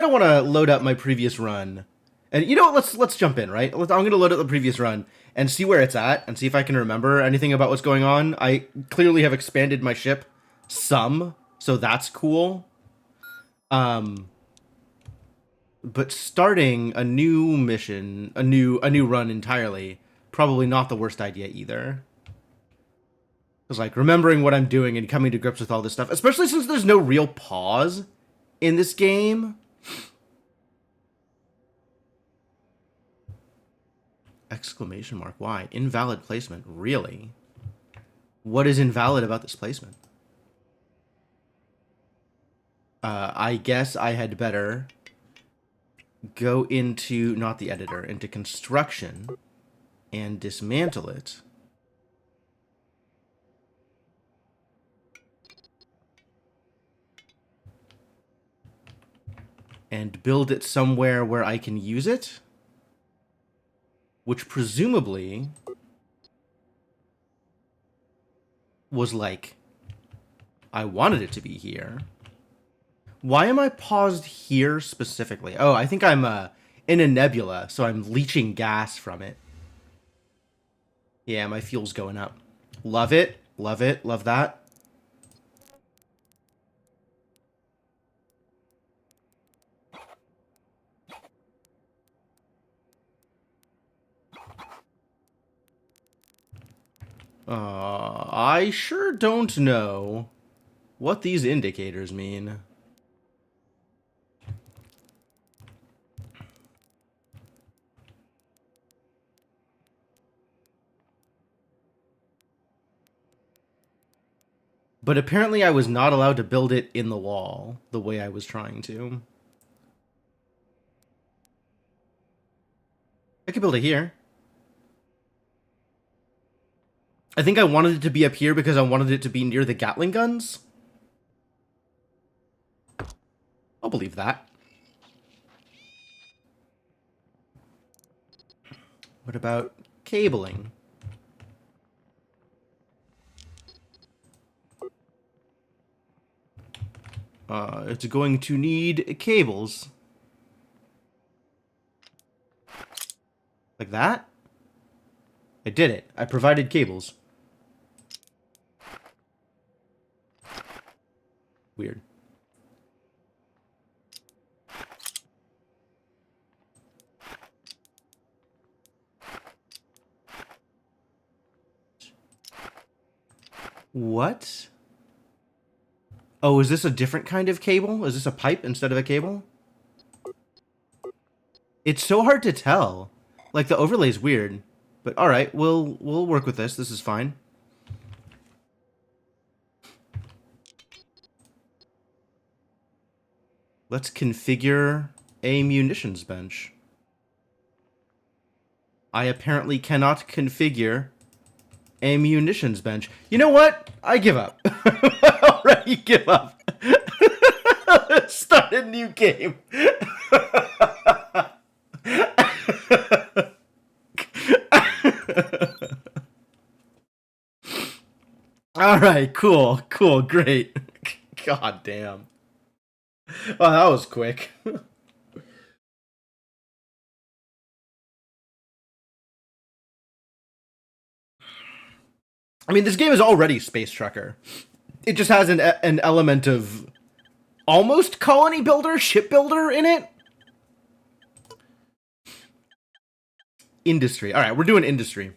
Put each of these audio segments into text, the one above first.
I don't want to load up my previous run. And you know what? Let's jump in, right? I'm going to load up the previous run and see where it's at and see if I can remember anything about what's going on. I clearly have expanded my ship some, so that's cool. But starting a new mission, a new run entirely, probably not the worst idea either. Because like remembering what I'm doing and coming to grips with all this stuff, especially since there's no real pause in this game. Exclamation mark. Why? Invalid placement. Really? What is invalid about this placement? I guess I had better go into, not the editor, into construction and dismantle it. And build it somewhere where I can use it. Which presumably was like, I wanted it to be here. Why am I paused here specifically? Oh, I think I'm in a nebula, so I'm leaching gas from it. Yeah, my fuel's going up. Love it. Love it. Love that. I sure don't know what these indicators mean. But apparently I was not allowed to build it in the wall the way I was trying to. I could build it here. I think I wanted it to be up here because I wanted it to be near the Gatling guns. I'll believe that. What about cabling? It's going to need cables. Like that? I did it. I provided cables. Weird. What? Oh, is this a different kind of cable? Is this a pipe instead of a cable? It's so hard to tell. Like, the overlay's weird. But alright, we'll work with this. This is fine. Let's configure a munitions bench. I apparently cannot configure a munitions bench. You know what? I give up. I already give up. Start a new game. Alright, cool, great. God damn. Oh, that was quick. I mean, this game is already Space Trucker. It just has an element of almost colony builder, shipbuilder in it. Industry. All right, we're doing industry.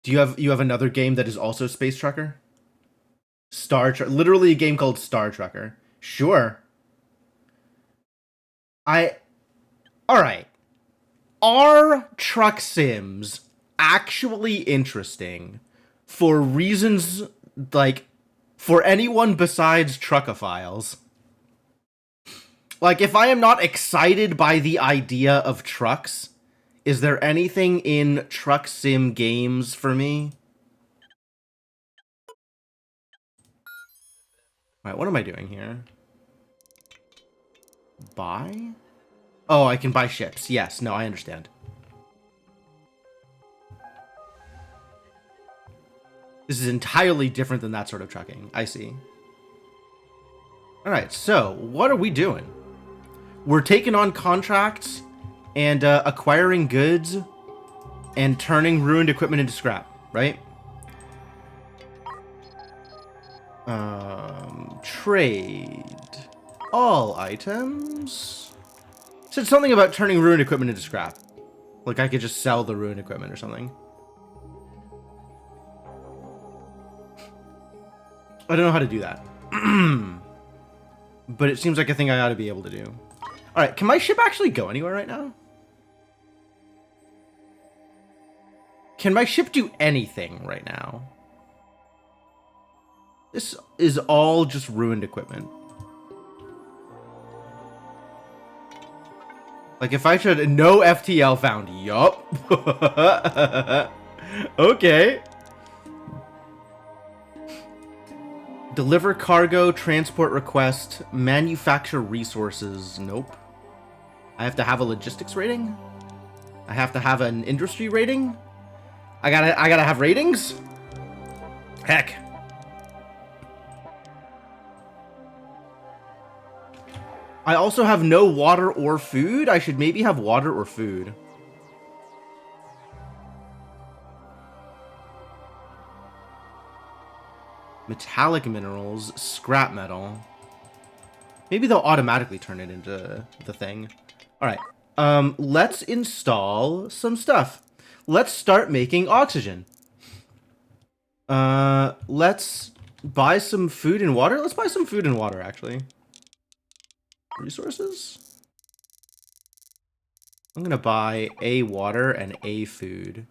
Do you have another game that is also Space Trucker? Literally a game called Star Trucker. Sure. I All right. Are truck sims actually interesting for reasons like for anyone besides truckophiles? Like, if I am not excited by the idea of trucks, is there anything in truck sim games for me? Alright, what am I doing here? Buy? Oh, I can buy ships. Yes, no, I understand. This is entirely different than that sort of trucking. I see. Alright, so what are we doing? We're taking on contracts and acquiring goods and turning ruined equipment into scrap, right? Trade. All items? It said something about turning ruined equipment into scrap. Like I could just sell the ruined equipment or something. I don't know how to do that. But it seems like a thing I ought to be able to do. Alright, can my ship actually go anywhere right now? Can my ship do anything right now? This is all just ruined equipment. Like if I should... No FTL found. Yup. Okay. Deliver cargo, transport request, manufacture resources. Nope. I have to have a logistics rating? I have to have an industry rating? I gotta have ratings? Heck. I also have no water or food? I should maybe have water or food. Metallic minerals, scrap metal. Maybe they'll automatically turn it into the thing. Alright. Let's install some stuff. Let's start making oxygen. Let's buy some food and water. Let's buy some food and water, actually. Resources? I'm gonna buy a water and a food.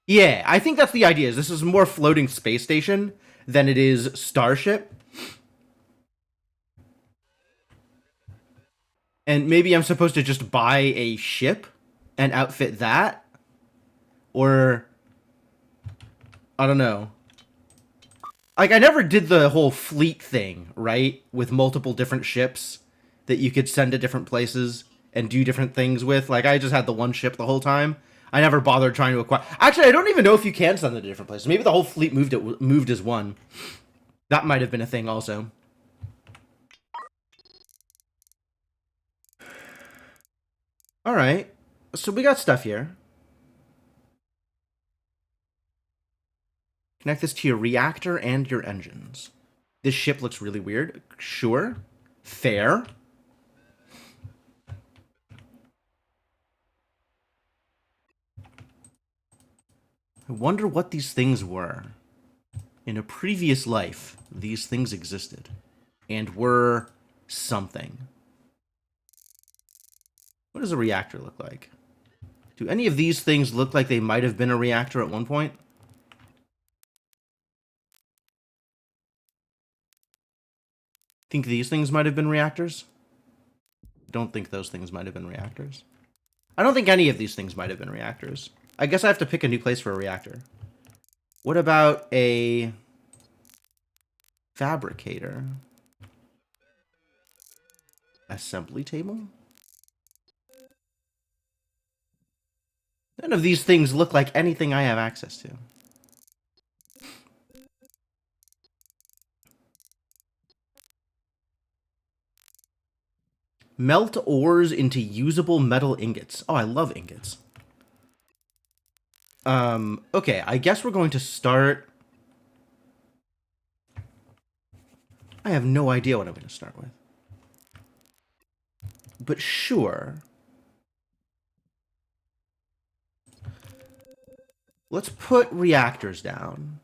Yeah, I think that's the idea. This is more floating space station than it is Starship. And maybe I'm supposed to just buy a ship and outfit that? Or... I don't know. Like, I never did the whole fleet thing, right? With multiple different ships that you could send to different places and do different things with. Like, I just had the one ship the whole time. I never bothered trying to acquire... Actually, I don't even know if you can send them to different places. Maybe the whole fleet moved as one. That might have been a thing also. Alright. So we got stuff here. Connect this to your reactor and your engines. This ship looks really weird. Sure. Fair. I wonder what these things were. In a previous life, these things existed. And were something. What does a reactor look like? Do any of these things look like they might have been a reactor at one point? Think these things might have been reactors? Don't think those things might have been reactors. I don't think any of these things might have been reactors. I guess I have to pick a new place for a reactor. What about a fabricator? Assembly table? None of these things look like anything I have access to. Melt ores into usable metal ingots. Oh, I love ingots. Okay, I guess we're going to start... I have no idea what I'm going to start with. But sure. Let's put reactors down.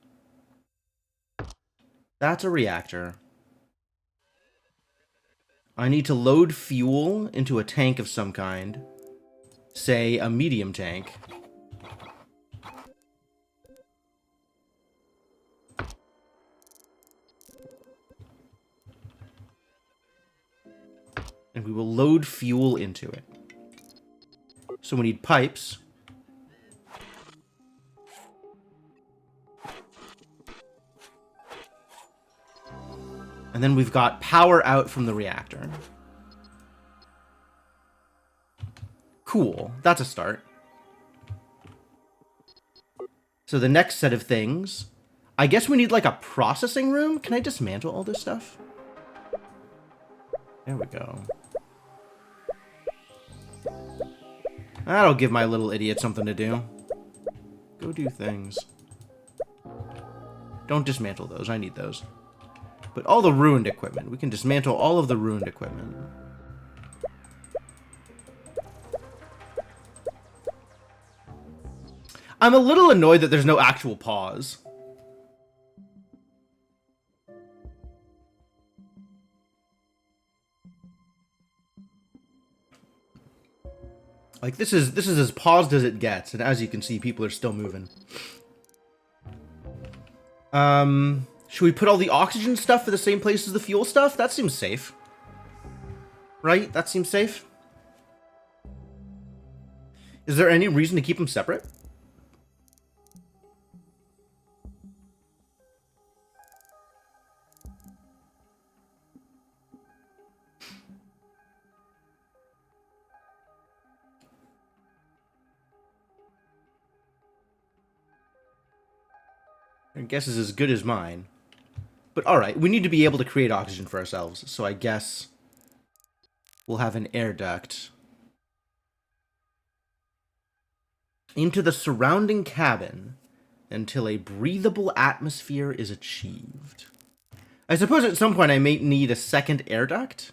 That's a reactor. I need to load fuel into a tank of some kind. Say, a medium tank. And we will load fuel into it. So we need pipes. And then we've got power out from the reactor. Cool. That's a start. So the next set of things... I guess we need, like, a processing room? Can I dismantle all this stuff? There we go. That'll give my little idiot something to do. Go do things. Don't dismantle those. I need those. But all the ruined equipment. We can dismantle all of the ruined equipment. I'm a little annoyed that there's no actual pause. Like, this is as paused as it gets, and as you can see, people are still moving. Should we put all the oxygen stuff in the same place as the fuel stuff? That seems safe. Right? That seems safe. Is there any reason to keep them separate? Your guess is as good as mine. But alright, we need to be able to create oxygen for ourselves, so I guess we'll have an air duct into the surrounding cabin until a breathable atmosphere is achieved. I suppose at some point I may need a second air duct.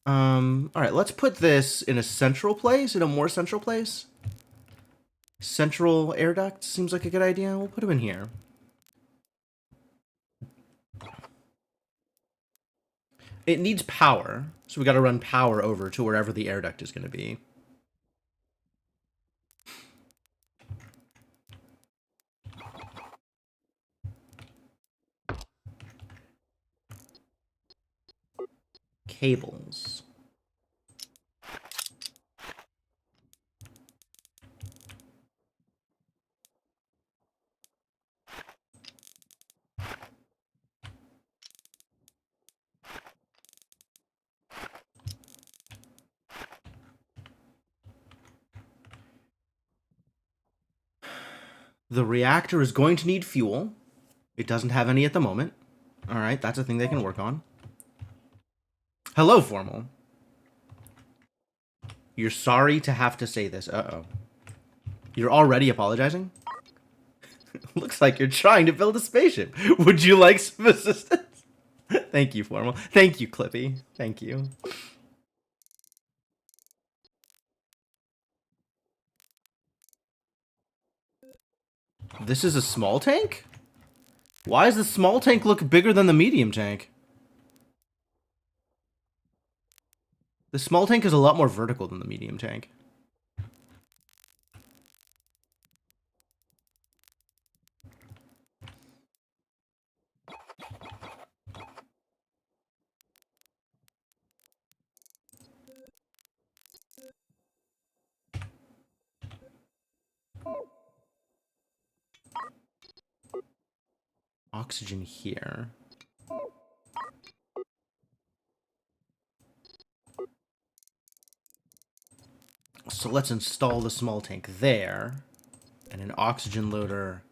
Alright, let's put this in a central place, in a more central place. Central air duct seems like a good idea. We'll put him in here. It needs power, so we gotta run power over to wherever the air duct is gonna be. Cables. The reactor is going to need fuel. It doesn't have any at the moment. Alright, that's a thing they can work on. Hello, Formal. You're sorry to have to say this. Uh-oh. You're already apologizing? Looks like you're trying to build a spaceship. Would you like some assistance? Thank you, Formal. Thank you, Clippy. Thank you. This is a small tank? Why does the small tank look bigger than the medium tank? The small tank is a lot more vertical than the medium tank. Oxygen here. So let's install the small tank there. And an oxygen loader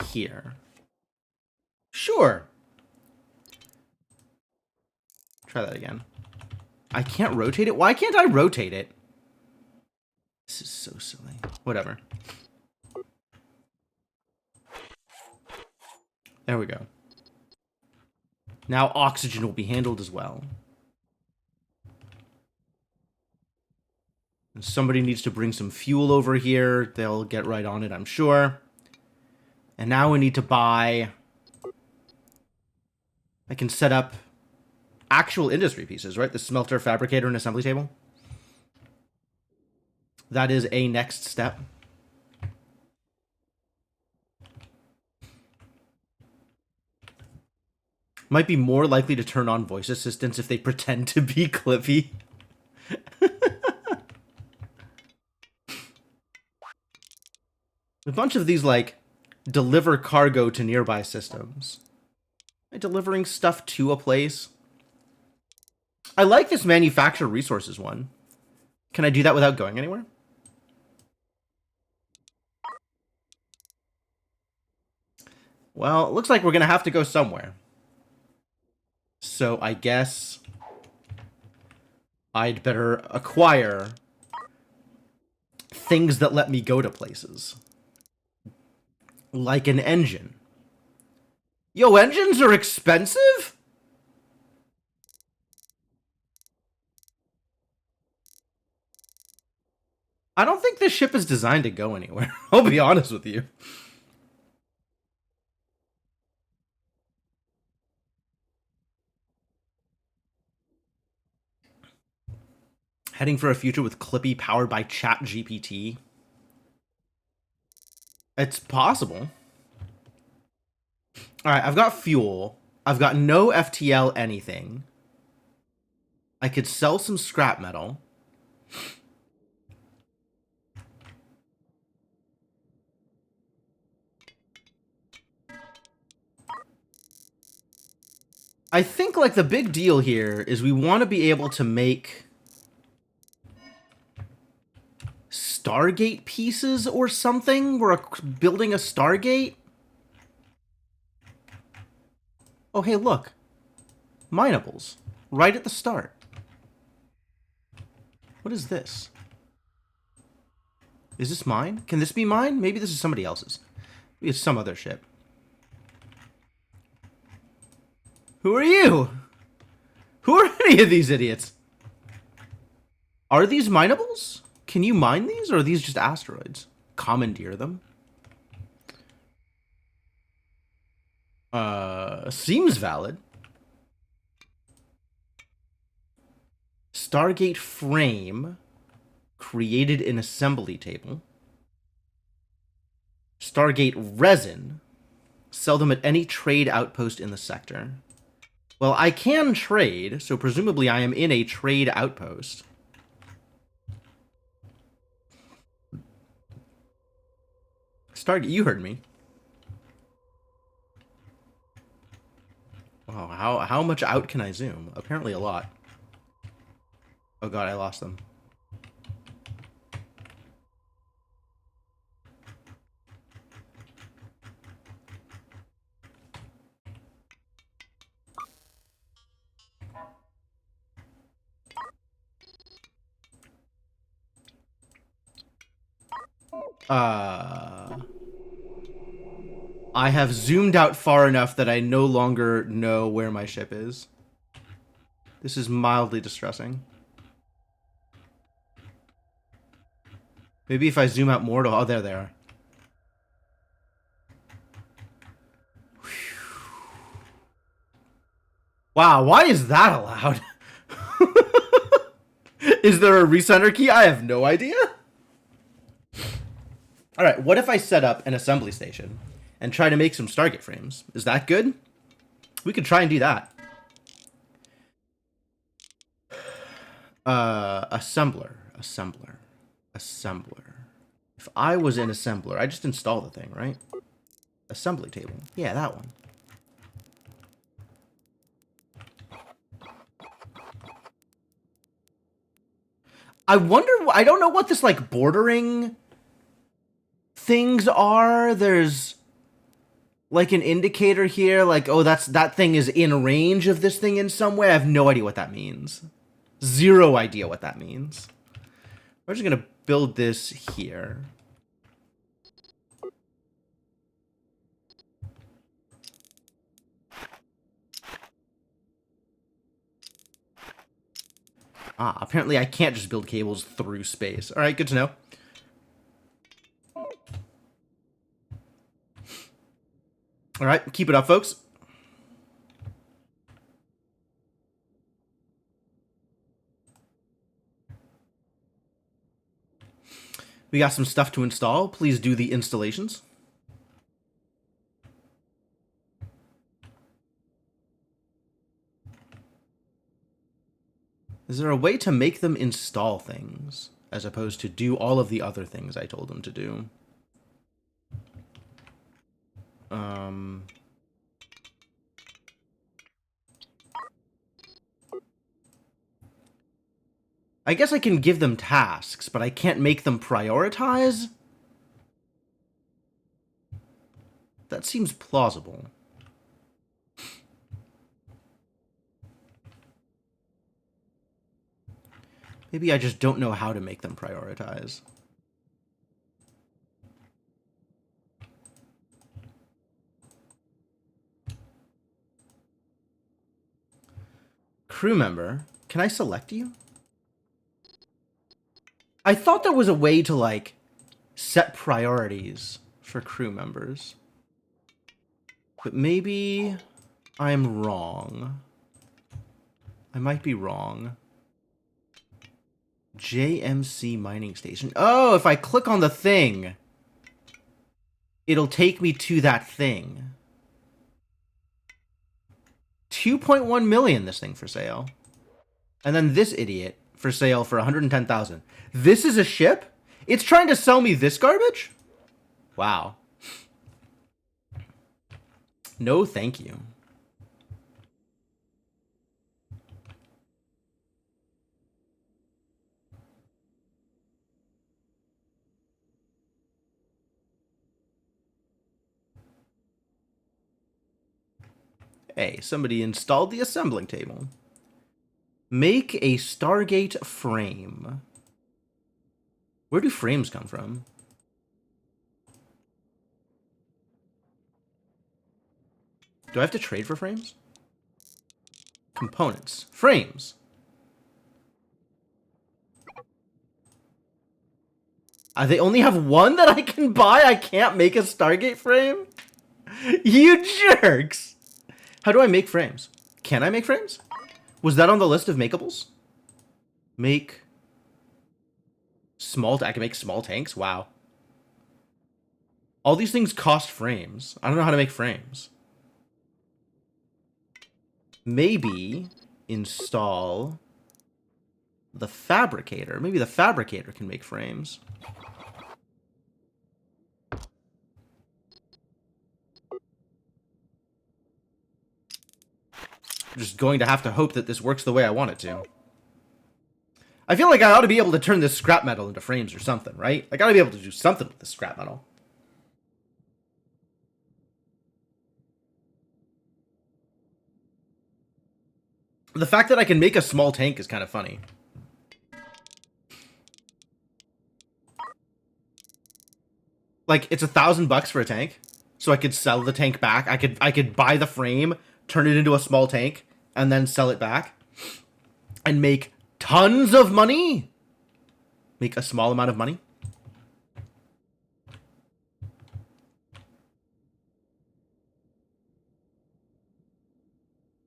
here. Sure. Try that again. I can't rotate it? Why can't I rotate it? This is so silly. Whatever. There we go. Now oxygen will be handled as well. And somebody needs to bring some fuel over here. They'll get right on it, I'm sure. And now we need to buy... I can set up actual industry pieces, right? The smelter, fabricator, and assembly table. That is a next step. Might be more likely to turn on voice assistants if they pretend to be Clippy. A bunch of these, like, deliver cargo to nearby systems. Like, delivering stuff to a place. I like this manufacture resources one. Can I do that without going anywhere? Well, it looks like we're going to have to go somewhere. So I guess I'd better acquire things that let me go to places. Like an engine. Yo, engines are expensive? I don't think this ship is designed to go anywhere. I'll be honest with you. Heading for a future with Clippy powered by ChatGPT. It's possible. Alright, I've got fuel. I've got no FTL anything. I could sell some scrap metal. I think, like, the big deal here is we want to be able to make Stargate pieces or something. We're building a Stargate. Oh, hey, look. Minables. Right at the start. What is this? Is this mine? Can this be mine? Maybe this is somebody else's. Maybe it's some other ship. Who are you? Who are any of these idiots? Are these minables? Can you mine these, or are these just asteroids? Commandeer them? Seems valid. Stargate frame created in assembly table. Stargate resin. Sell them at any trade outpost in the sector. Well, I can trade, so presumably I am in a trade outpost. Stargate, you heard me. Wow, how much out can I zoom? Apparently a lot. Oh god, I lost them. I have zoomed out far enough that I no longer know where my ship is. This is mildly distressing. Maybe if I zoom out more to... Oh, there they are. Wow, why is that allowed? Is there a recenter key? I have no idea. Alright, what if I set up an assembly station and try to make some Stargate frames? Is that good? We could try and do that. Assembler. If I was an assembler, I just install the thing, right? Assembly table. Yeah, that one. I wonder, I don't know what this, like, bordering things are. There's, like, an indicator here, like, oh, that thing is in range of this thing in some way. I have no idea what that means. Zero idea what that means. We're just gonna build this here. Ah, apparently I can't just build cables through space. Alright, good to know. Alright, keep it up, folks. We got some stuff to install. Please do the installations. Is there a way to make them install things, as opposed to do all of the other things I told them to do? I guess I can give them tasks, but I can't make them prioritize? That seems plausible. Maybe I just don't know how to make them prioritize. Crew member, can I select you? I thought there was a way to, like, set priorities for crew members. But maybe I'm wrong. I might be wrong. JMC mining station. Oh, if I click on the thing, it'll take me to that thing. 2.1 million this thing for sale. And then this idiot for sale for 110,000. This is a ship? It's trying to sell me this garbage? Wow. No, thank you. Hey, somebody installed the assembling table. Make a Stargate frame. Where do frames come from? Do I have to trade for frames? Components. Frames. They only have one that I can buy? I can't make a Stargate frame? You jerks! How do I make frames? Can I make frames? Was that on the list of makeables? Make small... I can make small tanks? Wow. All these things cost frames. I don't know how to make frames. Maybe install the fabricator. Maybe the fabricator can make frames. I'm just going to have to hope that this works the way I want it to. I feel like I ought to be able to turn this scrap metal into frames or something, right? I gotta be able to do something with this scrap metal. The fact that I can make a small tank is kind of funny. Like, it's $1,000 for a tank, so I could sell the tank back. I could buy the frame, turn it into a small tank, and then sell it back, and make tons of money. Make a small amount of money.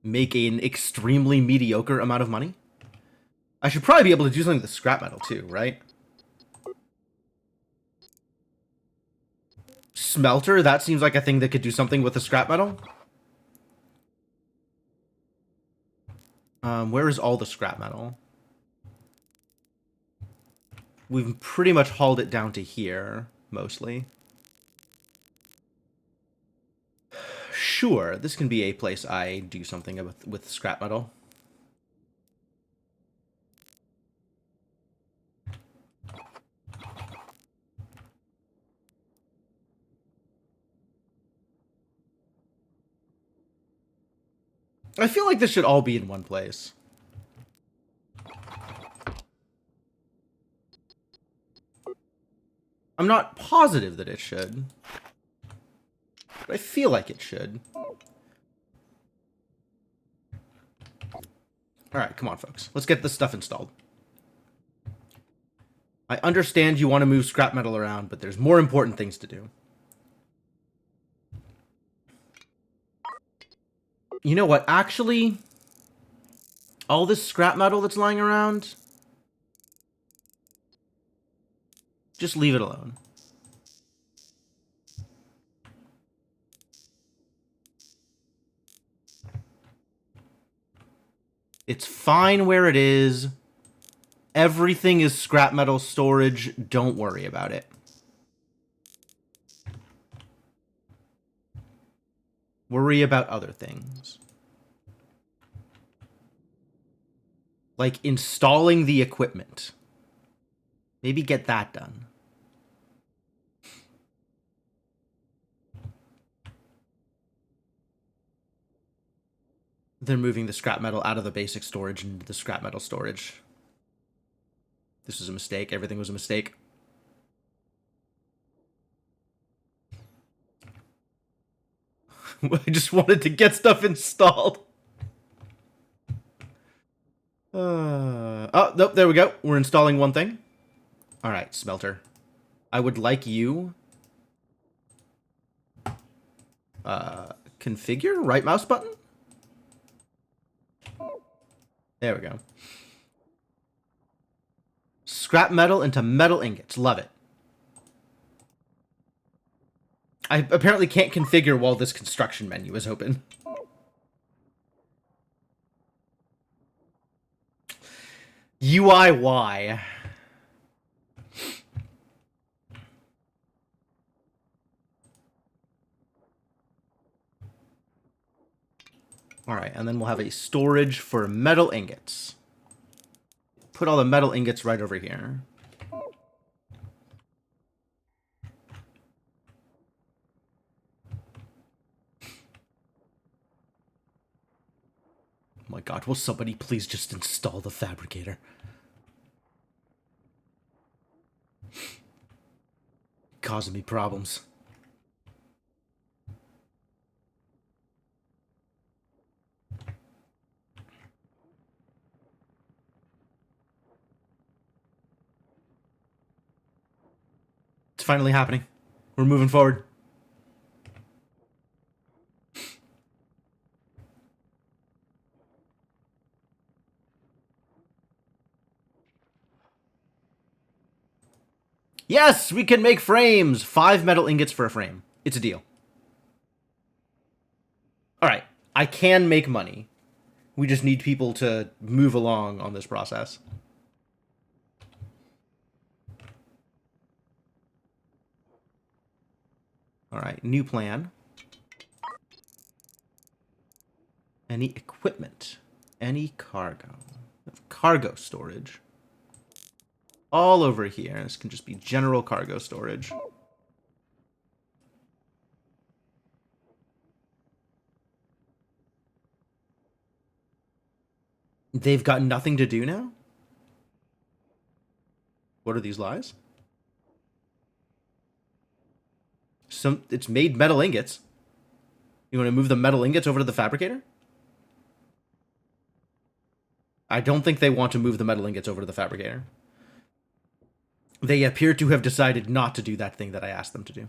Make an extremely mediocre amount of money. I should probably be able to do something with the scrap metal too, right? Smelter, that seems like a thing that could do something with the scrap metal. Where is all the scrap metal? We've pretty much hauled it down to here, mostly. Sure, this can be a place I do something with scrap metal. I feel like this should all be in one place. I'm not positive that it should, but I feel like it should. Alright, come on, folks. Let's get this stuff installed. I understand you want to move scrap metal around, but there's more important things to do. You know what? Actually, all this scrap metal that's lying around, just leave it alone. It's fine where it is. Everything is scrap metal storage. Don't worry about it. Worry about other things. Like installing the equipment. Maybe get that done. They're moving the scrap metal out of the basic storage into the scrap metal storage. This was a mistake. Everything was a mistake. I just wanted to get stuff installed. Oh, nope, there we go. We're installing one thing. All right, smelter. I would like you... configure? Right mouse button? There we go. Scrap metal into metal ingots. Love it. I apparently can't configure while this construction menu is open. UIY. Alright, and then we'll have a storage for metal ingots. Put all the metal ingots right over here. Oh my god, will somebody please just install the fabricator? Causing me problems. It's finally happening. We're moving forward. Yes, we can make frames! 5 metal ingots for a frame. It's a deal. Alright, I can make money. We just need people to move along on this process. Alright, new plan. Any equipment. Any cargo. Cargo storage. All over here. This can just be general cargo storage. They've got nothing to do now? What are these lies? It's made metal ingots. You want to move the metal ingots over to the fabricator? I don't think they want to move the metal ingots over to the fabricator. They appear to have decided not to do that thing that I asked them to do.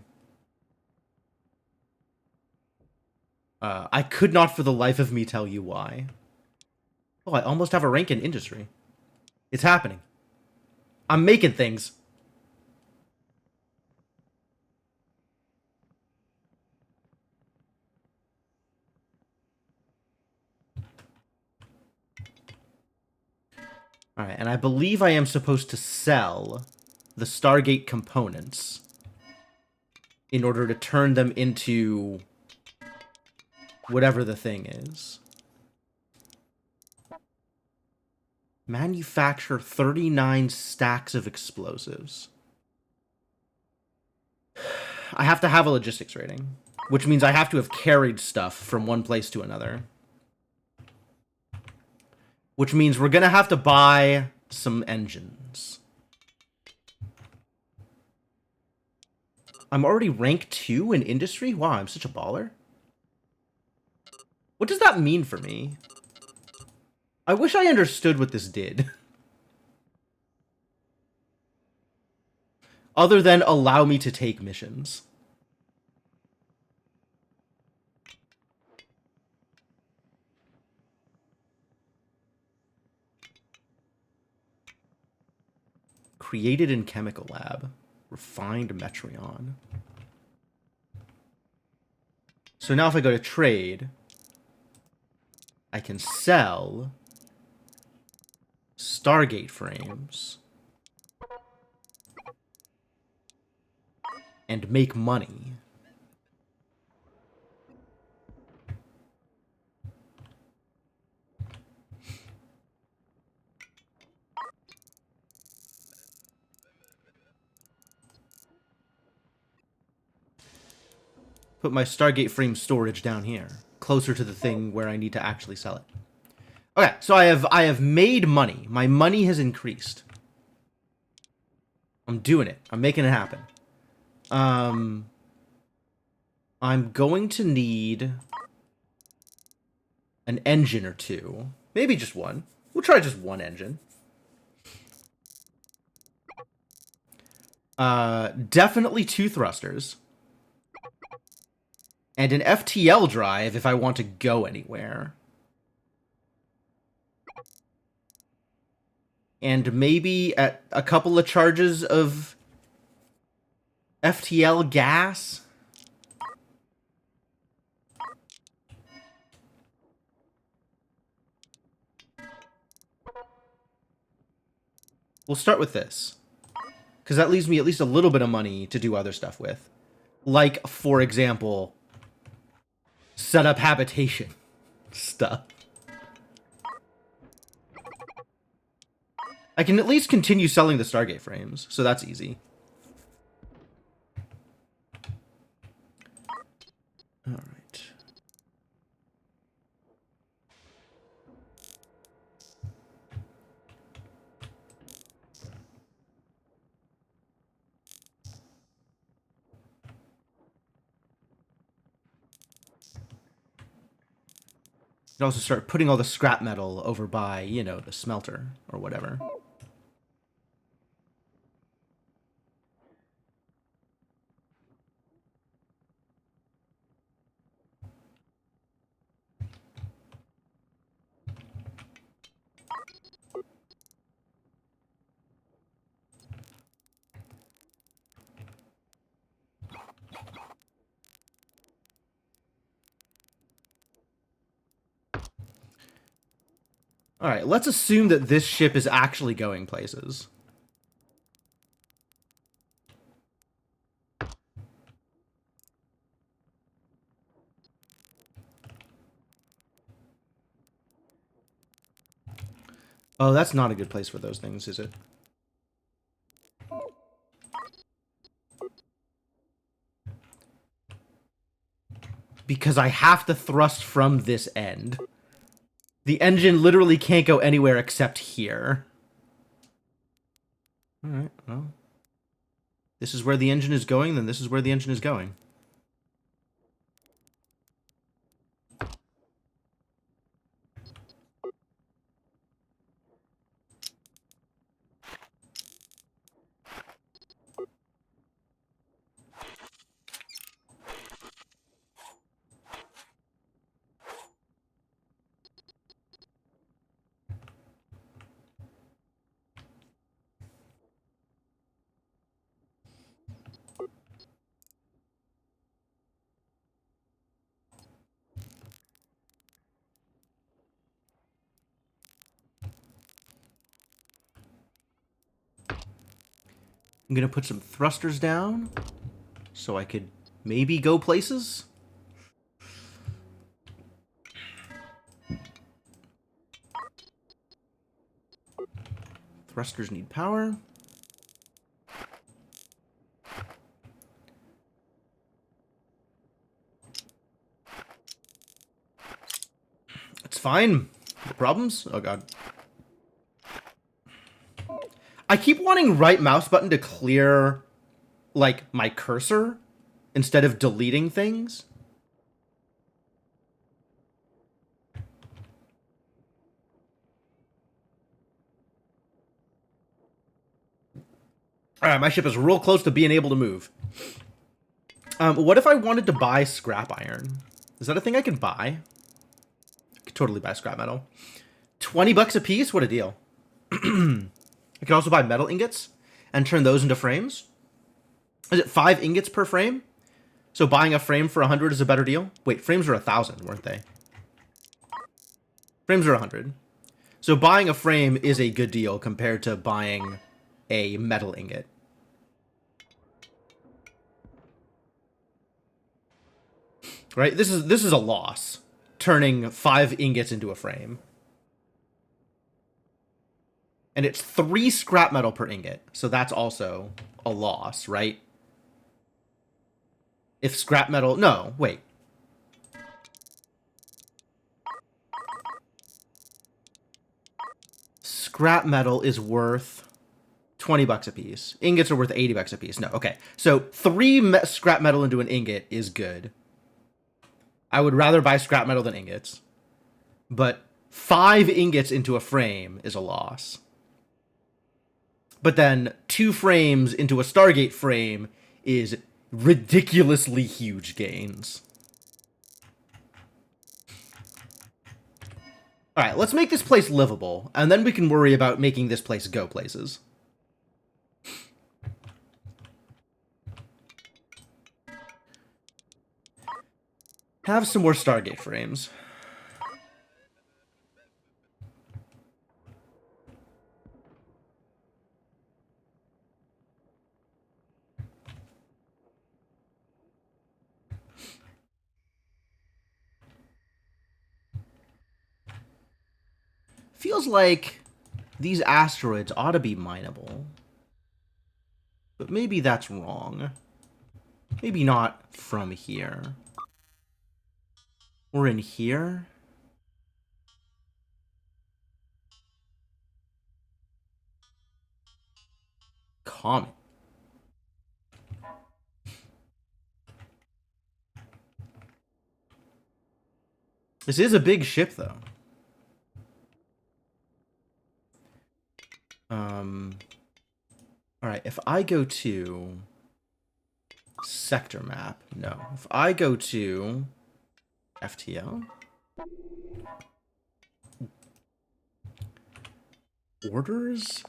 I could not for the life of me tell you why. Oh, I almost have a rank in industry. It's happening. I'm making things. Alright, and I believe I am supposed to sell the Stargate components in order to turn them into whatever the thing is. Manufacture 39 stacks of explosives. I have to have a logistics rating, which means I have to have carried stuff from one place to another. Which means we're gonna have to buy some engines. I'm already rank 2 in industry? Wow, I'm such a baller. What does that mean for me? I wish I understood what this did. Other than allow me to take missions. Created in chemical lab. Refined Metreon. So now if I go to trade, I can sell Stargate frames and make money. Put my Stargate frame storage down here, closer to the thing where I need to actually sell it. Okay, so I have made money. My money has increased. I'm doing it. I'm making it happen. I'm going to need an engine or two. Maybe just one. We'll try just one engine. Definitely two thrusters. And an FTL drive if I want to go anywhere. And maybe a couple of charges of FTL gas. We'll start with this. Because that leaves me at least a little bit of money to do other stuff with. Like, for example, set up habitation stuff. I can at least continue selling the Stargate frames, so that's easy. Alright. You can also start putting all the scrap metal over by, you know, the smelter or whatever. Alright, let's assume that this ship is actually going places. Oh, that's not a good place for those things, is it? Because I have to thrust from this end. The engine literally can't go anywhere except here. Alright, well. This is where the engine is going, then this is where the engine is going. I'm gonna put some thrusters down so I could maybe go places. Thrusters need power. It's fine. No problems? Oh god. I keep wanting right mouse button to clear, like, my cursor instead of deleting things. Alright, my ship is real close to being able to move. What if I wanted to buy scrap iron? Is that a thing I can buy? I could totally buy scrap metal. 20 bucks a piece? What a deal. I could also buy metal ingots and turn those into frames. Is it 5 ingots per frame? So buying a frame for 100 is a better deal? Wait, frames are 1,000, weren't they? Frames are 100. So buying a frame is a good deal compared to buying a metal ingot. Right? This is a loss. Turning 5 ingots into a frame. And it's 3 scrap metal per ingot. So that's also a loss, right? If scrap metal... No, wait. Scrap metal is worth $20 a piece. Ingots are worth $80 a piece. No, okay. So 3 scrap metal into an ingot is good. I would rather buy scrap metal than ingots. But 5 ingots into a frame is a loss. But then 2 frames into a Stargate frame is ridiculously huge gains. Alright, let's make this place livable, and then we can worry about making this place go places. Have some more Stargate frames. Feels like these asteroids ought to be mineable. But maybe that's wrong. Maybe not from here. Or in here? Comet. This is a big ship, though. Alright, if I go to sector map, no. If I go to FTL, orders?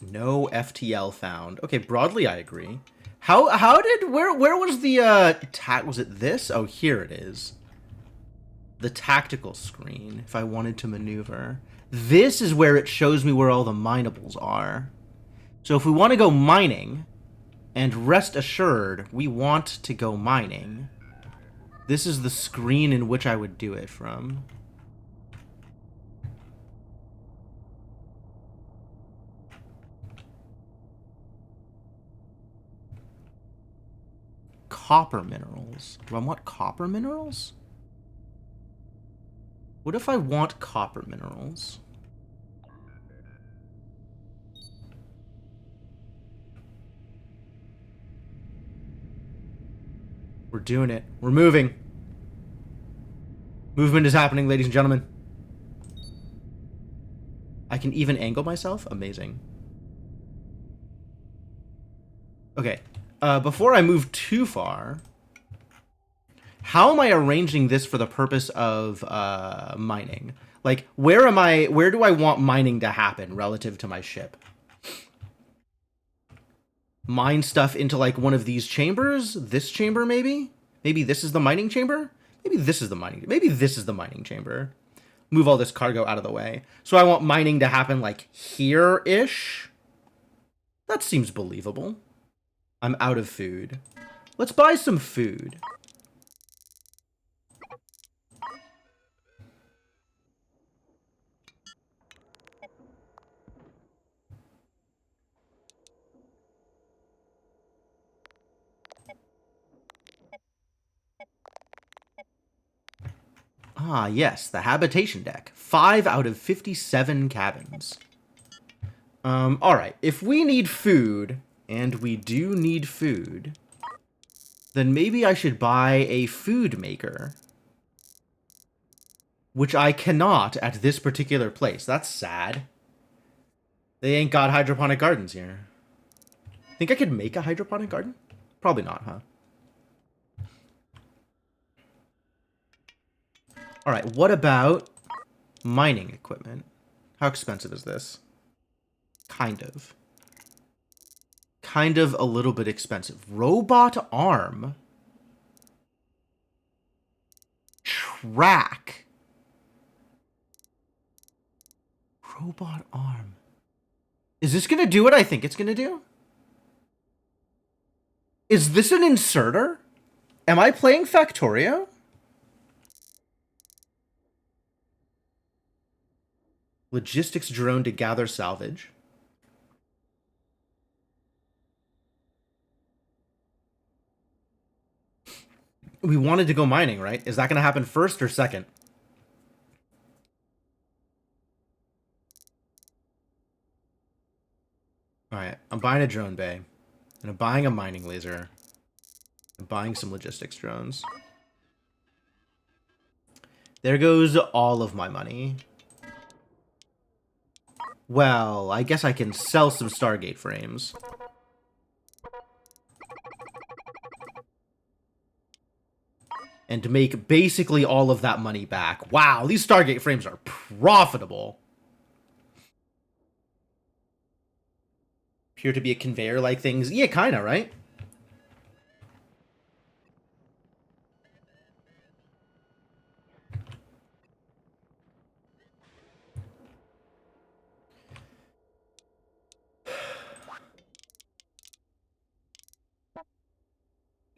No FTL found. Okay, broadly I agree. Where was the was it this? Oh, here it is. The tactical screen, if I wanted to maneuver. This is where it shows me where all the minables are. So if we want to go mining, and rest assured, we want to go mining, this is the screen in which I would do it from. Copper minerals. Do I want copper minerals? What if I want copper minerals? We're doing it. We're moving. Movement is happening, ladies and gentlemen. I can even angle myself? Amazing. Okay. Before I move too far, how am I arranging this for the purpose of mining? Like, where do I want mining to happen relative to my ship? Mine stuff into, like, one of these chambers? This chamber, maybe? Maybe this is the mining chamber? Maybe this is the mining chamber. Move all this cargo out of the way. So I want mining to happen, like, here-ish? That seems believable. I'm out of food. Let's buy some food. Ah, yes, the habitation deck. 5 out of 57 cabins. Alright. If we need food, and we do need food, then maybe I should buy a food maker. Which I cannot at this particular place. That's sad. They ain't got hydroponic gardens here. Think I could make a hydroponic garden? Probably not, huh? Alright, what about mining equipment? How expensive is this? Kind of. Kind of a little bit expensive. Robot arm. Track. Robot arm. Is this gonna do what I think it's gonna do? Is this an inserter? Am I playing Factorio? Logistics drone to gather salvage. We wanted to go mining, right? Is that going to happen first or second? Alright, I'm buying a drone bay. And I'm buying a mining laser. I'm buying some logistics drones. There goes all of my money. Well, I guess I can sell some Stargate frames. And to make basically all of that money back. Wow, these Stargate frames are profitable. Appear to be a conveyor-like things. Yeah, kinda, right?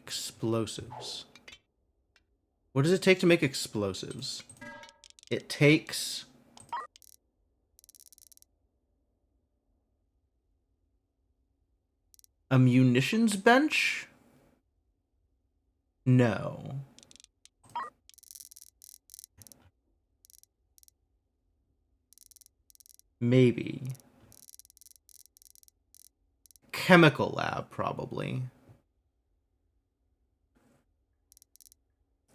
Explosives. What does it take to make explosives? It takes... a munitions bench? No. Maybe. Chemical lab, probably.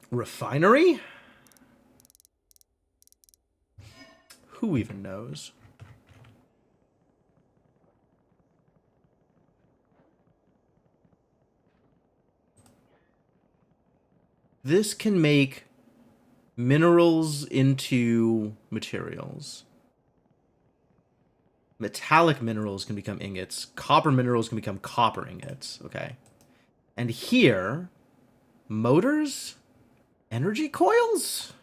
Refinery? Who even knows? This can make minerals into materials. Metallic minerals can become ingots. Copper minerals can become copper ingots. Okay. And here, motors? Energy coils?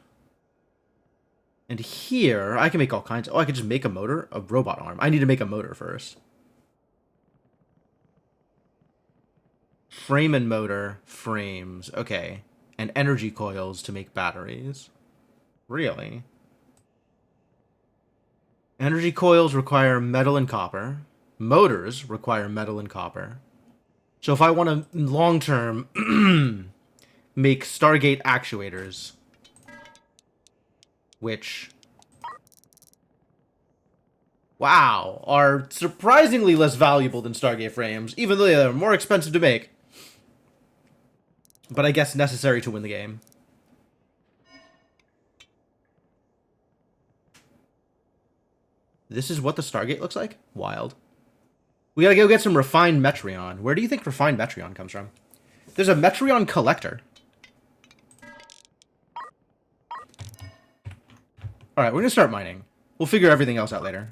And here, I can make all kinds. Oh, I could just make a motor? A robot arm. I need to make a motor first. Frame and motor. Frames. Okay. And energy coils to make batteries. Really? Energy coils require metal and copper. Motors require metal and copper. So if I want to long-term make Stargate actuators, which, wow, are surprisingly less valuable than Stargate frames, even though they're more expensive to make. But I guess necessary to win the game. This is what the Stargate looks like? Wild. We gotta go get some refined Metreon. Where do you think refined Metreon comes from? There's a Metreon collector. Alright, we're gonna start mining. We'll figure everything else out later.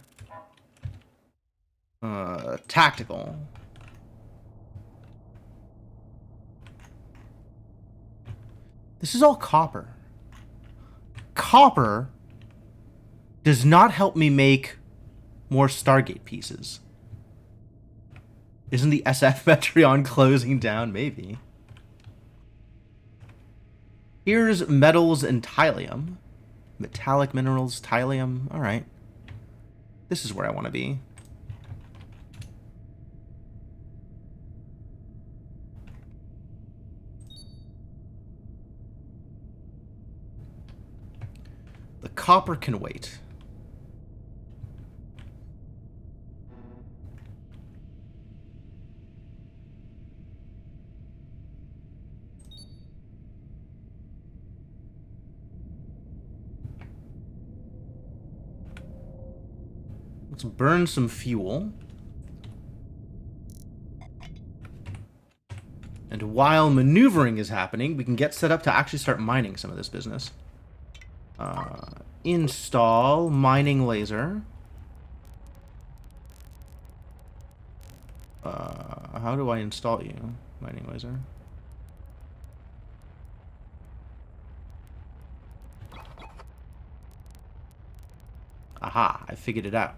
Tactical. This is all copper. Copper does not help me make more Stargate pieces. Isn't the SF Metreon closing down? Maybe. Here's metals and thallium. Metallic minerals, thallium. Alright. This is where I want to be. The copper can wait. Let's burn some fuel. And while maneuvering is happening, we can get set up to actually start mining some of this business. Install mining laser. How do I install you? Mining laser. Aha, I figured it out.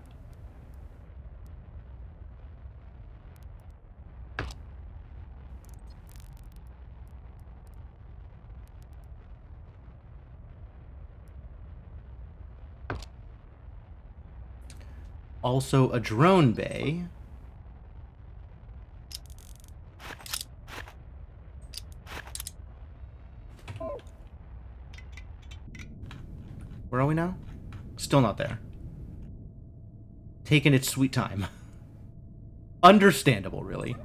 Also a drone bay. Where are we now? Still not there. Taking its sweet time. Understandable, really.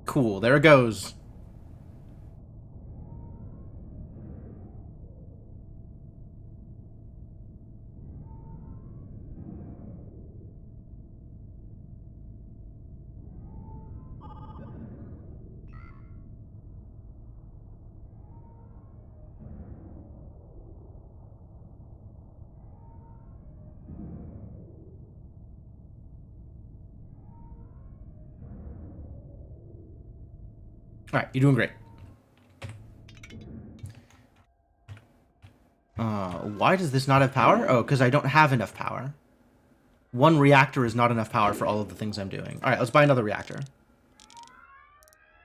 Cool, there it goes. Alright, you're doing great. Why does this not have power? Oh, because I don't have enough power. One reactor is not enough power for all of the things I'm doing. Alright, let's buy another reactor.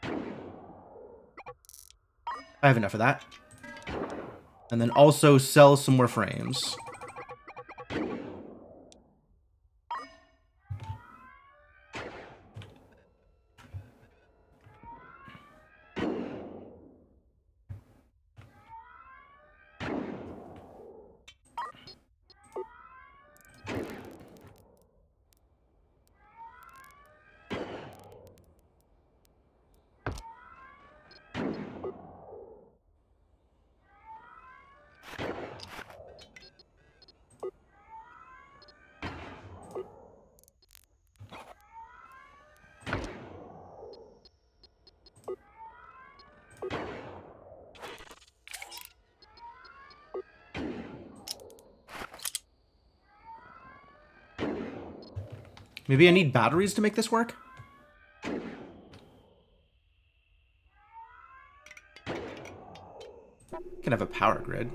I have enough of that. And then also sell some more frames. Maybe I need batteries to make this work? Can have a power grid.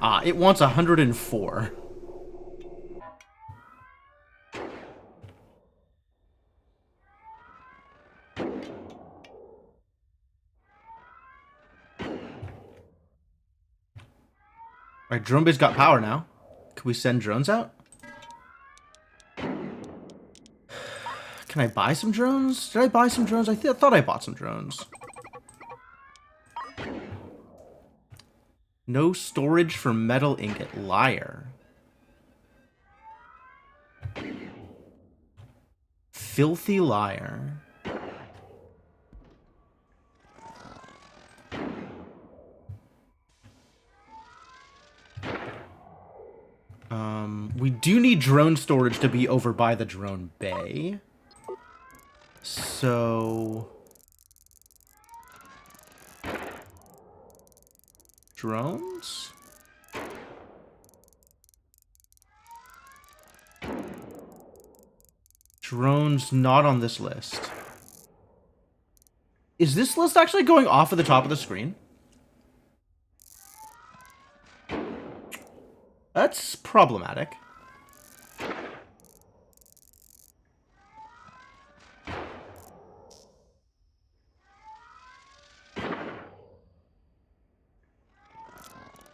Ah, it wants 104. Alright, drone base got power now. Can we send drones out? Can I buy some drones? Did I buy some drones? I thought I bought some drones. No storage for metal ingot. Liar. Filthy liar. We do need drone storage to be over by the drone bay. So... drones? Drones not on this list. Is this list actually going off at the top of the screen? That's problematic.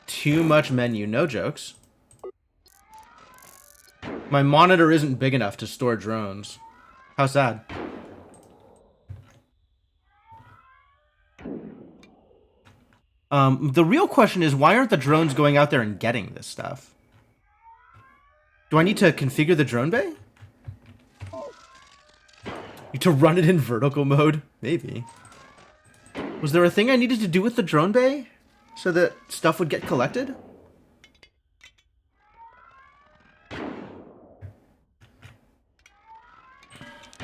Too much menu, no jokes. My monitor isn't big enough to store drones. How sad. The real question is, why aren't the drones going out there and getting this stuff? Do I need to configure the drone bay? Need to run it in vertical mode? Maybe. Was there a thing I needed to do with the drone bay? So that stuff would get collected?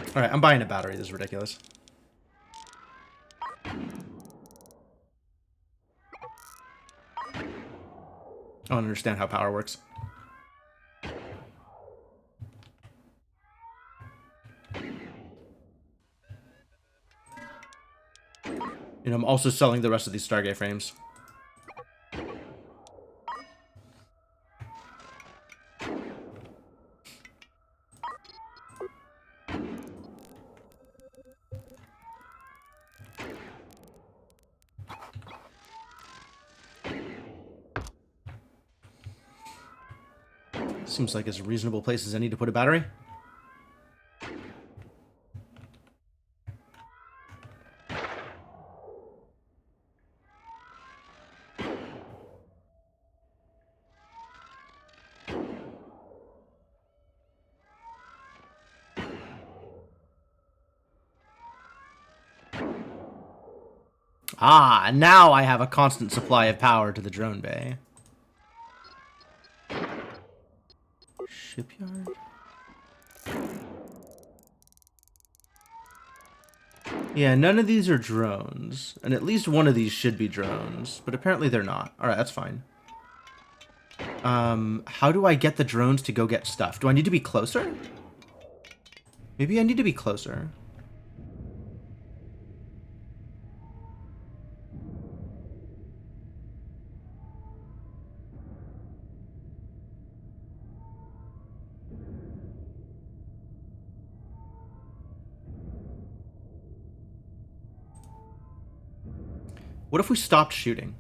Alright, I'm buying a battery. This is ridiculous. I don't understand how power works. And I'm also selling the rest of these Stargate frames. Seems like as reasonable place as any to put a battery. Ah, now I have a constant supply of power to the drone bay. Shipyard? Yeah, none of these are drones. And at least one of these should be drones. But apparently they're not. Alright, that's fine. How do I get the drones to go get stuff? Do I need to be closer? Maybe I need to be closer. What if we stopped shooting?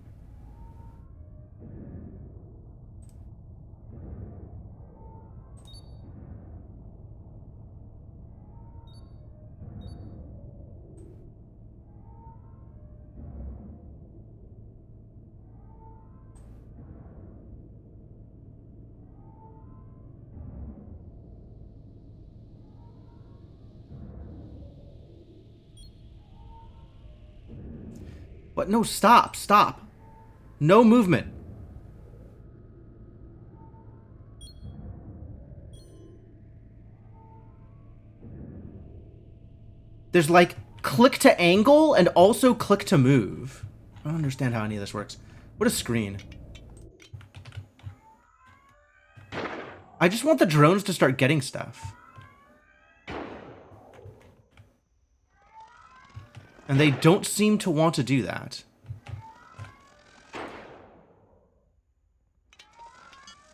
What? No, stop, stop. No movement. There's like click to angle and also click to move. I don't understand how any of this works. What a screen. I just want the drones to start getting stuff. And they don't seem to want to do that.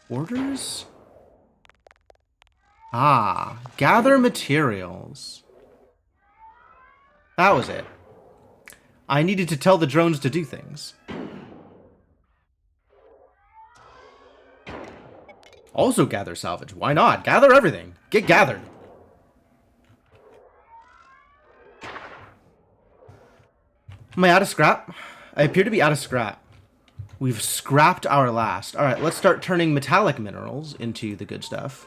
Orders? Ah, gather materials. That was it. I needed to tell the drones to do things. Also gather salvage. Why not? Gather everything. Get gathered. Am I out of scrap? I appear to be out of scrap. We've scrapped our last. Alright, let's start turning metallic minerals into the good stuff.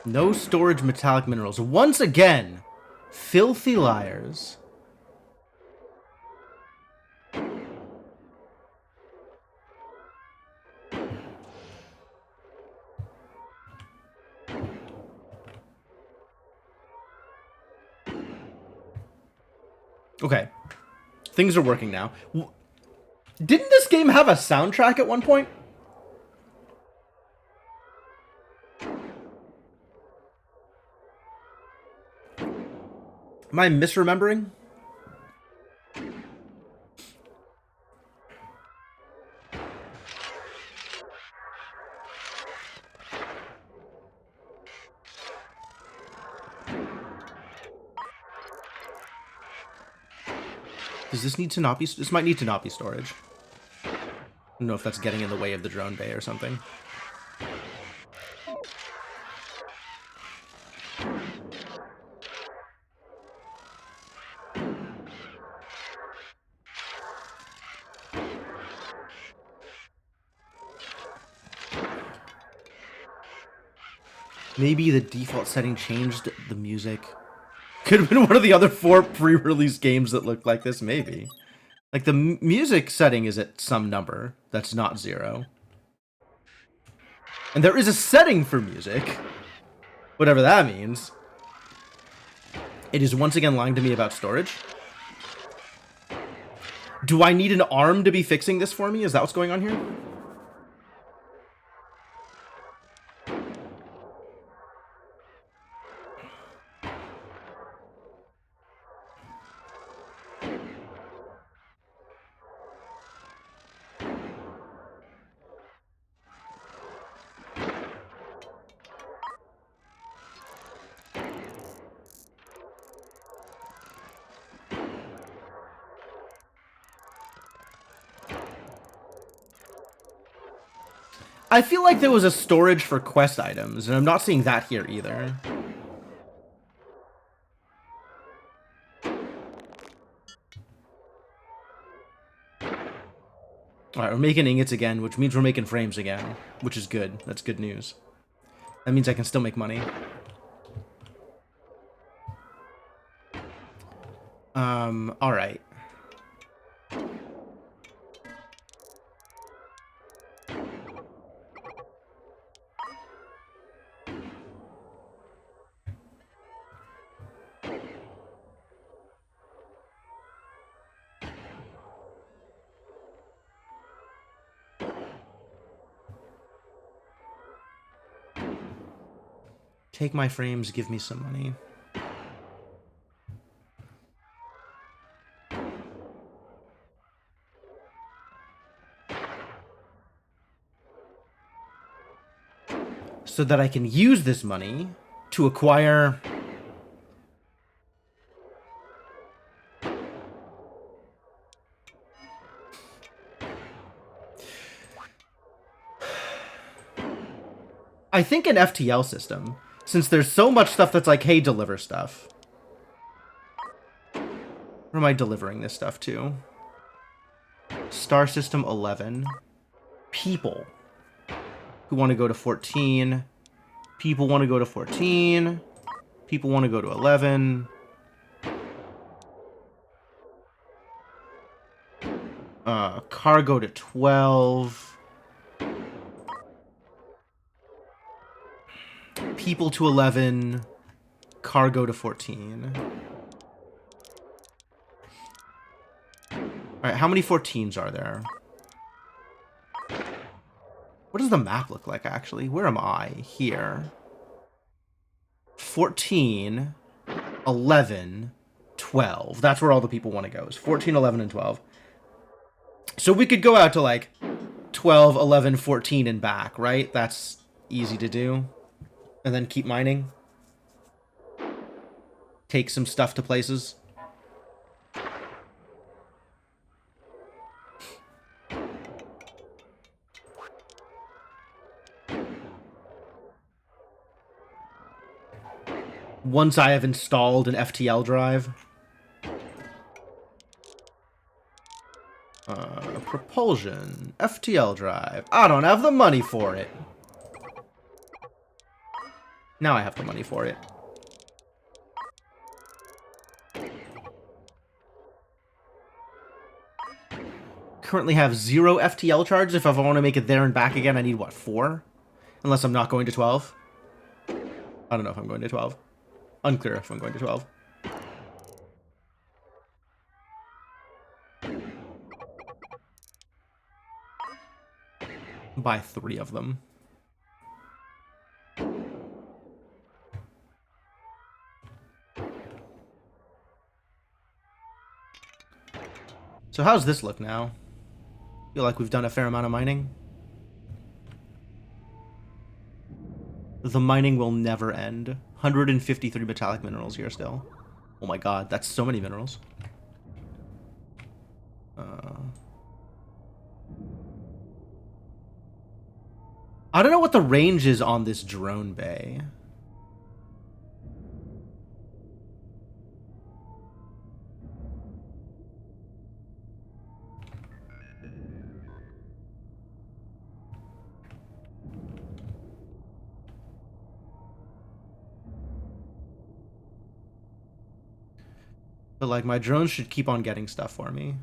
No storage metallic minerals. Once again, filthy liars. Okay. Things are working now. Didn't this game have a soundtrack at one point? Am I misremembering? Does this need to not be... This might need to not be storage. I don't know if that's getting in the way of the drone bay or something. Maybe the default setting changed the music. Could have been one of the other 4 pre-release games that looked like this, maybe. Like, the music setting is at some number that's not 0. And there is a setting for music. Whatever that means. It is once again lying to me about storage. Do I need an arm to be fixing this for me? Is that what's going on here? I feel like there was a storage for quest items, and I'm not seeing that here either. Alright, we're making ingots again, which means we're making frames again, which is good. That's good news. That means I can still make money. Alright. Take my frames, give me some money. So that I can use this money to acquire... I think an FTL system, since there's so much stuff that's like, hey, deliver stuff. Where am I delivering this stuff to? Star System 11. People who want to go to 14. People want to go to 14. People want to go to 11. Cargo to 12. People to 11. Cargo to 14. Alright, how many 14s are there? What does the map look like, actually? Where am I? Here. 14, 11, 12. That's where all the people want to go. Is 14, 11, and 12. So we could go out to, like, 12, 11, 14, and back, right? That's easy to do. And then keep mining. Take some stuff to places. Once I have installed an FTL drive. Propulsion. FTL drive. I don't have the money for it. Now I have the money for it. Currently have 0 FTL charges. If I want to make it there and back again, I need, what, 4? Unless I'm not going to 12. I don't know if I'm going to 12. Unclear if I'm going to 12. Buy 3 of them. So how's this look now? Feel like we've done a fair amount of mining? The mining will never end. 153 metallic minerals here still. Oh my god, that's so many minerals. I don't know what the range is on this drone bay. But, like, my drones should keep on getting stuff for me.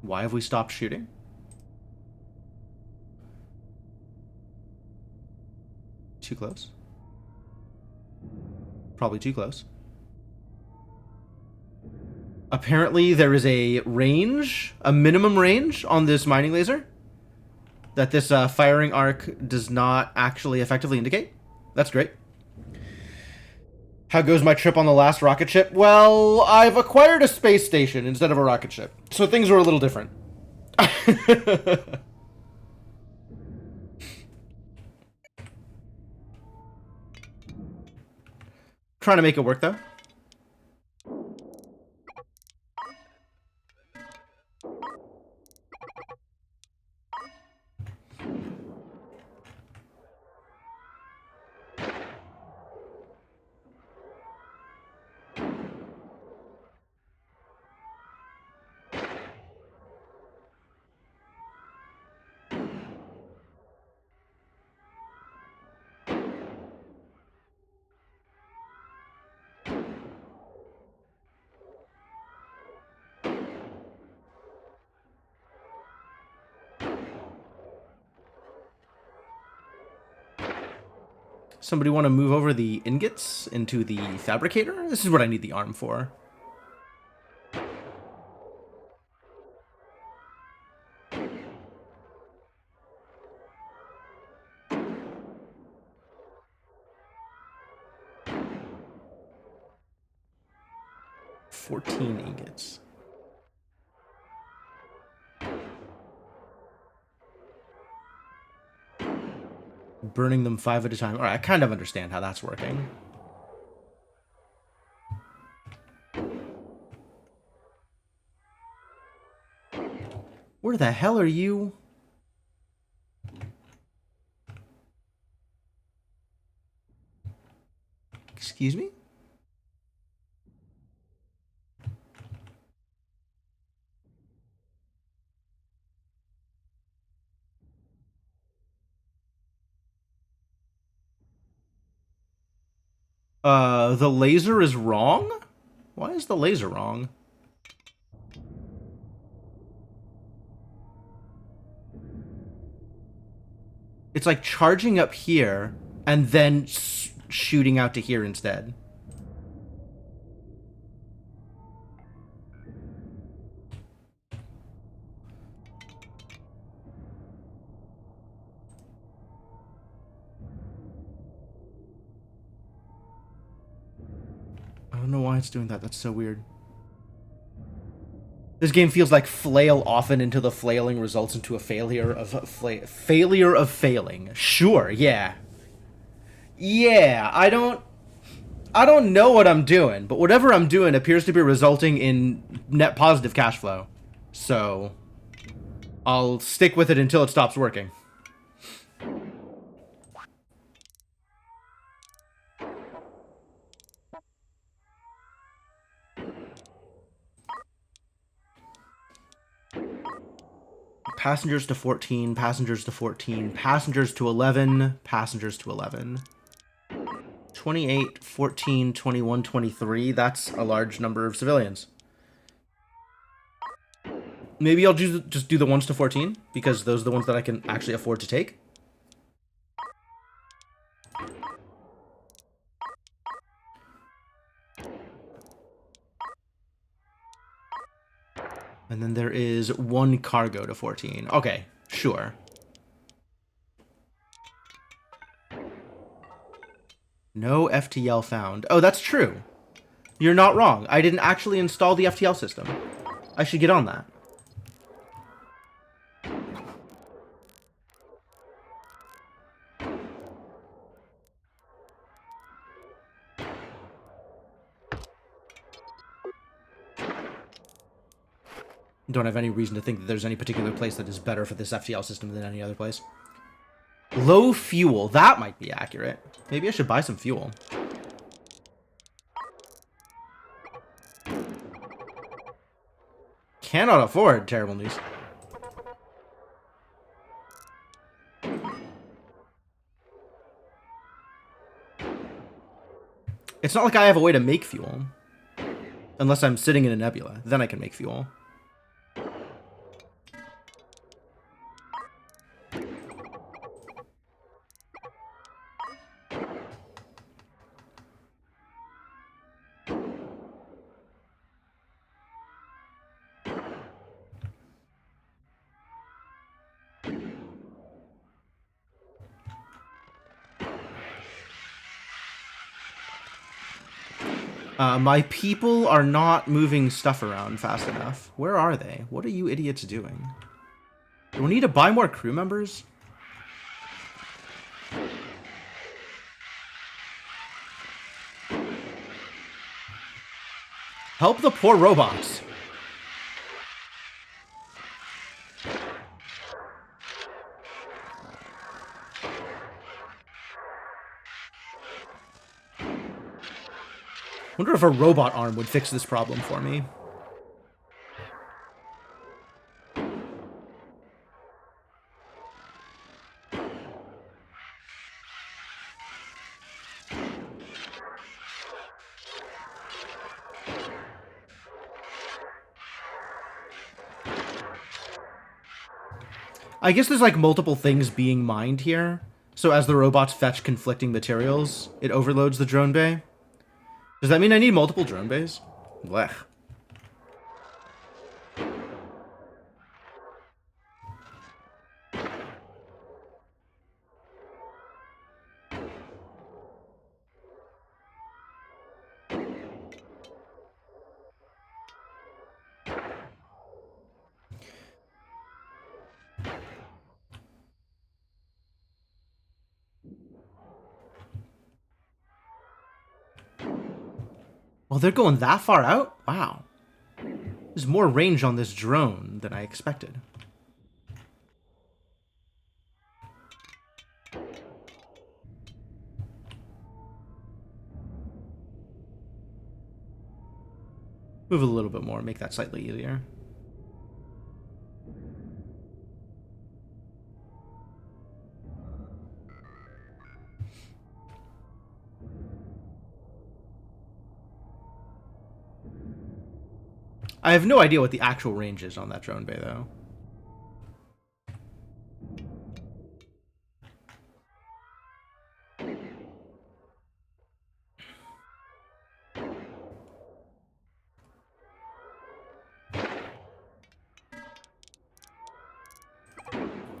Why have we stopped shooting? Too close. Probably too close. Apparently there is a range, a minimum range on this mining laser that this firing arc does not actually effectively indicate. That's great. How goes my trip on the last rocket ship? Well, I've acquired a space station instead of a rocket ship, so things are a little different. Trying to make it work, though. Somebody want to move over the ingots into the fabricator? This is what I need the arm for. $14 ingots. Burning them 5 at a time. All right, I kind of understand how that's working. Where the hell are you? Excuse me? The laser is wrong? Why is the laser wrong? It's like charging up here and then shooting out to here instead. I don't know why it's doing that. That's so weird. This game feels like flail often into the flailing results into a failure of failure of failing. Sure, yeah. Yeah, I don't know what I'm doing, but whatever I'm doing appears to be resulting in net positive cash flow. So I'll stick with it until it stops working. Passengers to 14, passengers to 14, passengers to 11, passengers to 11. 28, 14, 21, 23. That's a large number of civilians. Maybe I'll just do the ones to 14, because those are the ones that I can actually afford to take. And then there is one cargo to 14. Okay, sure. No FTL found. Oh, that's true. You're not wrong. I didn't actually install the FTL system. I should get on that. Don't have any reason to think that there's any particular place that is better for this FTL system than any other place. Low fuel. That might be accurate. Maybe I should buy some fuel. Cannot afford terrible news. It's not like I have a way to make fuel. Unless I'm sitting in a nebula. Then I can make fuel. My people are not moving stuff around fast enough. Where are they? What are you idiots doing? Do we need to buy more crew members? Help the poor robots. Wonder if a robot arm would fix this problem for me. I guess there's like multiple things being mined here. So as the robots fetch conflicting materials, it overloads the drone bay. Does that mean I need multiple drone bays? Blech. Well, they're going that far out? Wow. There's more range on this drone than I expected. Move a little bit more, make that slightly easier. I have no idea what the actual range is on that drone bay, though.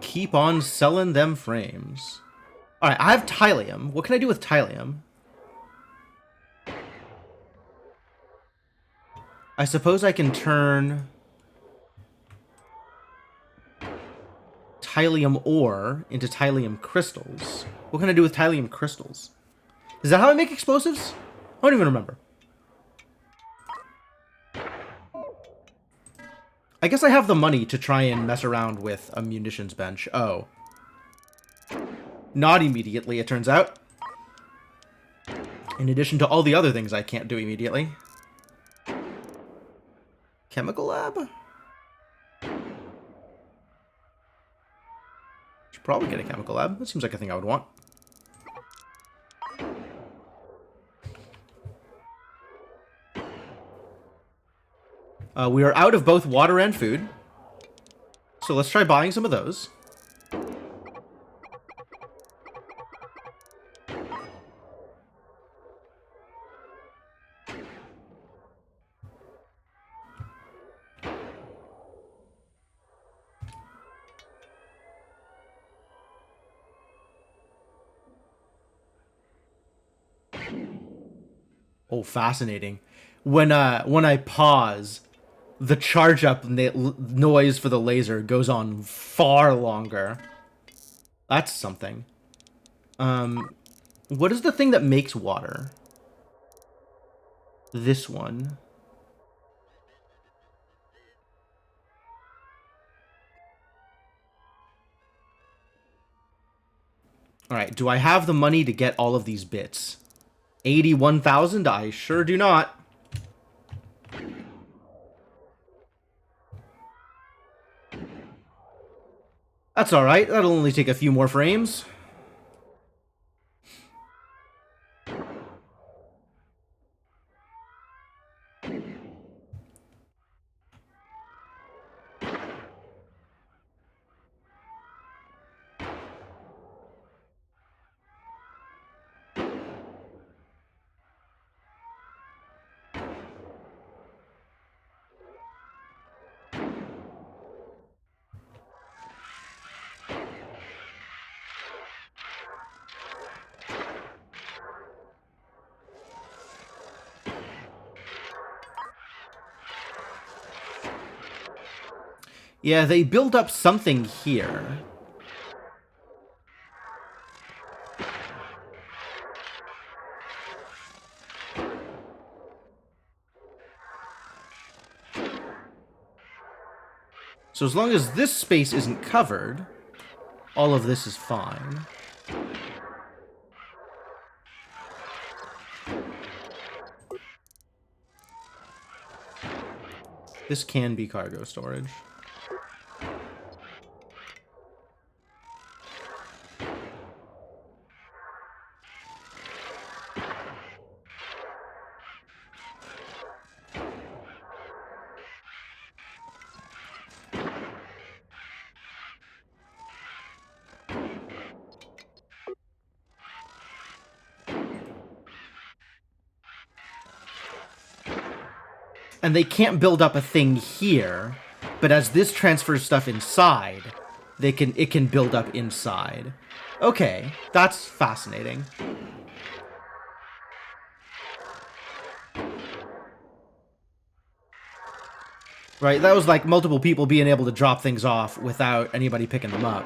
Keep on selling them frames. Alright, I have Tylium. What can I do with Tylium? I suppose I can turn Tylium ore into Tylium crystals. What can I do with Tylium crystals? Is that how I make explosives? I don't even remember. I guess I have the money to try and mess around with a munitions bench. Oh. Not immediately, it turns out. In addition to all the other things I can't do immediately. Chemical lab? Should probably get a chemical lab. That seems like a thing I would want. We are out of both water and food. So let's try buying some of those. Oh, fascinating. When I pause, the charge up noise for the laser goes on far longer. That's something. What is the thing that makes water? This one. Alright, do I have the money to get all of these bits? 81,000? I sure do not. That's alright, that'll only take a few more frames. Yeah, they build up something here. So as long as this space isn't covered, all of this is fine. This can be cargo storage. And they can't build up a thing here, but as this transfers stuff inside, it can build up inside. Okay, that's fascinating. Right, that was like multiple people being able to drop things off without anybody picking them up.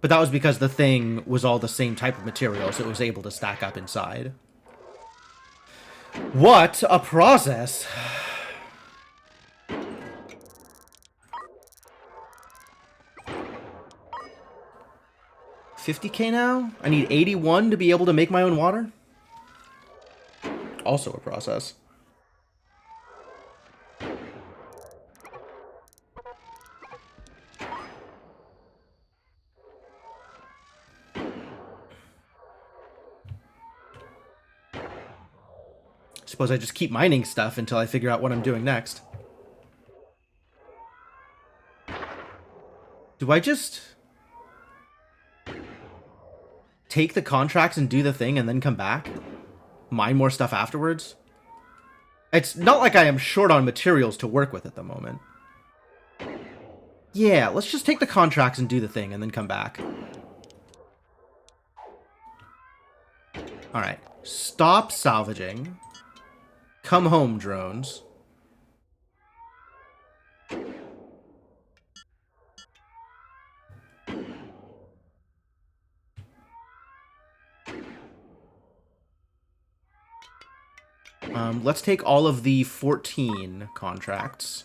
But that was because the thing was all the same type of material, so it was able to stack up inside. What a process! 50k now? I need 81 to be able to make my own water? Also a process. Suppose I just keep mining stuff until I figure out what I'm doing next. Do I just take the contracts and do the thing and then come back? Mine more stuff afterwards? It's not like I am short on materials to work with at the moment. Yeah, let's just take the contracts and do the thing and then come back. Alright. Stop salvaging. Come home, drones. Let's take all of the 14 contracts.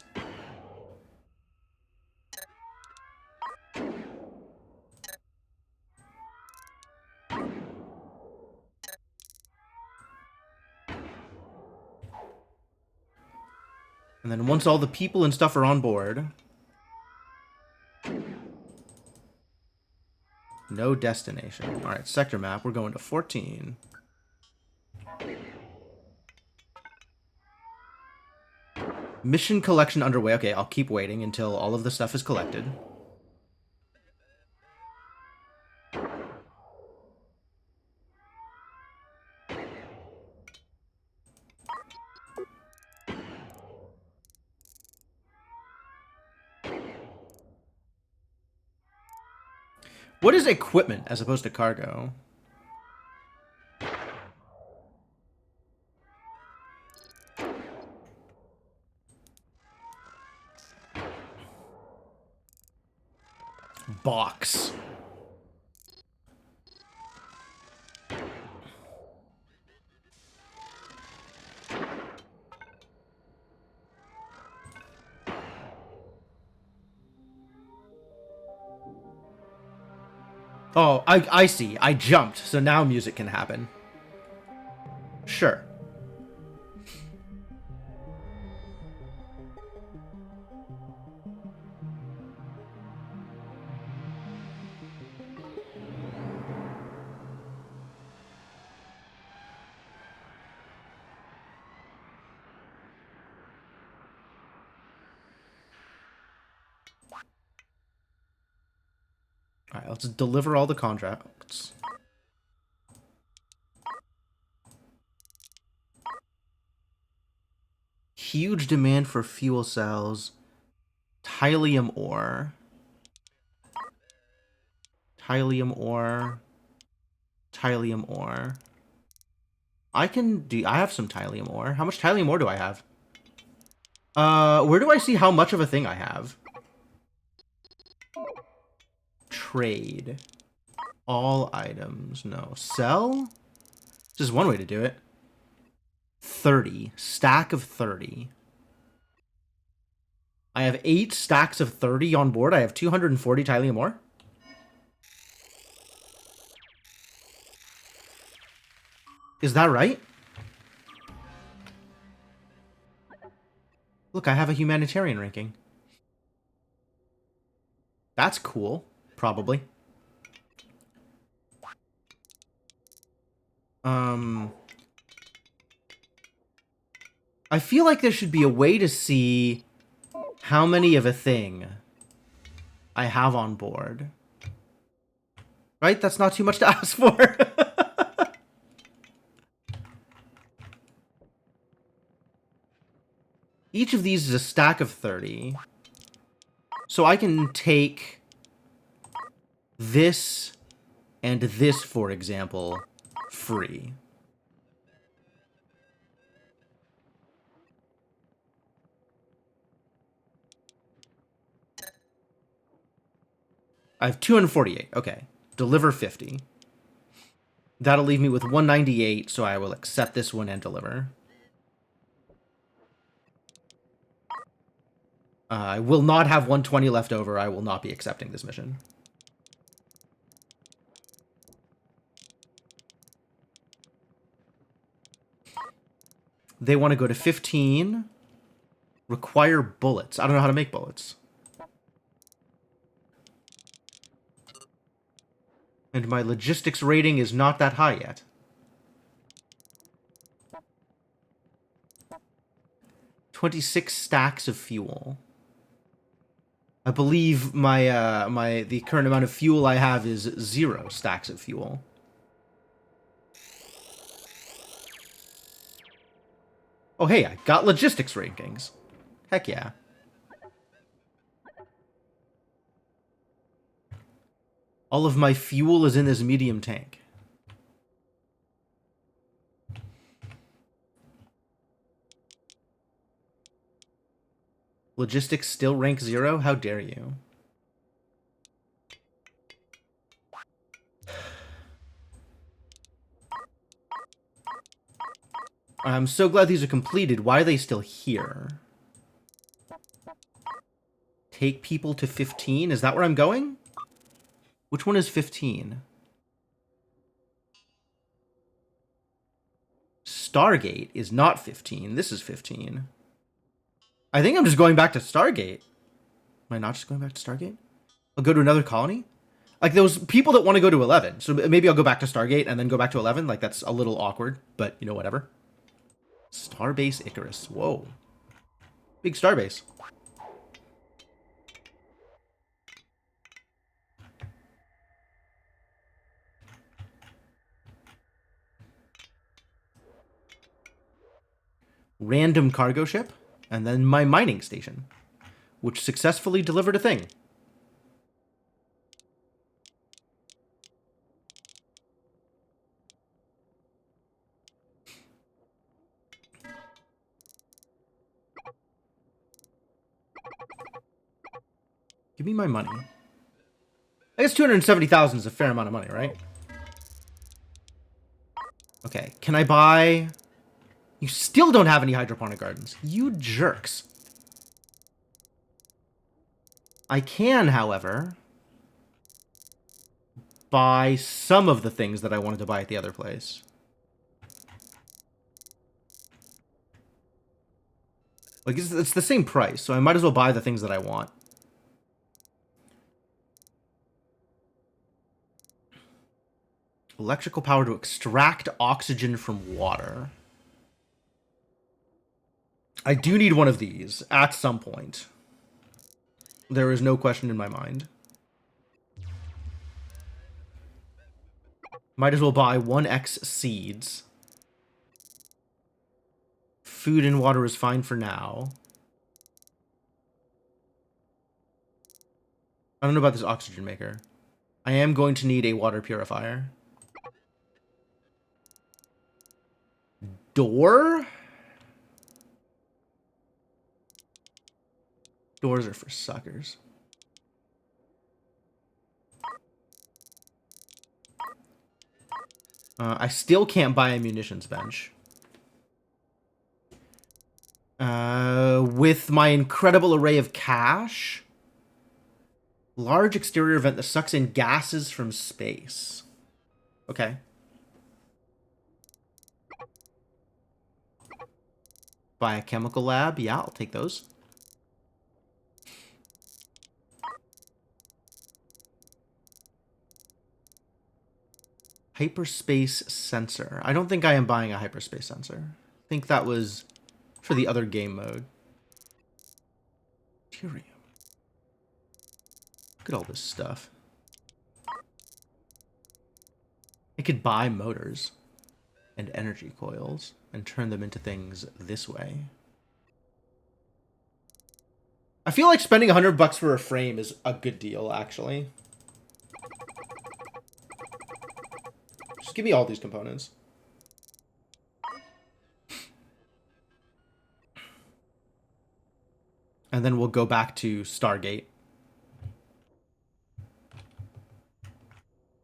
And then once all the people and stuff are on board... No destination. Alright, sector map. We're going to 14. Mission collection underway. Okay, I'll keep waiting until all of the stuff is collected. What is equipment as opposed to cargo? Box. Oh, I see. I jumped, so now music can happen. Sure. Alright, let's deliver all the contracts. Huge demand for fuel cells. Tylium ore. Tylium ore. Tylium ore. I have some tylium ore. How much tylium ore do I have? Where do I see how much of a thing I have? Trade. All items. No. Sell? Just one way to do it. 30. Stack of 30. I have 8 stacks of 30 on board. I have 240 Tylea more. Is that right? Look, I have a humanitarian ranking. That's cool. Probably. I feel like there should be a way to see how many of a thing I have on board. Right? That's not too much to ask for. Each of these is a stack of 30. So I can take this and this, for example, free. I have 248. Okay. Deliver 50. That'll leave me with 198, so I will accept this one and deliver. I will not have 120 left over. I will not be accepting this mission. They want to go to 15. Require bullets. I don't know how to make bullets. And my logistics rating is not that high yet. $26 stacks of fuel. I believe the current amount of fuel I have is 0 stacks of fuel. Oh, hey, I got logistics rankings. Heck yeah. All of my fuel is in this medium tank. Logistics still rank 0? How dare you? I'm so glad these are completed. Why are they still here? Take people to 15? Is that where I'm going? Which one is 15? Stargate is not 15. This is 15. I think I'm just going back to Stargate. Am I not just going back to Stargate? I'll go to another colony? Like, those people that want to go to 11. So maybe I'll go back to Stargate and then go back to 11. Like, that's a little awkward, but, you know, whatever. Starbase Icarus. Whoa. Big starbase. Random cargo ship. And then my mining station, which successfully delivered a thing. Give me my money. I guess 270,000 is a fair amount of money, right? Okay, can I buy... You still don't have any hydroponic gardens. You jerks. I can, however, buy some of the things that I wanted to buy at the other place. Like, it's the same price, so I might as well buy the things that I want. Electrical power to extract oxygen from water. I do need one of these at some point. There is no question in my mind. Might as well buy 1x seeds. Food and water is fine for now. I don't know about this oxygen maker. I am going to need a water purifier. Door? Doors are for suckers. I still can't buy a munitions bench. With my incredible array of cash, large exterior vent that sucks in gases from space. Okay. Biochemical lab. Yeah, I'll take those. Hyperspace sensor. I don't think I am buying a hyperspace sensor. I think that was for the other game mode. Deuterium. Look at all this stuff. I could buy motors and energy coils and turn them into things this way. I feel like spending $100 for a frame is a good deal, actually. Just give me all these components. And then we'll go back to Stargate.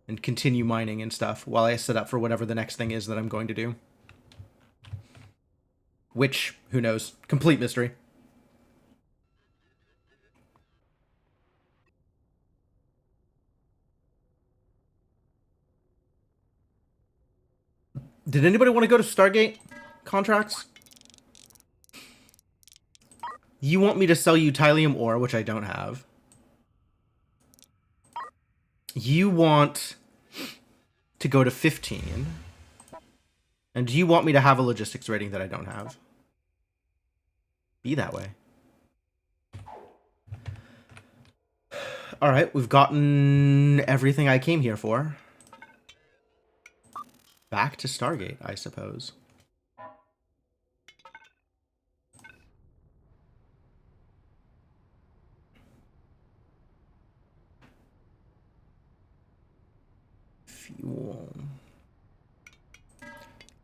And continue mining and stuff while I set up for whatever the next thing is that I'm going to do. Which, who knows? Complete mystery. Did anybody want to go to Stargate contracts? You want me to sell you Tylium ore, which I don't have. You want to go to 15. And you want me to have a logistics rating that I don't have. Be that way. Alright, we've gotten everything I came here for. Back to Stargate, I suppose. Fuel.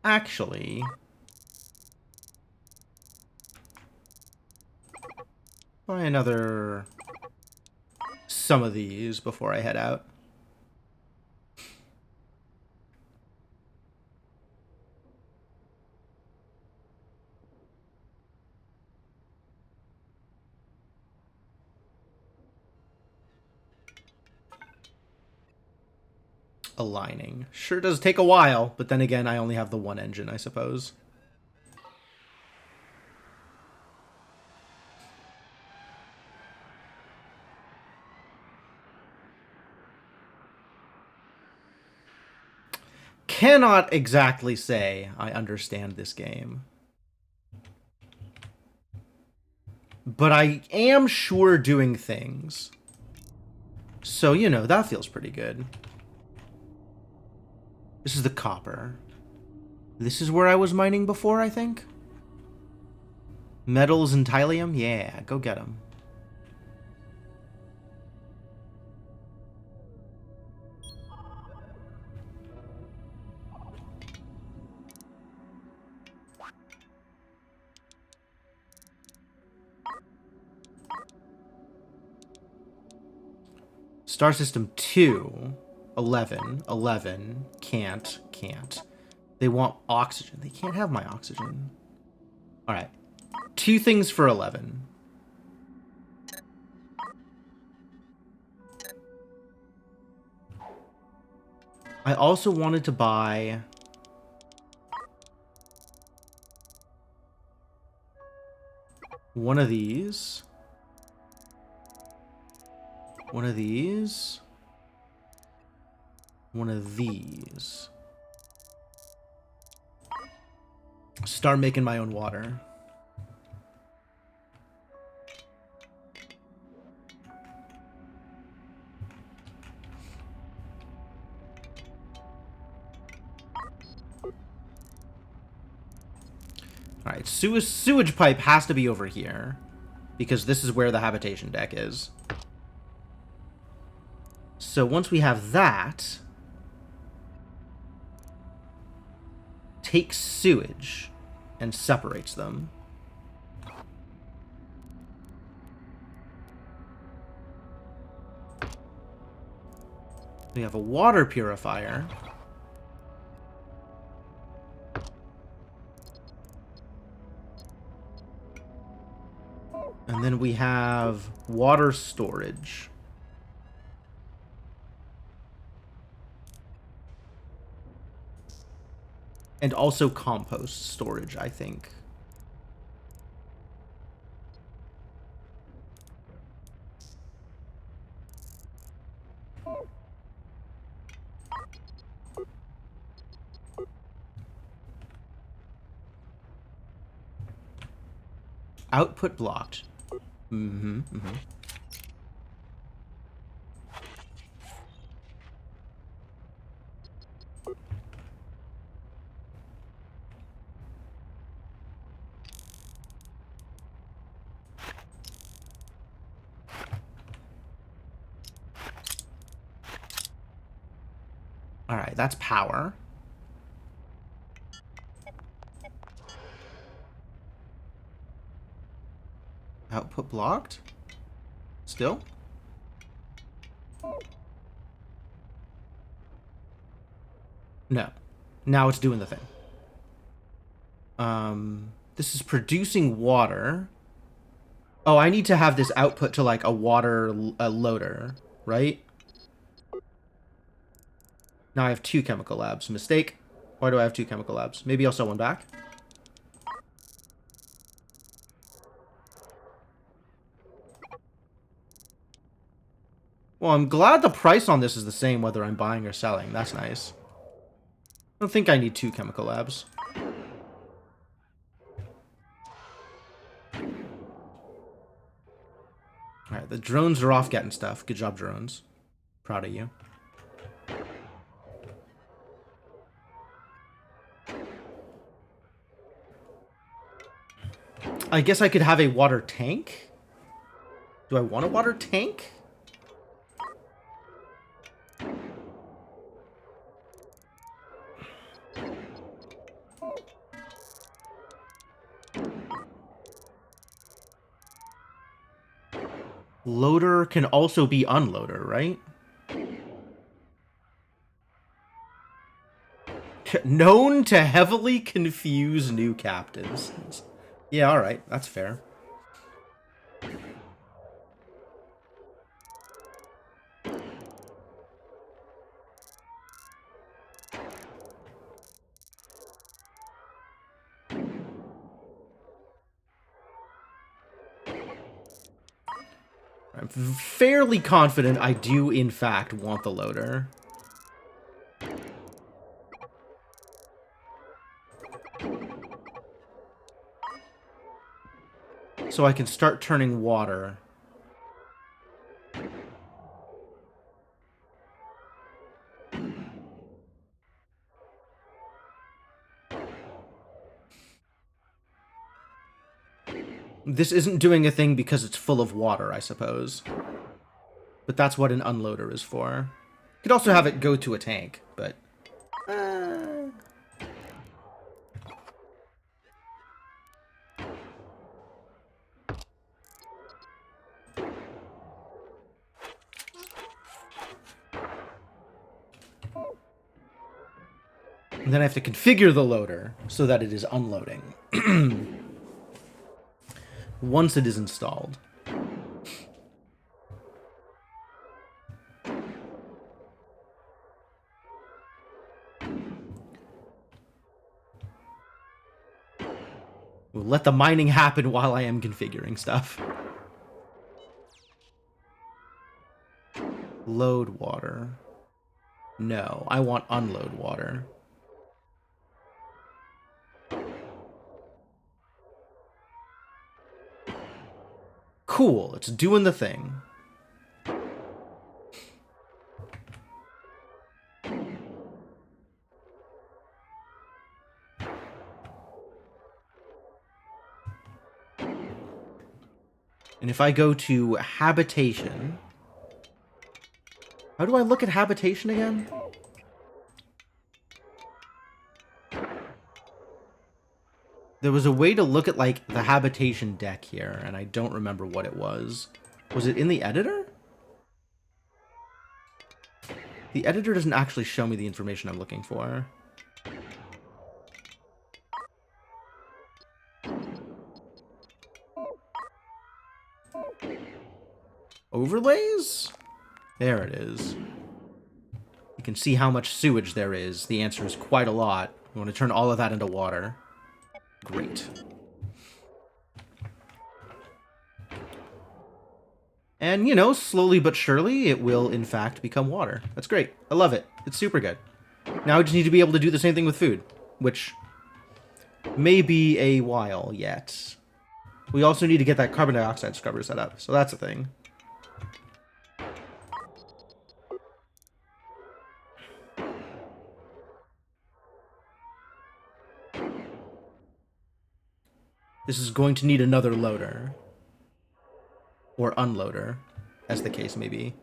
Actually, buy another some of these before I head out. Aligning. Sure does take a while, but then again, I only have the one engine, I suppose. Cannot exactly say I understand this game. But I am sure doing things. So, you know, that feels pretty good. This is the copper. This is where I was mining before, I think. Metals and Tylium? Yeah, go get them. Star System 2, 11, 11, can't. They want oxygen. They can't have my oxygen. Alright. 2 things for 11. I also wanted to buy one of these. One of these. One of these. Start making my own water. Alright, sewage pipe has to be over here. Because this is where the habitation deck is. So once we have that, takes sewage and separates them. We have a water purifier. And then we have water storage. And also compost storage, I think. Output blocked. All right, that's power. Output blocked? Still? No. Now it's doing the thing. This is producing water. Oh, I need to have this output to, like, a water loader, right? Now I have 2 chemical labs. Mistake. Why do I have 2 chemical labs? Maybe I'll sell one back. Well, I'm glad the price on this is the same whether I'm buying or selling. That's nice. I don't think I need 2 chemical labs. Alright, the drones are off getting stuff. Good job, drones. Proud of you. I guess I could have a water tank? Do I want a water tank? Loader can also be unloader, right? Known to heavily confuse new captains. Yeah, alright. That's fair. I'm fairly confident I do, in fact, want the loader. So I can start turning water. This isn't doing a thing because it's full of water, I suppose. But that's what an unloader is for. You could also have it go to a tank, but... And then I have to configure the loader so that it is unloading. Once it is installed. We'll let the mining happen while I am configuring stuff. Load water. No, I want unload water. Cool, it's doing the thing. And if I go to habitation... How do I look at habitation again? There was a way to look at, like, the habitation deck here, and I don't remember what it was. Was it in the editor? The editor doesn't actually show me the information I'm looking for. overlays? There it is. You can see how much sewage there is. The answer is quite a lot. We want to turn all of that into water. Great. And, you know, slowly but surely, it will, in fact, become water. That's great. I love it. It's super good. Now we just need to be able to do the same thing with food, which may be a while yet. We also need to get that carbon dioxide scrubber set up, so that's a thing. This is going to need another loader. Or unloader, as the case may be.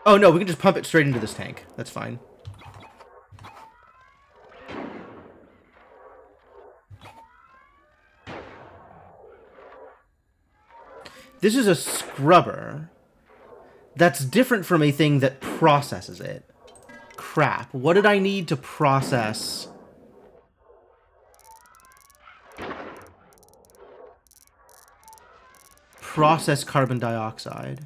Oh no, we can just pump it straight into this tank. That's fine. This is a scrubber. That's different from a thing that processes it. Crap. What did I need to process? Process carbon dioxide.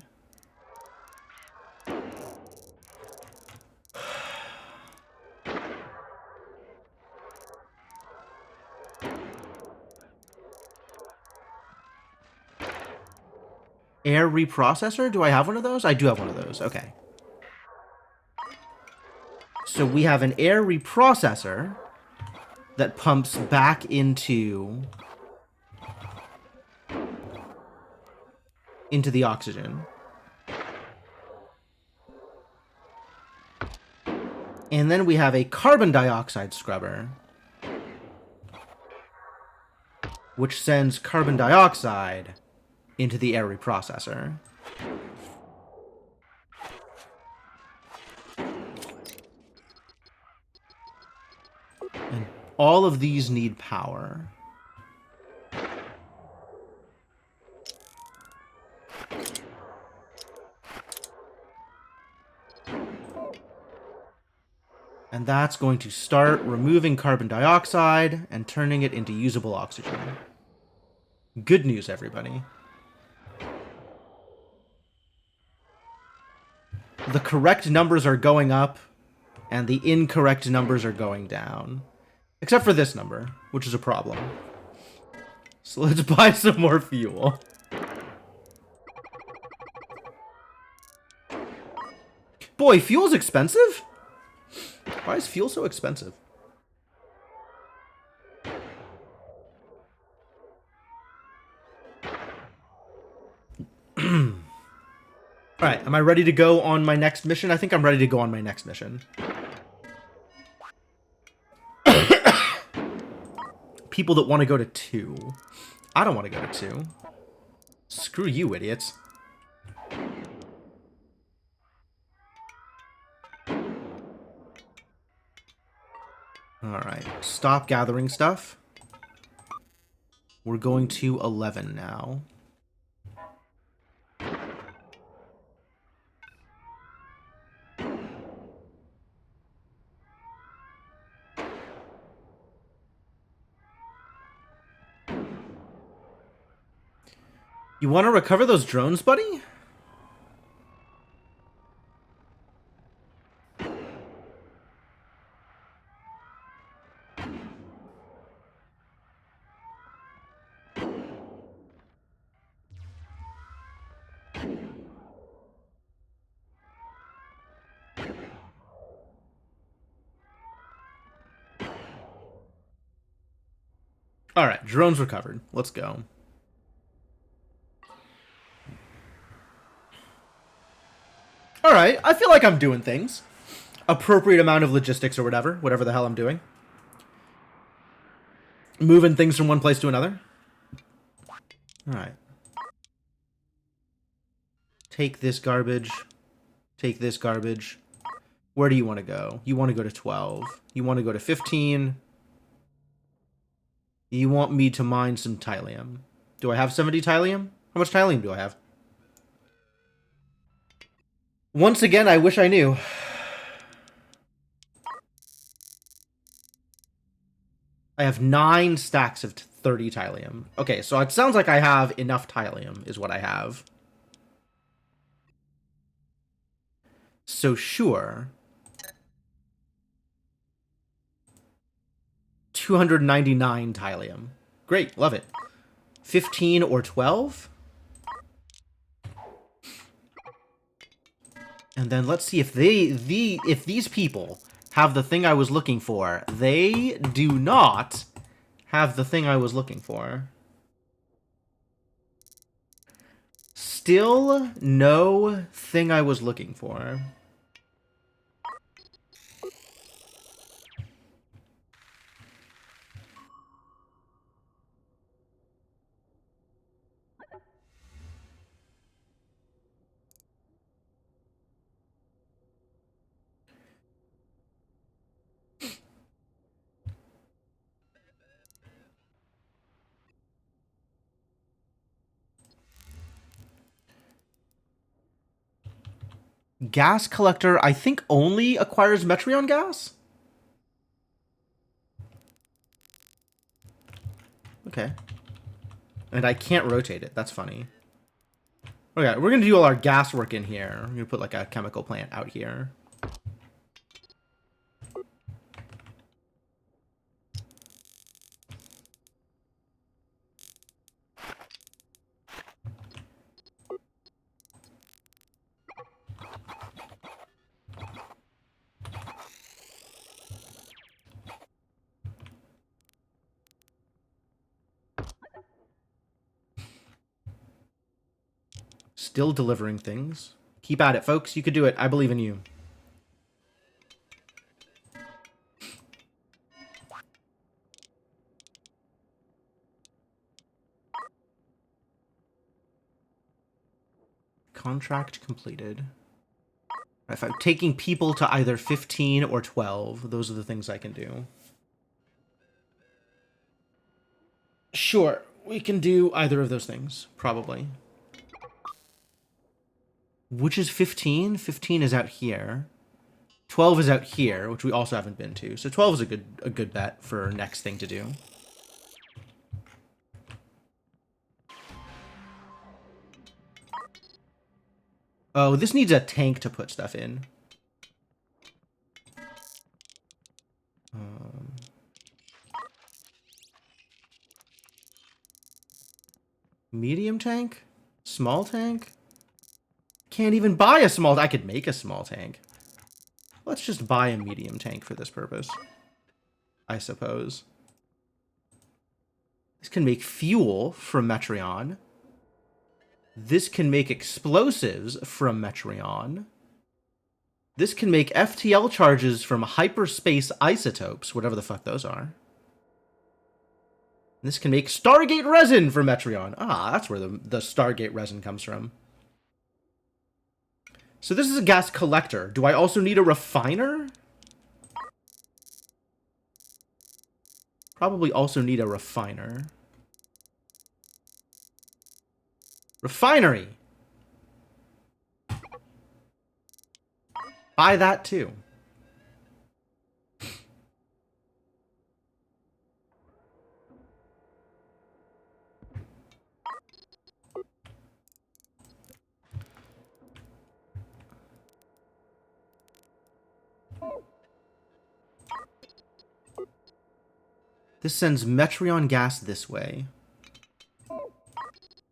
Air reprocessor? Do I have one of those? I do have one of those. Okay. So we have an air reprocessor that pumps back into the oxygen. And then we have a carbon dioxide scrubber, which sends carbon dioxide into the air reprocessor. And all of these need power. And that's going to start removing carbon dioxide and turning it into usable oxygen. Good news, everybody. The correct numbers are going up, and the incorrect numbers are going down. Except for this number, which is a problem. So let's buy some more fuel. Boy, fuel's expensive? Why is fuel so expensive? Alright, am I ready to go on my next mission? I think I'm ready to go on my next mission. People that want to go to 2. I don't want to go to 2. Screw you, idiots. Alright, stop gathering stuff. We're going to 11 now. You want to recover those drones, buddy? Alright, drones recovered. Let's go. Alright, I feel like I'm doing things. Appropriate amount of logistics or whatever the hell I'm doing. Moving things from one place to another. Alright. Take this garbage. Take this garbage. Where do you want to go? You want to go to 12. You want to go to 15. You want me to mine some Tylium. Do I have 70 Tylium? How much Tylium do I have? Once again, I wish I knew. I have 9 stacks of 30 Tylium. Okay, so it sounds like I have enough Tylium, is what I have. So sure. 299 Tylium. Great, love it. 15 or 12? And then let's see if if these people have the thing I was looking for. They do not have the thing I was looking for. Still no thing I was looking for. Gas collector, I think, only acquires Metreon gas? Okay. And I can't rotate it. That's funny. Okay, we're going to do all our gas work in here. We're going to put, like, a chemical plant out here. Still delivering things. Keep at it, folks. You could do it. I believe in you. Contract completed. If I'm taking people to either 15 or 12, those are the things I can do. Sure, we can do either of those things, probably. Which is 15? 15 is out here. 12 is out here, which we also haven't been to. So 12 is a good bet for next thing to do. Oh, this needs a tank to put stuff in. Medium tank? Small tank? Can't even buy a small... I could make a small tank. Let's just buy a medium tank for this purpose, I suppose. This can make fuel from Metreon. This can make explosives from Metreon. This can make FTL charges from hyperspace isotopes, whatever the fuck those are. This can make Stargate resin from Metreon. Ah, that's where the Stargate resin comes from. So this is a gas collector. Do I also need a refiner? Probably also need a refiner. Refinery! Buy that too. This sends Metreon gas this way.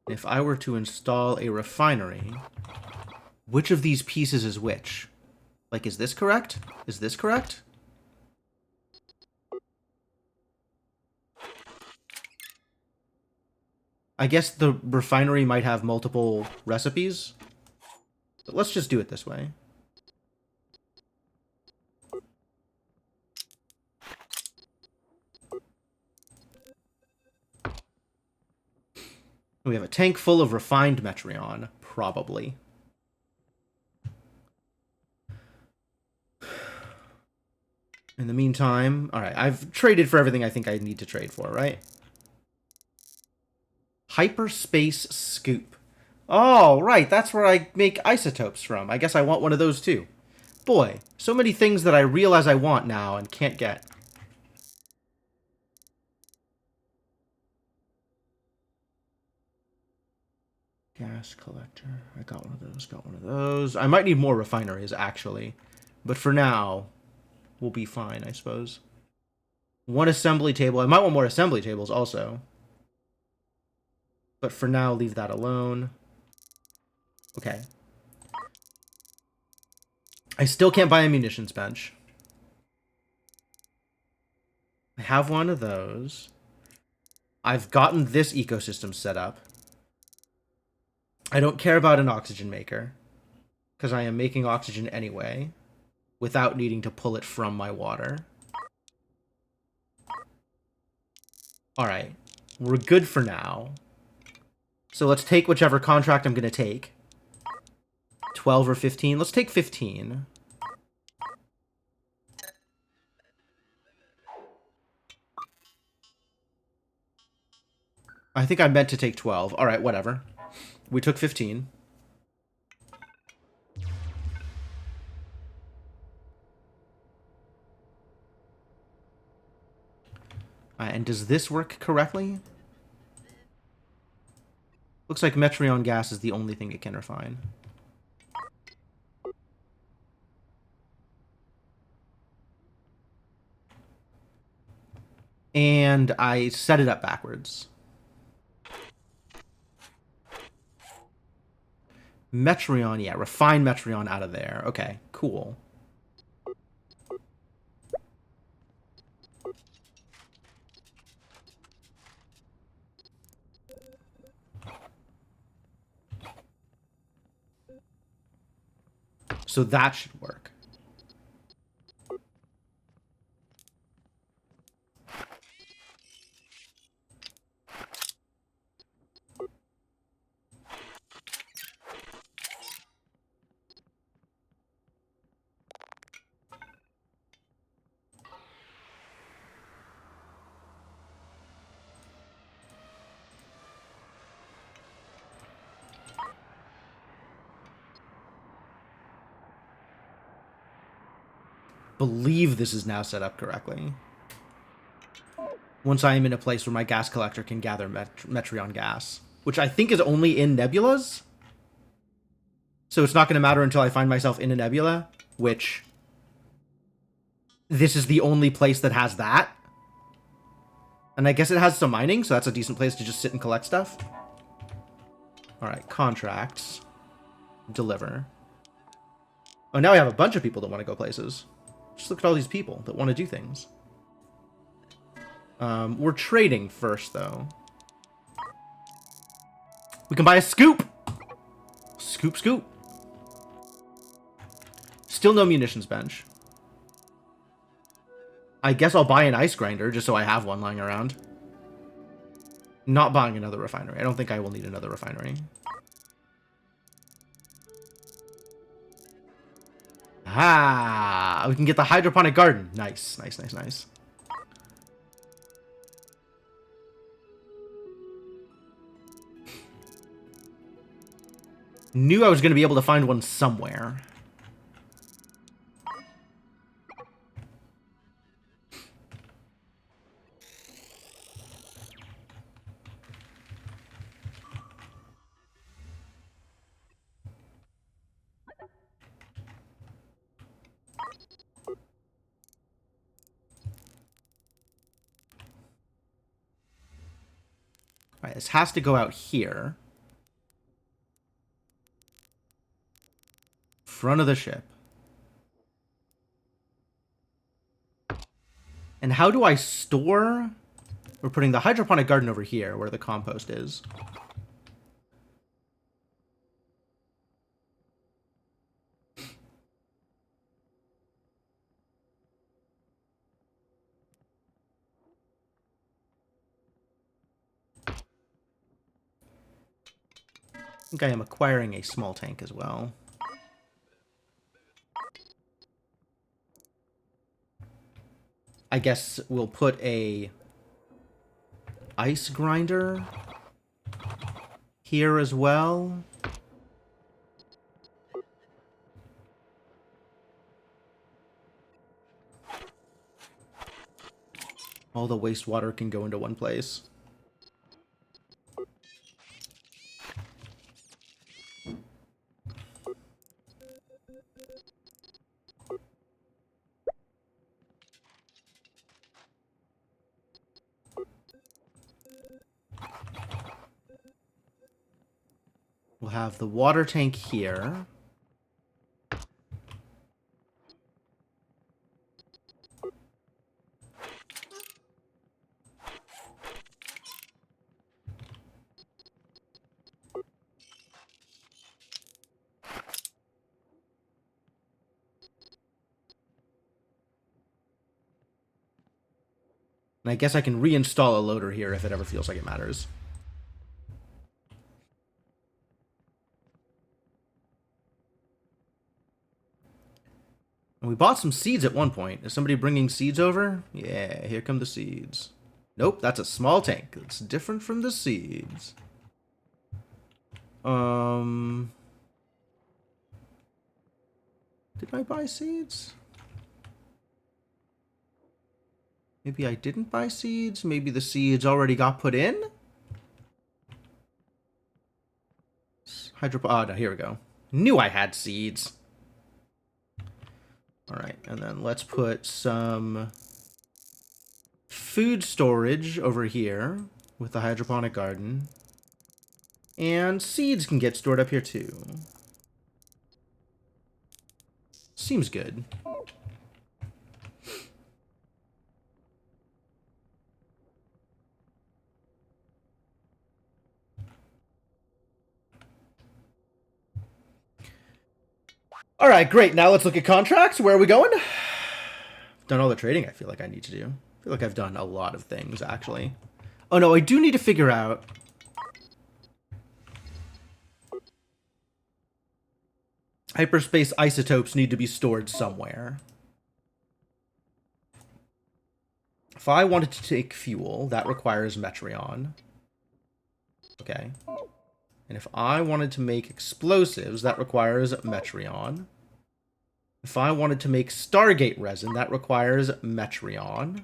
If I were to install a refinery, which of these pieces is which? Like, is this correct? Is this correct? I guess the refinery might have multiple recipes. But let's just do it this way. We have a tank full of refined Metreon, probably. In the meantime, alright, I've traded for everything I think I need to trade for, right? Hyperspace scoop. Oh, right, that's where I make isotopes from. I guess I want one of those too. Boy, so many things that I realize I want now and can't get. Gas collector. I got one of those, got one of those. I might need more refineries, actually. But for now, we'll be fine, I suppose. One assembly table. I might want more assembly tables also. But for now, leave that alone. Okay. I still can't buy a munitions bench. I have one of those. I've gotten this ecosystem set up. I don't care about an oxygen maker, because I am making oxygen anyway, without needing to pull it from my water. Alright, we're good for now. So let's take whichever contract I'm going to take. 12 or 15? Let's take 15. I think I meant to take 12. Alright, whatever. We took 15. And does this work correctly? Looks like Metreon gas is the only thing it can refine. And I set it up backwards. Metreon, yeah, refine Metreon out of there. Okay, cool. So that should work. Believe this is now set up correctly. Once I am in a place where my gas collector can gather Metreon gas, which I think is only in nebulas. So it's not going to matter until I find myself in a nebula, which this is the only place that has that. And I guess it has some mining, so that's a decent place to just sit and collect stuff. Alright, contracts. Deliver. Oh, now we have a bunch of people that want to go places. Just look at all these people that want to do things. We're trading first, though. We can buy a scoop! Scoop, scoop. Still no munitions bench. I guess I'll buy an ice grinder, just so I have one lying around. Not buying another refinery. I don't think I will need another refinery. Ah, we can get the hydroponic garden. Nice, nice, nice, nice. Knew I was going to be able to find one somewhere. Alright, this has to go out here. Front of the ship. And how do I store? We're putting the hydroponic garden over here, where the compost is. I think I am acquiring a small tank as well. I guess we'll put a ice grinder here as well. All the wastewater can go into one place. have the water tank here. And I guess I can reinstall a loader here if it ever feels like it matters. And we bought some seeds at one point. Is somebody bringing seeds over? Yeah, here come the seeds. Nope, that's a small tank. It's different from the seeds. Did I buy seeds? Maybe I didn't buy seeds. Maybe the seeds already got put in. Oh, no, here we go. Knew I had seeds. All right, and then let's put some food storage over here with the hydroponic garden. And seeds can get stored up here too. Seems good. All right, great. Now let's look at contracts. Where are we going? Done all the trading I feel like I need to do. I feel like I've done a lot of things, actually. Oh, no, I do need to figure out... Hyperspace isotopes need to be stored somewhere. If I wanted to take fuel, that requires Metreon. Okay. And if I wanted to make explosives, that requires Metreon. If I wanted to make Stargate resin, that requires Metreon.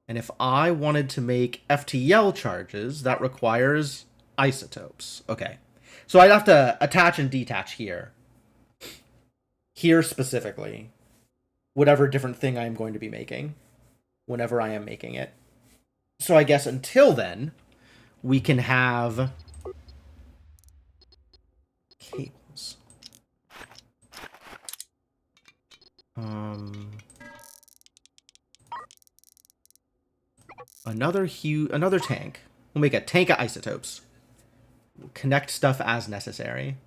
And if I wanted to make FTL charges, that requires isotopes. Okay. So I'd have to attach and detach here. Here specifically. Whatever different thing I am going to be making. Whenever I am making it. So I guess until then, we can have... cables. Another tank. We'll make a tank of isotopes. We'll connect stuff as necessary.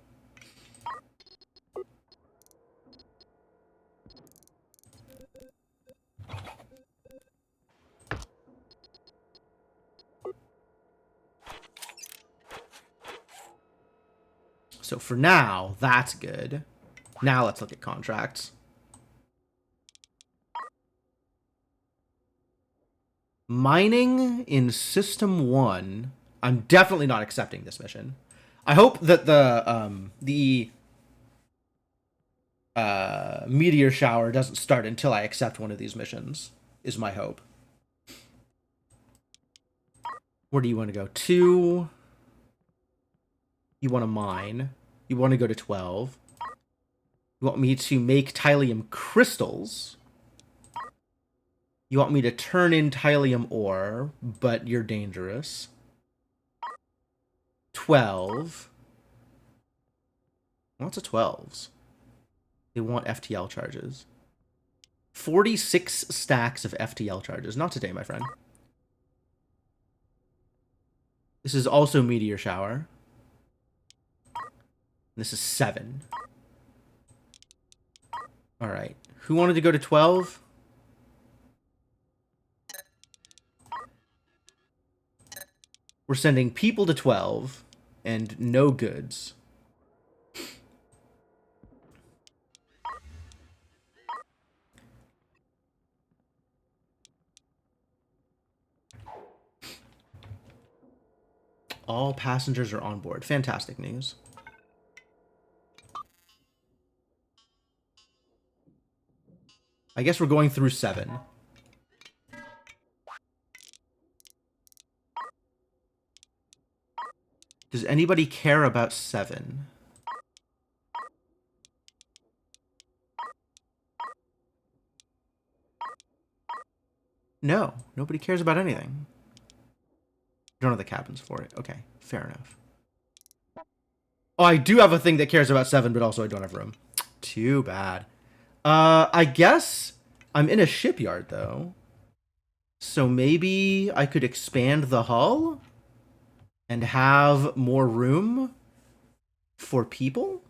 So for now, that's good. Now let's look at contracts. Mining in System 1. I'm definitely not accepting this mission. I hope that the meteor shower doesn't start until I accept one of these missions, is my hope. Where do you want to go? 2. You want to mine. You want to go to 12. You want me to make Tylium crystals. You want me to turn in Tylium ore, but you're dangerous. 12. Lots of 12s. They want FTL charges. 46 stacks of FTL charges. Not today, my friend. This is also Meteor Shower. This is 7. Alright. Who wanted to go to 12? We're sending people to 12 and no goods. All passengers are on board. Fantastic news. I guess we're going through 7. Does anybody care about 7? No, nobody cares about anything. Don't have the cabins for it. Okay, fair enough. Oh, I do have a thing that cares about 7, but also I don't have room. Too bad. I guess I'm in a shipyard, though. So maybe I could expand the hull and have more room for people?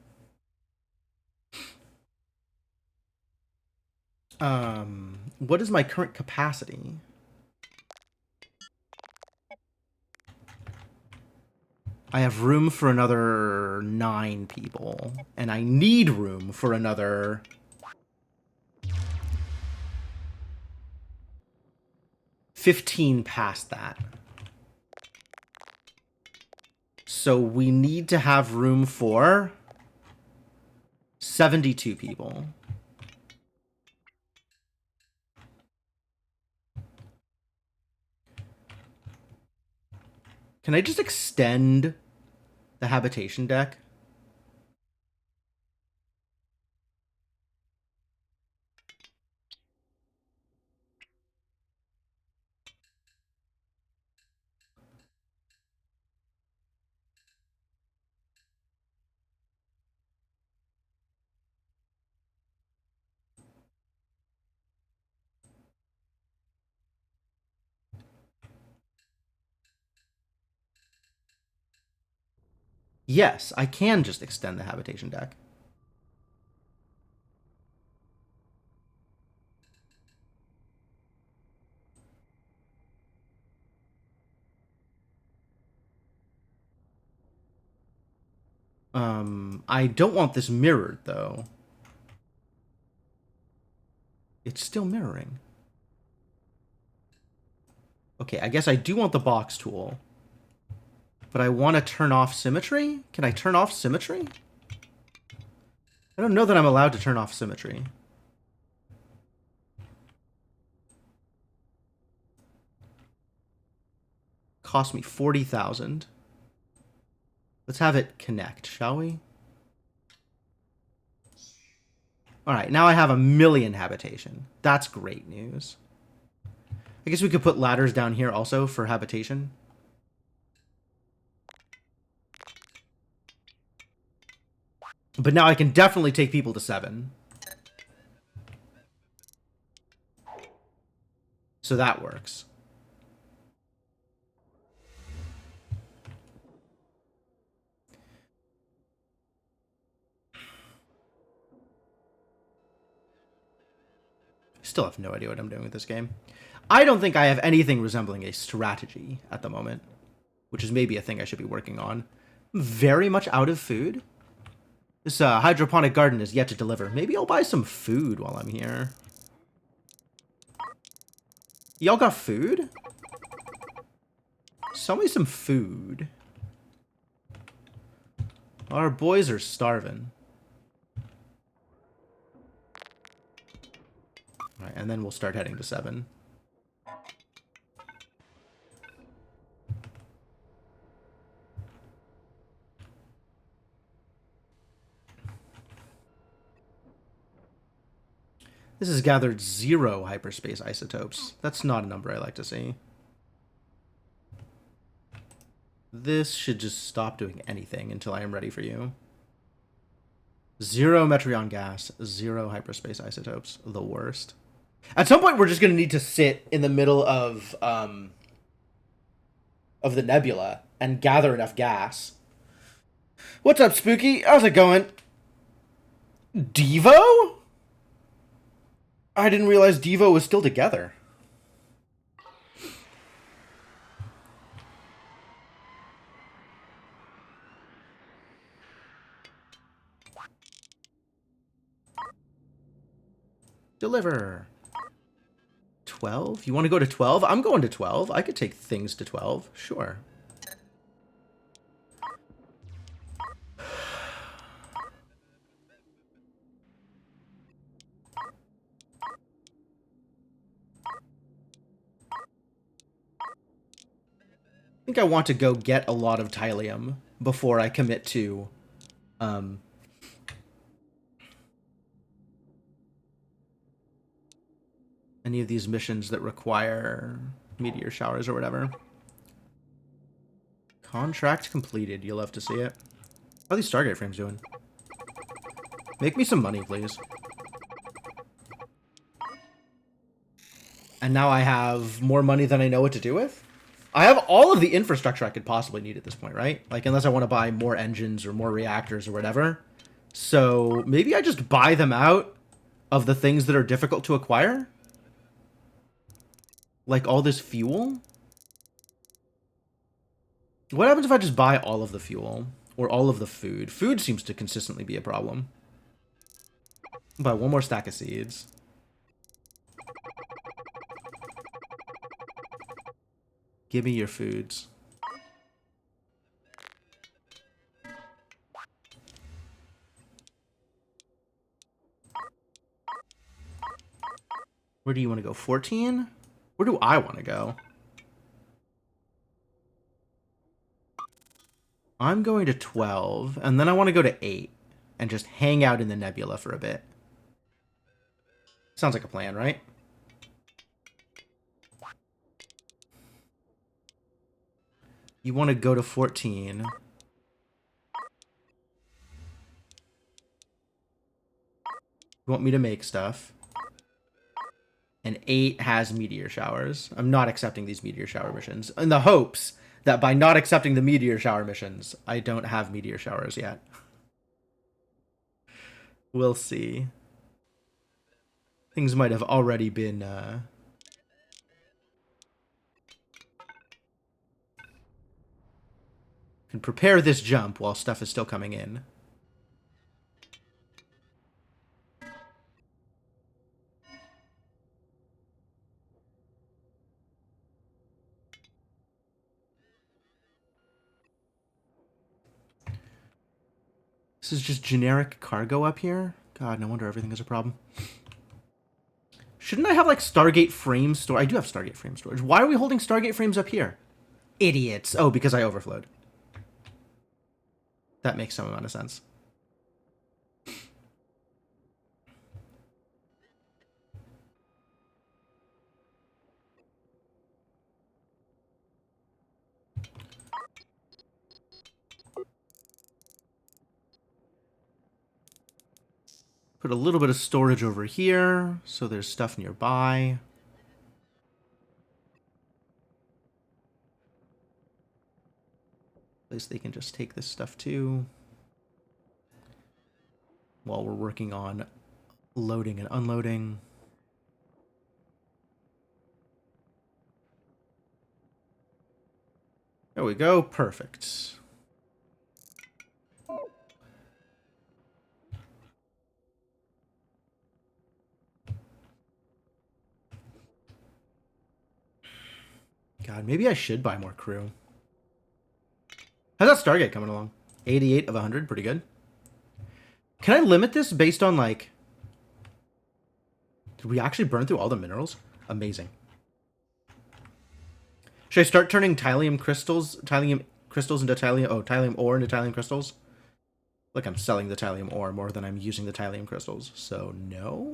What is my current capacity? I have room for another 9 people, and I need room for another 15 past that. So we need to have room for 72 people. Can I just extend the habitation deck? Yes, I can just extend the habitation deck. I don't want this mirrored, though. It's still mirroring. Okay, I guess I do want the box tool. But I want to turn off symmetry? Can I turn off symmetry? I don't know that I'm allowed to turn off symmetry. Cost me 40,000. Let's have it connect, shall we? Alright, now I have 1,000,000 habitation. That's great news. I guess we could put ladders down here also for habitation. But now I can definitely take people to 7. So that works. Still have no idea what I'm doing with this game. I don't think I have anything resembling a strategy at the moment, which is maybe a thing I should be working on. I'm very much out of food. This hydroponic garden is yet to deliver. Maybe I'll buy some food while I'm here. Y'all got food? Sell me some food. Our boys are starving. Alright, and then we'll start heading to 7. This has gathered 0 hyperspace isotopes. That's not a number I like to see. This should just stop doing anything until I am ready for you. 0 Metreon gas, 0 hyperspace isotopes. The worst. At some point, we're just going to need to sit in the middle of the nebula and gather enough gas. What's up, Spooky? How's it going? Devo? I didn't realize Devo was still together. Deliver. 12? You want to go to 12? I'm going to 12. I could take things to 12. Sure. I think I want to go get a lot of Tylium before I commit to any of these missions that require meteor showers or whatever. Contract completed. You'll love to see it. How are these Stargate frames doing? Make me some money, please. And now I have more money than I know what to do with? I have all of the infrastructure I could possibly need at this point, right? Like, unless I want to buy more engines or more reactors or whatever. So, maybe I just buy them out of the things that are difficult to acquire? Like all this fuel? What happens if I just buy all of the fuel? Or all of the food? Food seems to consistently be a problem. Buy one more stack of seeds. Give me your foods. Where do you want to go? 14? Where do I want to go? I'm going to 12, and then I want to go to 8 and just hang out in the nebula for a bit. Sounds like a plan, right? You want to go to 14. You want me to make stuff. And 8 has meteor showers. I'm not accepting these meteor shower missions in the hopes that by not accepting the meteor shower missions, I don't have meteor showers yet. We'll see. Things might have already been, can prepare this jump while stuff is still coming in. This is just generic cargo up here? God, no wonder everything is a problem. Shouldn't I have, like, Stargate frame storage? I do have Stargate frame storage. Why are we holding Stargate frames up here? Idiots. Oh, because I overflowed. That makes some amount of sense. Put a little bit of storage over here, so there's stuff nearby. At least they can just take this stuff too. While we're working on loading and unloading. There we go. Perfect. God, maybe I should buy more crew. How's that Stargate coming along? 88 of 100. Pretty good. Can I limit this based on, like... Did we actually burn through all the minerals? Amazing. Should I start turning thallium crystals into thallium ore into thallium crystals? Like I'm selling the thallium ore more than I'm using the thallium crystals. So, no?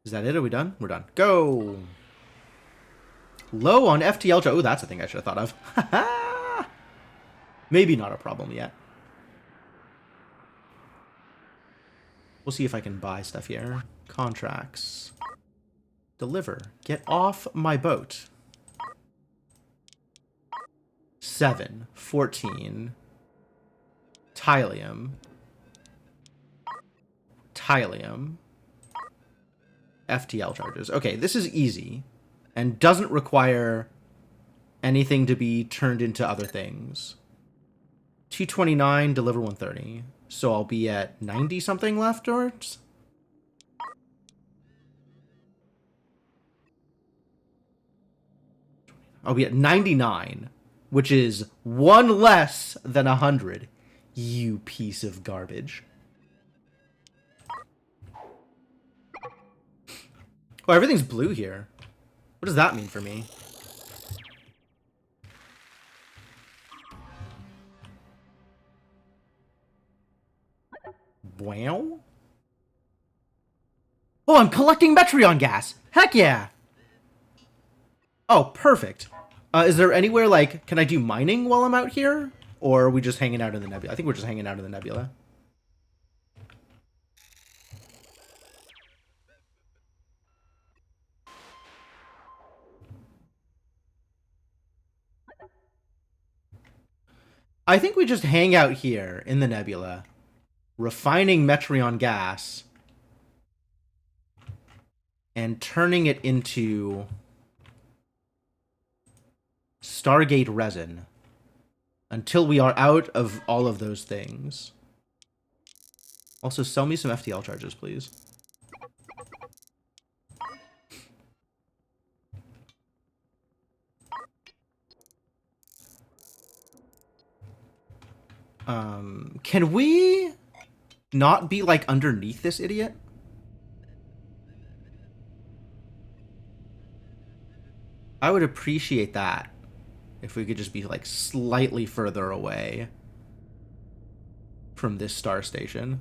Is that it? Are we done? We're done. Go! Low on FTL. Oh, that's a thing I should have thought of. Maybe not a problem yet. We'll see if I can buy stuff here. Contracts. Deliver. Get off my boat. 7. 14. Thallium. Thallium. FTL charges. Okay, this is easy. And doesn't require anything to be turned into other things. 229, deliver 130. So I'll be at 90-something left, or... I'll be at 99, which is one less than 100. You piece of garbage. Oh, everything's blue here. What does that mean for me? Wow. Oh, I'm collecting Metreon gas. Heck yeah. Oh, perfect. Is there anywhere, like, can I do mining while I'm out here? Or are we just hanging out in the nebula? I think we're just hanging out in the nebula. I think we just hang out here in the nebula, refining Metreon gas, and turning it into Stargate resin until we are out of all of those things. Also, sell me some FTL charges, please. Can we not be, like, underneath this idiot? I would appreciate that if we could just be, like, slightly further away from this star station.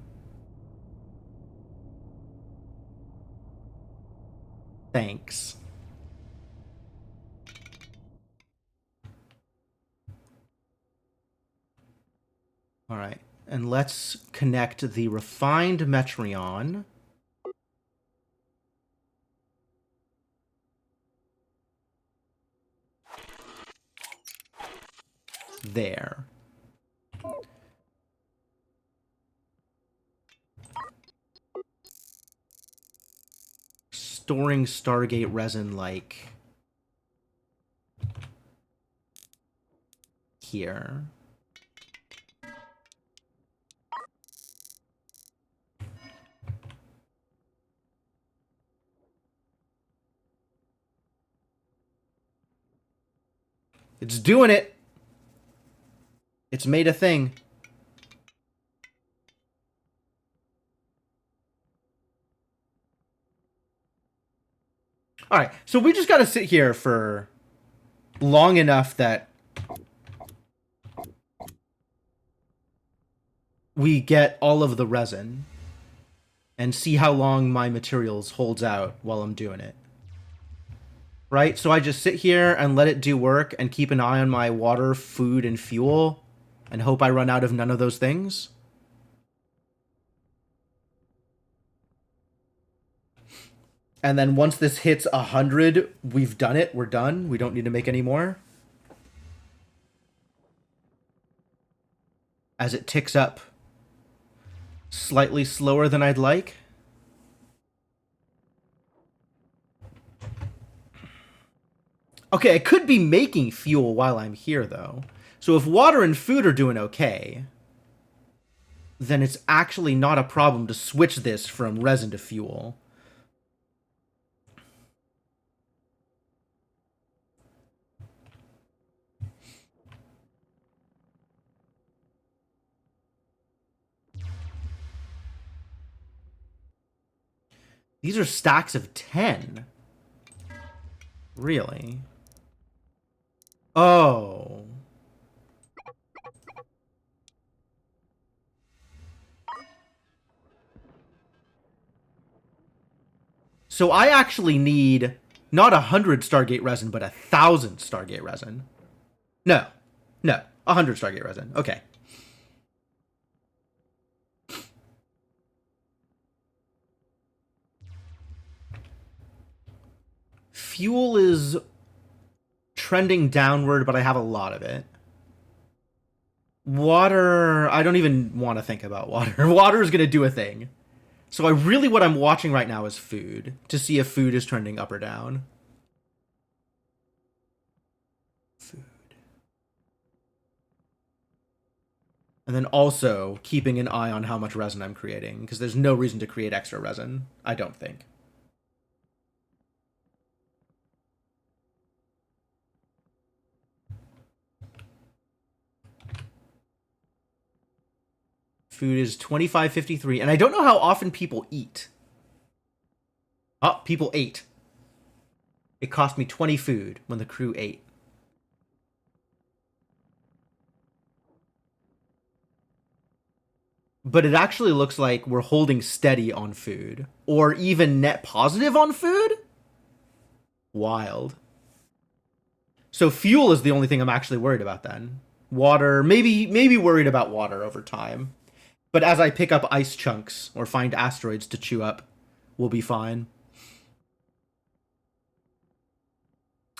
Thanks. All right, and let's connect the refined Metreon there. Storing Stargate resin, like, here. It's doing it. It's made a thing. All right, so we just got to sit here for long enough that we get all of the resin and see how long my materials holds out while I'm doing it. Right? So I just sit here and let it do work and keep an eye on my water, food, and fuel and hope I run out of none of those things. And then once this hits 100, we've done it. We're done. We don't need to make any more. As it ticks up slightly slower than I'd like. Okay, I could be making fuel while I'm here, though. So if water and food are doing okay, then it's actually not a problem to switch this from resin to fuel. These are stacks of 10. Really? Oh. So I actually need not 100 Stargate resin, but 1,000 Stargate resin. No. No. 100 Stargate resin. Okay. Fuel is trending downward, but I have a lot of it. Water, I don't even want to think about water. Water is going to do a thing. So what I'm watching right now is food, to see if food is trending up or down. Food. And then also keeping an eye on how much resin I'm creating, because there's no reason to create extra resin, I don't think. Food is 25.53, and I don't know how often people eat. Oh, people ate. It cost me 20 food when the crew ate. But it actually looks like we're holding steady on food. Or even net positive on food? Wild. So fuel is the only thing I'm actually worried about then. Water, maybe worried about water over time. But as I pick up ice chunks or find asteroids to chew up, we'll be fine.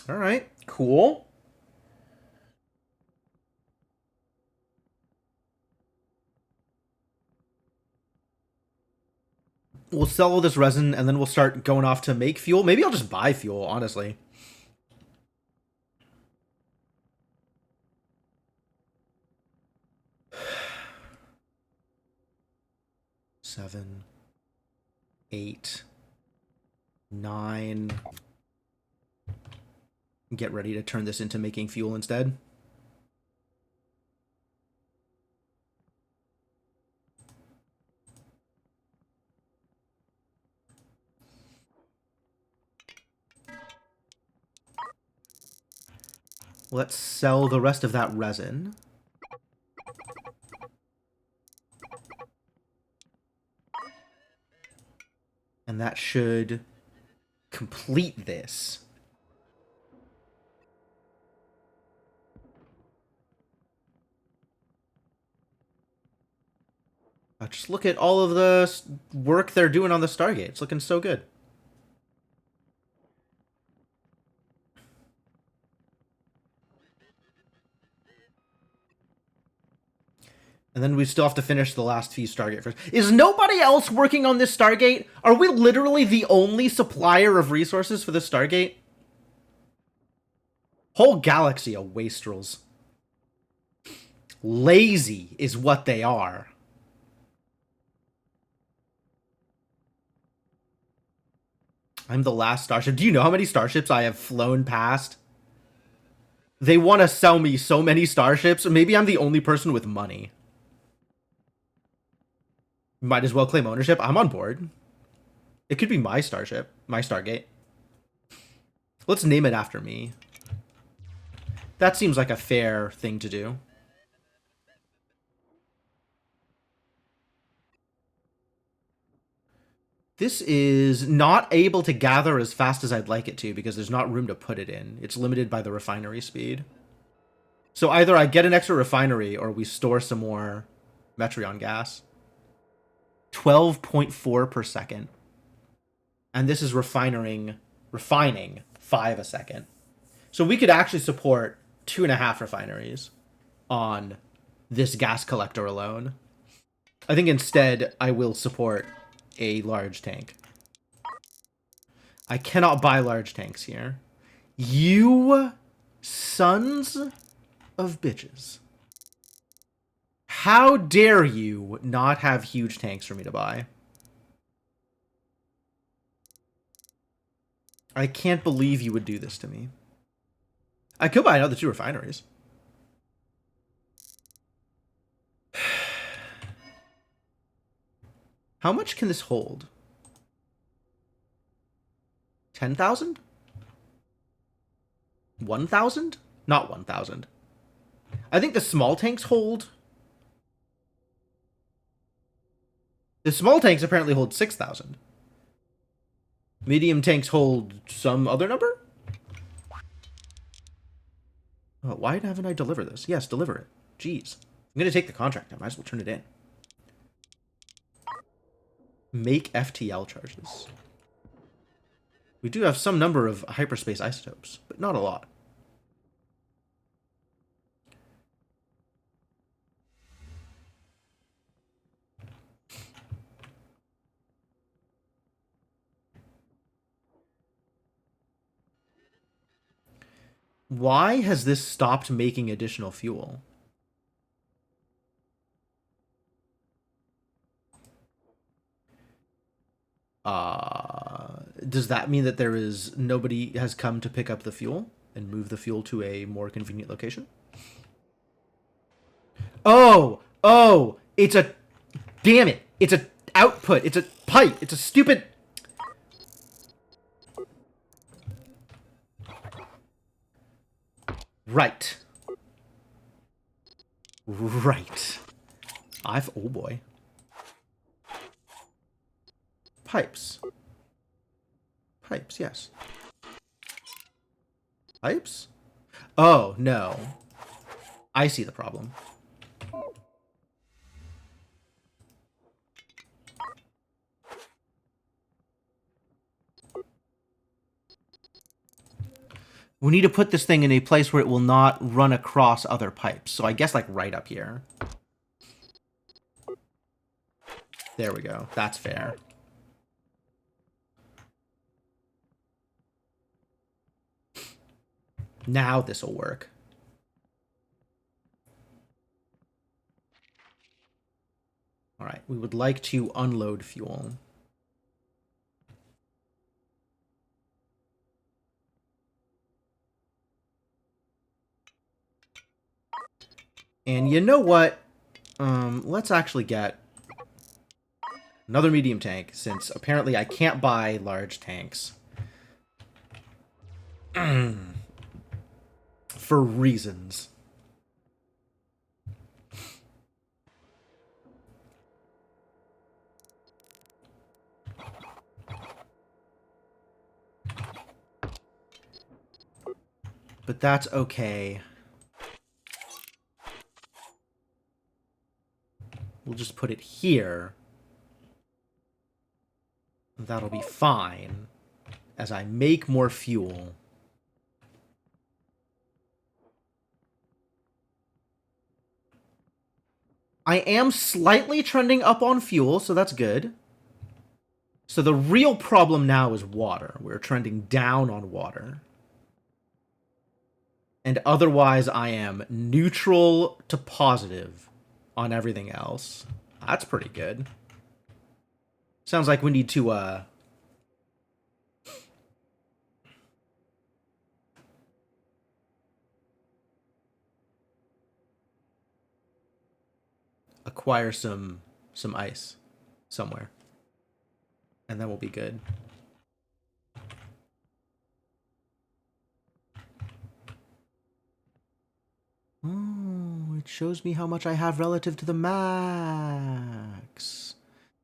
All right, cool. We'll sell all this resin and then we'll start going off to make fuel. Maybe I'll just buy fuel, honestly. Seven, 8, 9. Get ready to turn this into making fuel instead. Let's sell the rest of that resin. And that should complete this. Just look at all of the work they're doing on the Stargate. It's looking so good. And then we still have to finish the last few Stargate first. Is nobody else working on this Stargate? Are we literally the only supplier of resources for this Stargate? Whole galaxy of wastrels. Lazy is what they are. I'm the last starship. Do you know how many starships I have flown past? They want to sell me so many starships. Maybe I'm the only person with money. Might as well claim ownership. I'm on board. It could be my starship. My Stargate. Let's name it after me. That seems like a fair thing to do. This is not able to gather as fast as I'd like it to because there's not room to put it in. It's limited by the refinery speed. So either I get an extra refinery or we store some more Metreon gas. 12.4 per second. And this is refining 5 a second. So we could actually support 2.5 refineries on this gas collector alone. I think instead I will support a large tank. I cannot buy large tanks here. You sons of bitches. How dare you not have huge tanks for me to buy? I can't believe you would do this to me. I could buy another 2 refineries. How much can this hold? 10,000? 1,000? Not 1,000. I think the small tanks hold... The small tanks apparently hold 6,000. Medium tanks hold some other number? Oh, why haven't I delivered this? Yes, deliver it. Jeez. I'm going to take the contract. I might as well turn it in. Make FTL charges. We do have some number of hyperspace isotopes, but not a lot. Why has this stopped making additional fuel? Does that mean that there is nobody has come to pick up the fuel and move the fuel to a more convenient location? Oh, it's a, damn it. It's a output. It's a pipe. It's a stupid. Right. Right. Oh boy. Pipes. Pipes, yes. Pipes? Oh, no. I see the problem. We need to put this thing in a place where it will not run across other pipes. So I guess, like, right up here. There we go. That's fair. Now this will work. All right. We would like to unload fuel. And you know what? Let's actually get another medium tank, since apparently I can't buy large tanks. For reasons. But that's okay. We'll just put it here. That'll be fine as I make more fuel. I am slightly trending up on fuel, so that's good. So the real problem now is water. We're trending down on water. And otherwise, I am neutral to positive on everything else. That's pretty good. Sounds like we need to, acquire some ice somewhere. And then we'll be good. Oh, it shows me how much I have relative to the max.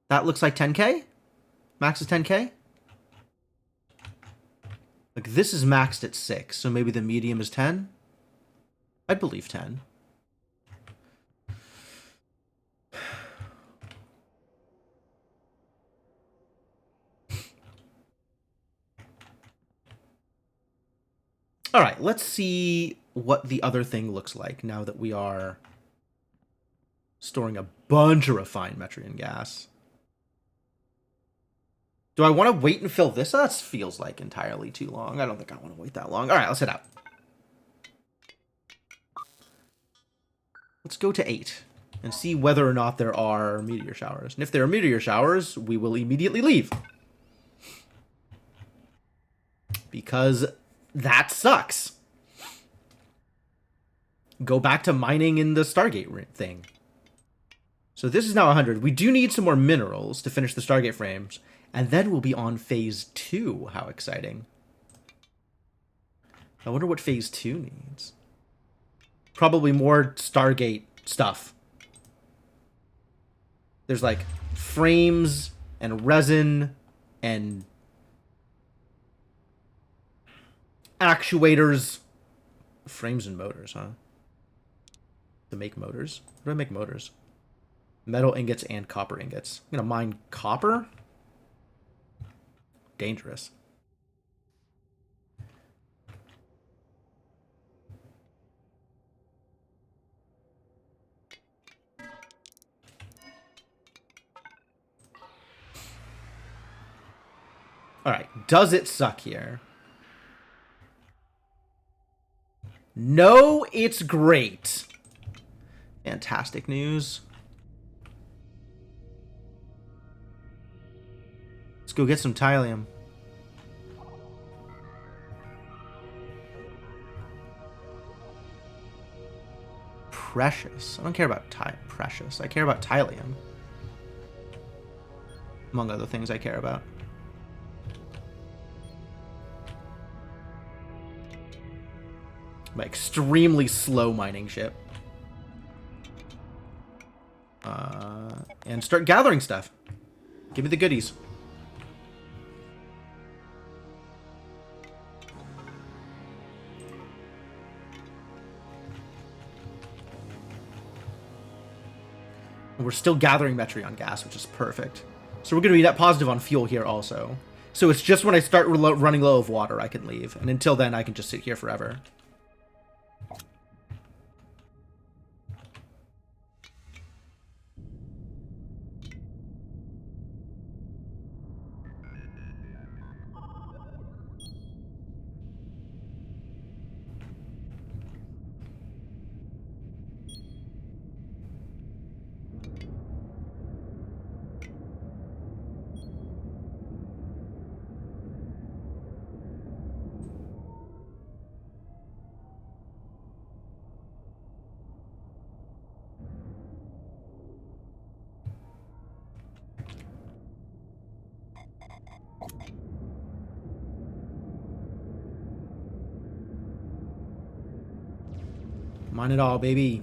That looks like 10k? Max is 10k? Like, this is maxed at 6, so maybe the medium is 10? I'd believe 10. Alright, let's see what the other thing looks like now that we are storing a bunch of refined Metrian gas. Do I want to wait and fill this? That feels like entirely too long. I don't think I want to wait that long. Alright, let's head out. Let's go to 8 and see whether or not there are meteor showers. And if there are meteor showers, we will immediately leave. Because that sucks. Go back to mining in the Stargate thing. So this is now 100. We do need some more minerals to finish the Stargate frames. And then we'll be on phase 2. How exciting. I wonder what phase 2 needs. Probably more Stargate stuff. There's like frames and resin and actuators. Frames and motors, huh? To make motors? How do I make motors? Metal ingots and copper ingots. I'm gonna mine copper? Dangerous. Alright, does it suck here? No, it's great. Fantastic news. Let's go get some Tylium. Precious. I don't care about precious. I care about Tylium. Among other things I care about. My extremely slow mining ship. And start gathering stuff. Give me the goodies. And we're still gathering Metreon gas, which is perfect. So we're going to be net positive on fuel here also. So it's just when I start running low of water I can leave. And until then, I can just sit here forever. Mine it all, baby.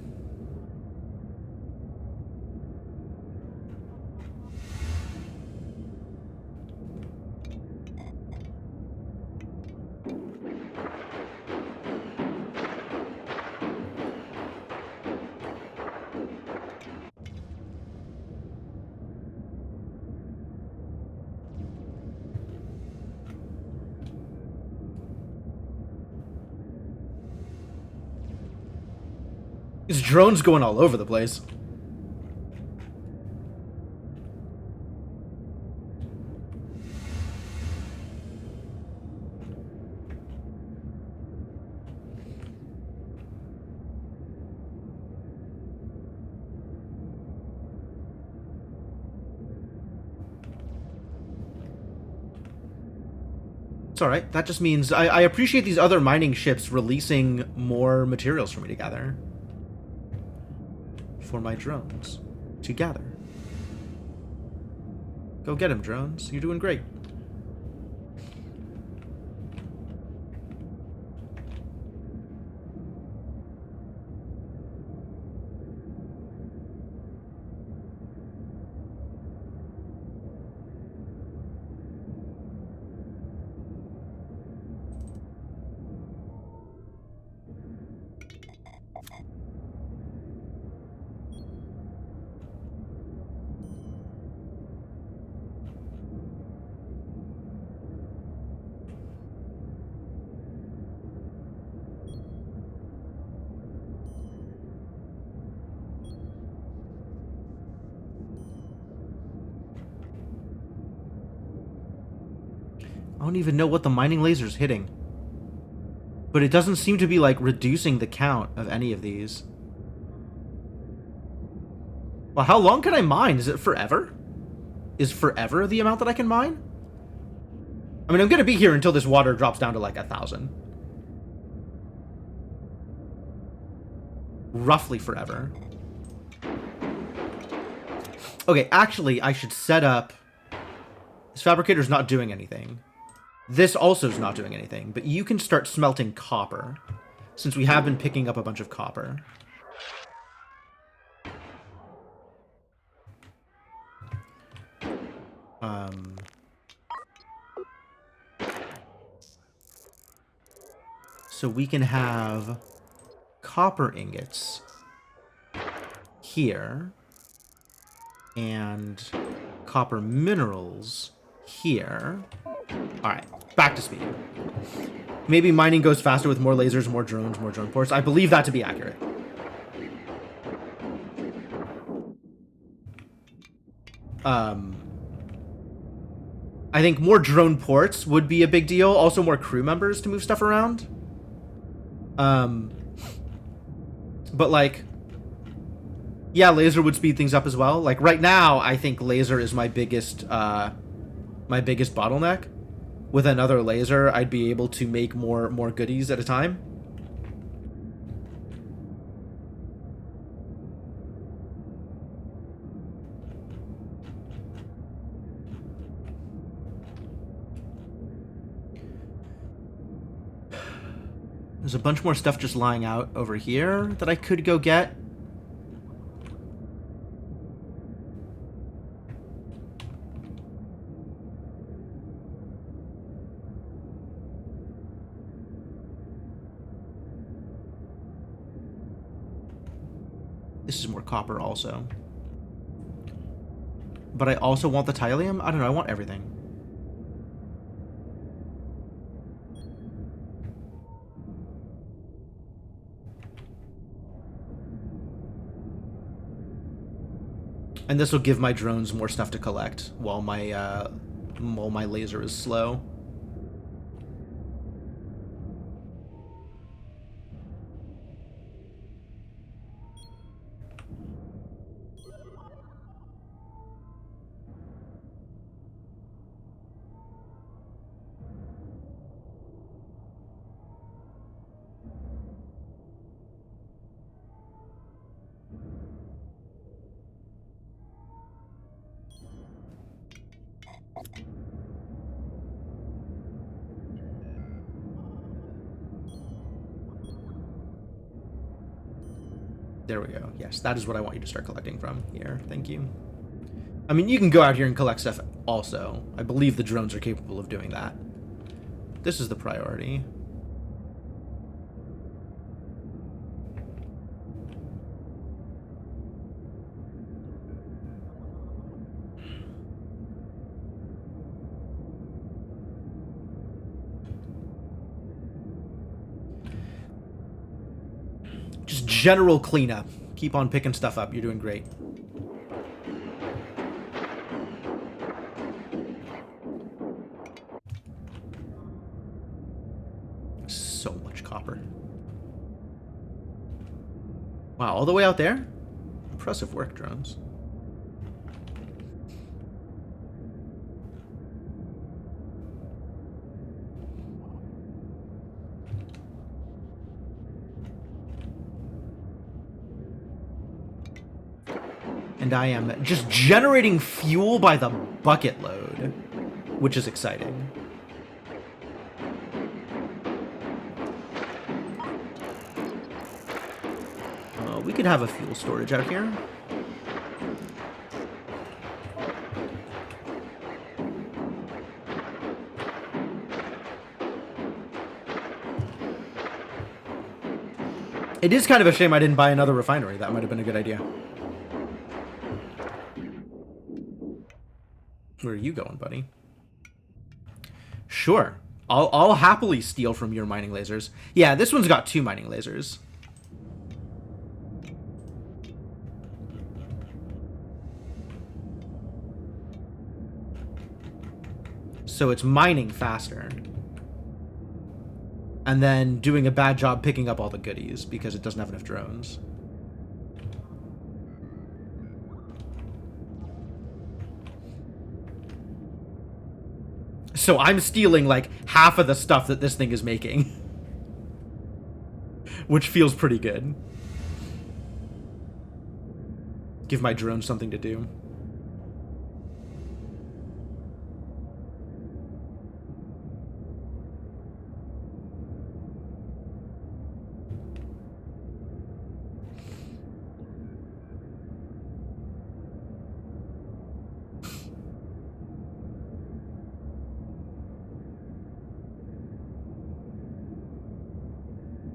These drones going all over the place. It's alright. That just means I appreciate these other mining ships releasing more materials for me to gather. For my drones to gather. Go get him, drones. You're doing great. I don't even know what the mining laser's hitting. But it doesn't seem to be, like, reducing the count of any of these. Well, how long can I mine? Is it forever? Is forever the amount that I can mine? I mean, I'm gonna be here until this water drops down to, like, 1,000. Roughly forever. Okay, actually, I should set up... This fabricator's not doing anything. This also is not doing anything, but you can start smelting copper, since we have been picking up a bunch of copper. So we can have copper ingots here, and copper minerals here. Alright, back to speed. Maybe mining goes faster with more lasers, more drones, more drone ports. I believe that to be accurate. I think more drone ports would be a big deal. Also more crew members to move stuff around. But like... Yeah, laser would speed things up as well. Like right now, I think laser is my biggest bottleneck. With another laser, I'd be able to make more goodies at a time. There's a bunch more stuff just lying out over here that I could go get. This is more copper also. but I also want the Tylium? I don't know, I want everything. And this will give my drones more stuff to collect while my laser is slow. There we go. Yes, that is what I want you to start collecting from here. Thank you. I mean, you can go out here and collect stuff also. I believe the drones are capable of doing that. This is the priority. Just general cleanup. Keep on picking stuff up. You're doing great. So much copper. Wow, all the way out there? Impressive work, drones. And I am just generating fuel by the bucket load, which is exciting. We could have a fuel storage out here. It is kind of a shame I didn't buy another refinery. That might have been a good idea. Where are you going, buddy? Sure. I'll happily steal from your mining lasers. Yeah, this one's got 2 mining lasers. So it's mining faster. And then doing a bad job picking up all the goodies because it doesn't have enough drones. So I'm stealing like half of the stuff that this thing is making. Which feels pretty good. Give my drone something to do.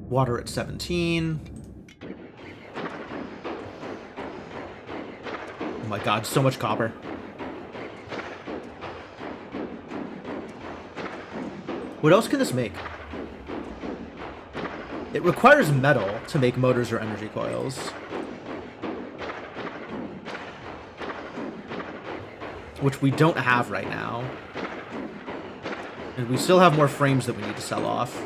Water at 17. Oh my god, so much copper. What else can this make? It requires metal to make motors or energy coils. Which we don't have right now. And we still have more frames that we need to sell off.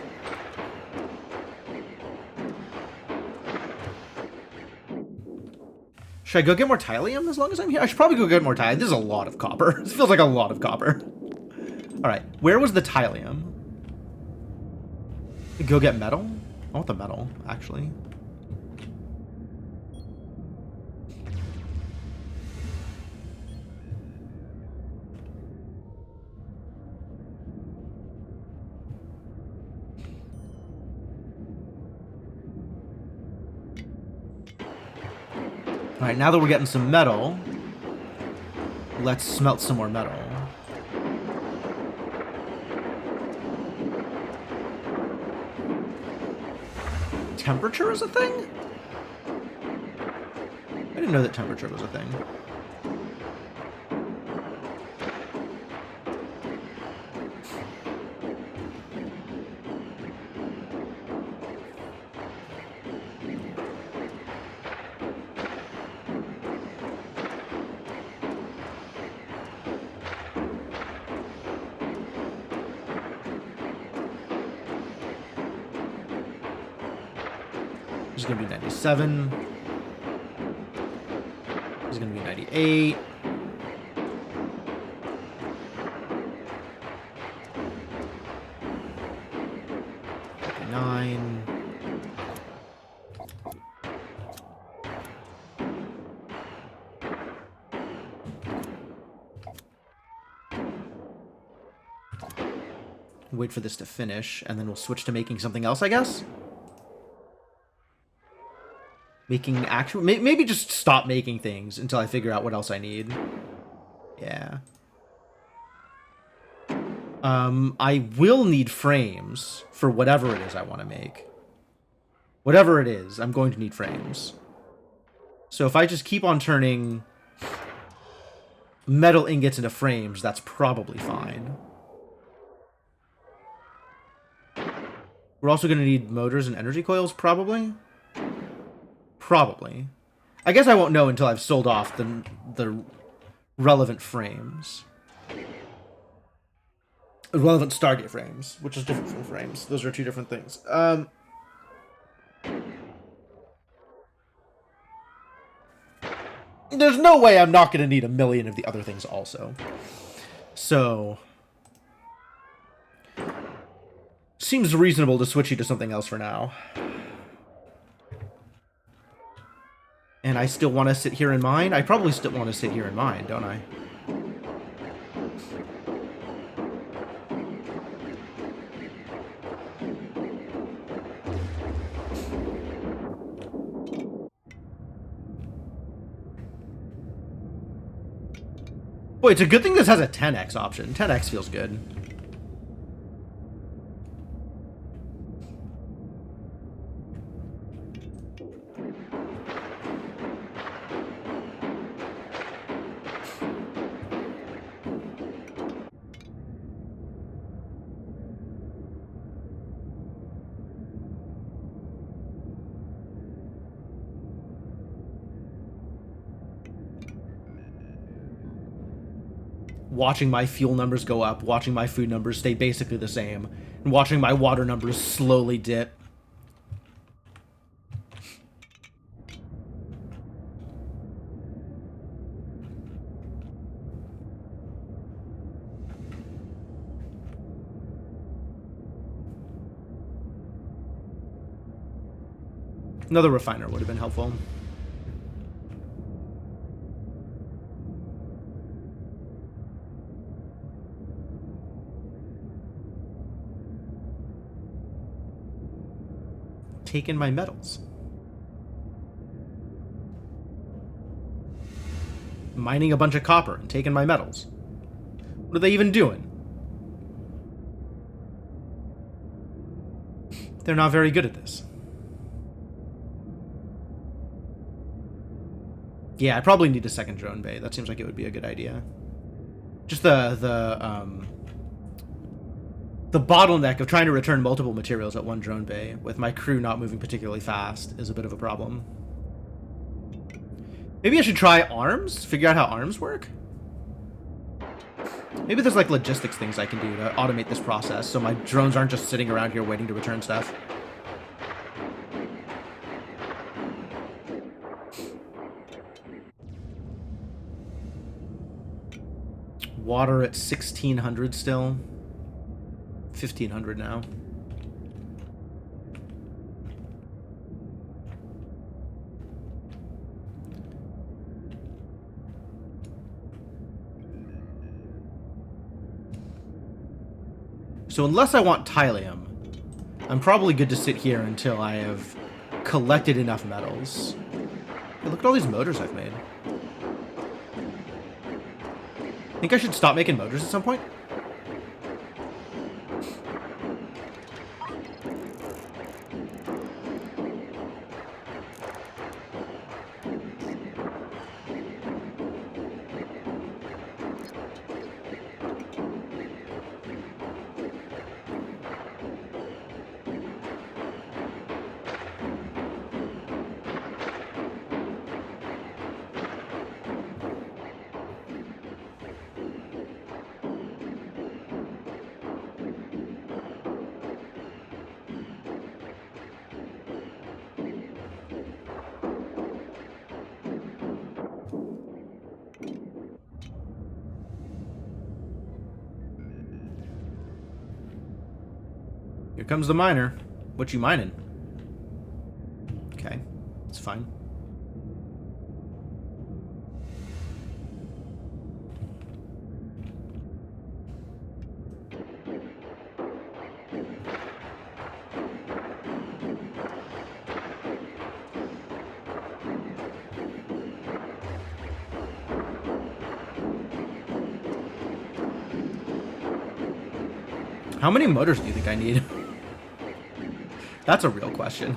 Should I go get more Tylium as long as I'm here? I should probably go get more Tylium. This is a lot of copper. This feels like a lot of copper. Alright, where was the Tylium? Go get metal? I want the metal, actually. Alright, now that we're getting some metal, let's smelt some more metal. Temperature is a thing? I didn't know that temperature was a thing. This is going to be 97. This is going to be 98. 9. Wait for this to finish, and then we'll switch to making something else, I guess? Making actual... Maybe just stop making things until I figure out what else I need. Yeah. I will need frames for whatever it is I want to make. Whatever it is, I'm going to need frames. So if I just keep on turning metal ingots into frames, that's probably fine. We're also going to need motors and energy coils, probably. Probably. I guess I won't know until I've sold off the relevant frames. Relevant Stargate frames, which is different from frames. Those are two different things. There's no way I'm not going to need a million of the other things also. So... seems reasonable to switch you to something else for now. And I still want to sit here in mine? I probably still want to sit here in mine, don't I? Boy, it's a good thing this has a 10x option. 10x feels good. Watching my fuel numbers go up, watching my food numbers stay basically the same, and watching my water numbers slowly dip. Another refiner would have been helpful. Taken my metals. Mining a bunch of copper and taking my metals. What are they even doing? They're not very good at this. Yeah, I probably need a second drone bay. That seems like it would be a good idea. Just the bottleneck of trying to return multiple materials at one drone bay with my crew not moving particularly fast is a bit of a problem. Maybe I should try arms? Figure out how arms work? Maybe there's like logistics things I can do to automate this process so my drones aren't just sitting around here waiting to return stuff. Water at 1600 still. 1500 now. So unless I want Tylium, I'm probably good to sit here until I have collected enough metals. Hey, look at all these motors I've made. Think I should stop making motors at some point? Here comes the miner. What you mining? Okay, it's fine. How many motors do you think I need? That's a real question.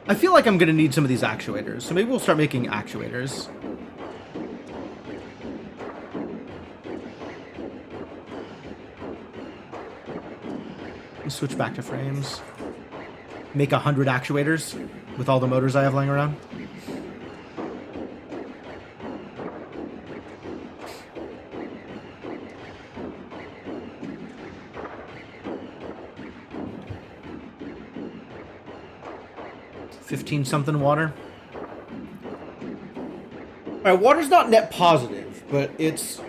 I feel like I'm gonna need some of these actuators, so maybe we'll start making actuators. Switch back to frames. Make 100 actuators with all the motors I have lying around. $15-something water. Alright, water's not net positive, but it's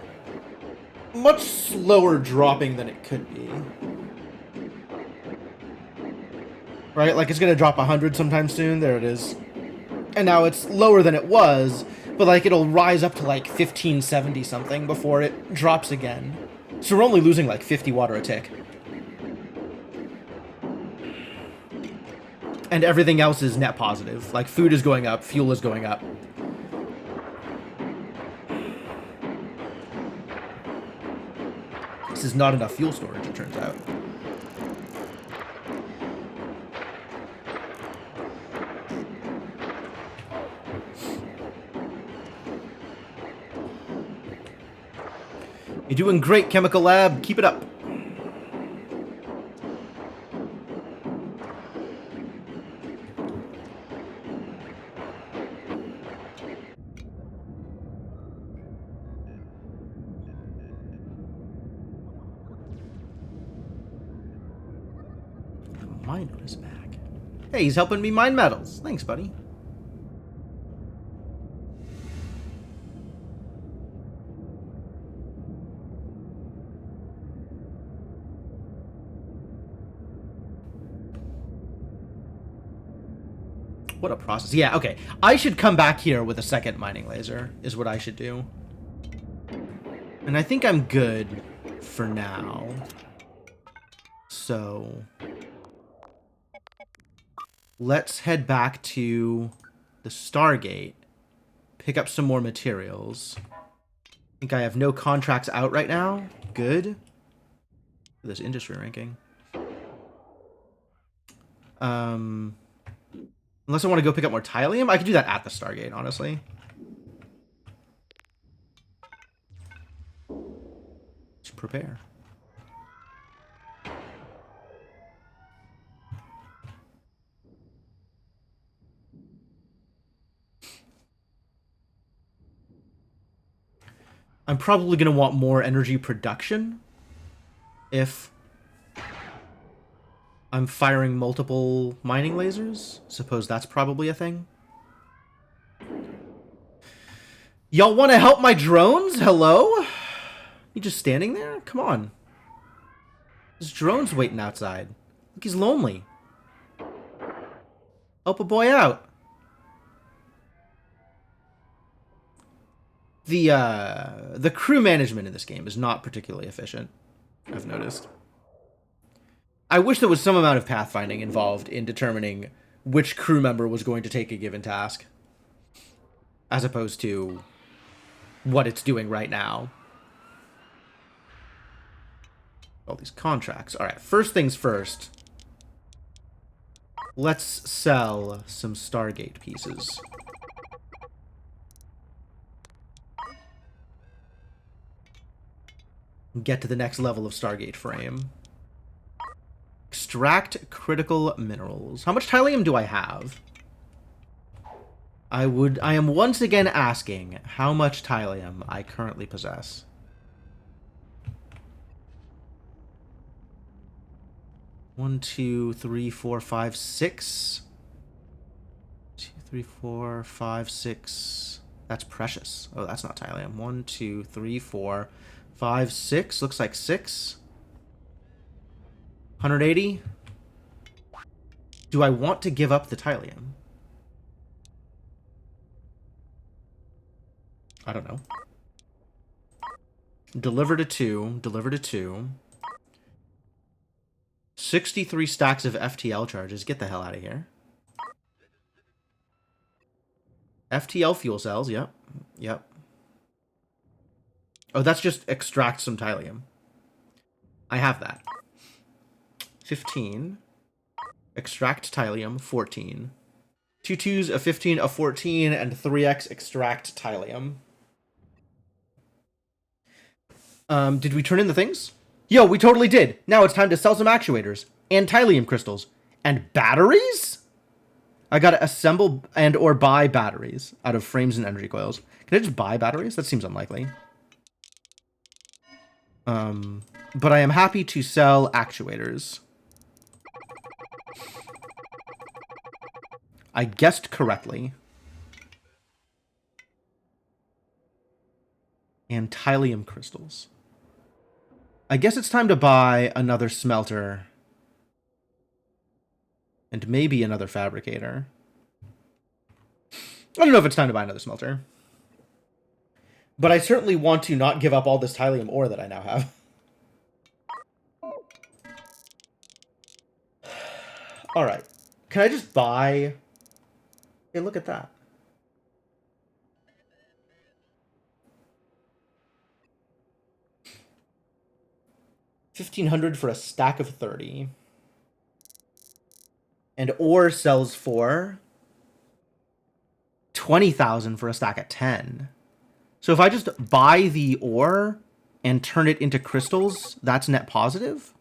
much slower dropping than it could be. Right? Like, it's gonna drop 100 sometime soon. There it is. And now it's lower than it was, but, like, it'll rise up to, like, 1570 something before it drops again. So we're only losing, like, 50 water a tick. And everything else is net positive. Like, food is going up, fuel is going up. This is not enough fuel storage, it turns out. You're doing great, Chemical Lab. Keep it up. The miner is back. Hey, he's helping me mine metals. Thanks, buddy. What a process. Yeah, okay. I should come back here with a second mining laser, is what I should do. And I think I'm good for now. So let's head back to the Stargate. Pick up some more materials. I think I have no contracts out right now. Good. This industry ranking. Unless I want to go pick up more Tylium, I could do that at the Stargate, honestly. Let's prepare. I'm probably going to want more energy production if I'm firing multiple mining lasers. Suppose that's probably a thing. Y'all want to help my drones? Hello? You just standing there? Come on. This drone's waiting outside. Look, he's lonely. Help a boy out. The crew management in this game is not particularly efficient, I've noticed. I wish there was some amount of pathfinding involved in determining which crew member was going to take a given task, as opposed to what it's doing right now. All these contracts. All right, first things first. Let's sell some Stargate pieces. Get to the next level of Stargate frame. Extract critical minerals. How much Tylium do I have? I am once again asking how much Tylium I currently possess. 1, 2, 3, 4, 5, 6. 2, 3, 4, 5, 6. That's precious. Oh, that's not Thailand. 1, 2, 3, 4, 5, 6. Looks like 6. 180. Do I want to give up the Tylium? I don't know. Deliver to 2. Deliver to 2. 63 stacks of FTL charges. Get the hell out of here. FTL fuel cells. Yep. Yep. Oh, that's just extract some Tylium. I have that. 15. Extract Tylium. 14. 2 2s, a 15, a 14, and 3x extract Tylium. Did we turn in the things? Yo, we totally did. Now it's time to sell some actuators and Tylium crystals and batteries. I gotta assemble and or buy batteries out of frames and energy coils. Can I just buy batteries? That seems unlikely. But I am happy to sell actuators. I guessed correctly. And Tylium crystals. I guess it's time to buy another smelter. And maybe another fabricator. I don't know if it's time to buy another smelter. But I certainly want to not give up all this Tylium ore that I now have. Alright. Can I just buy... Hey, look at that. $1,500 for a stack of 30. And ore sells for 20,000 for a stack of 10. So if I just buy the ore and turn it into crystals, that's net positive?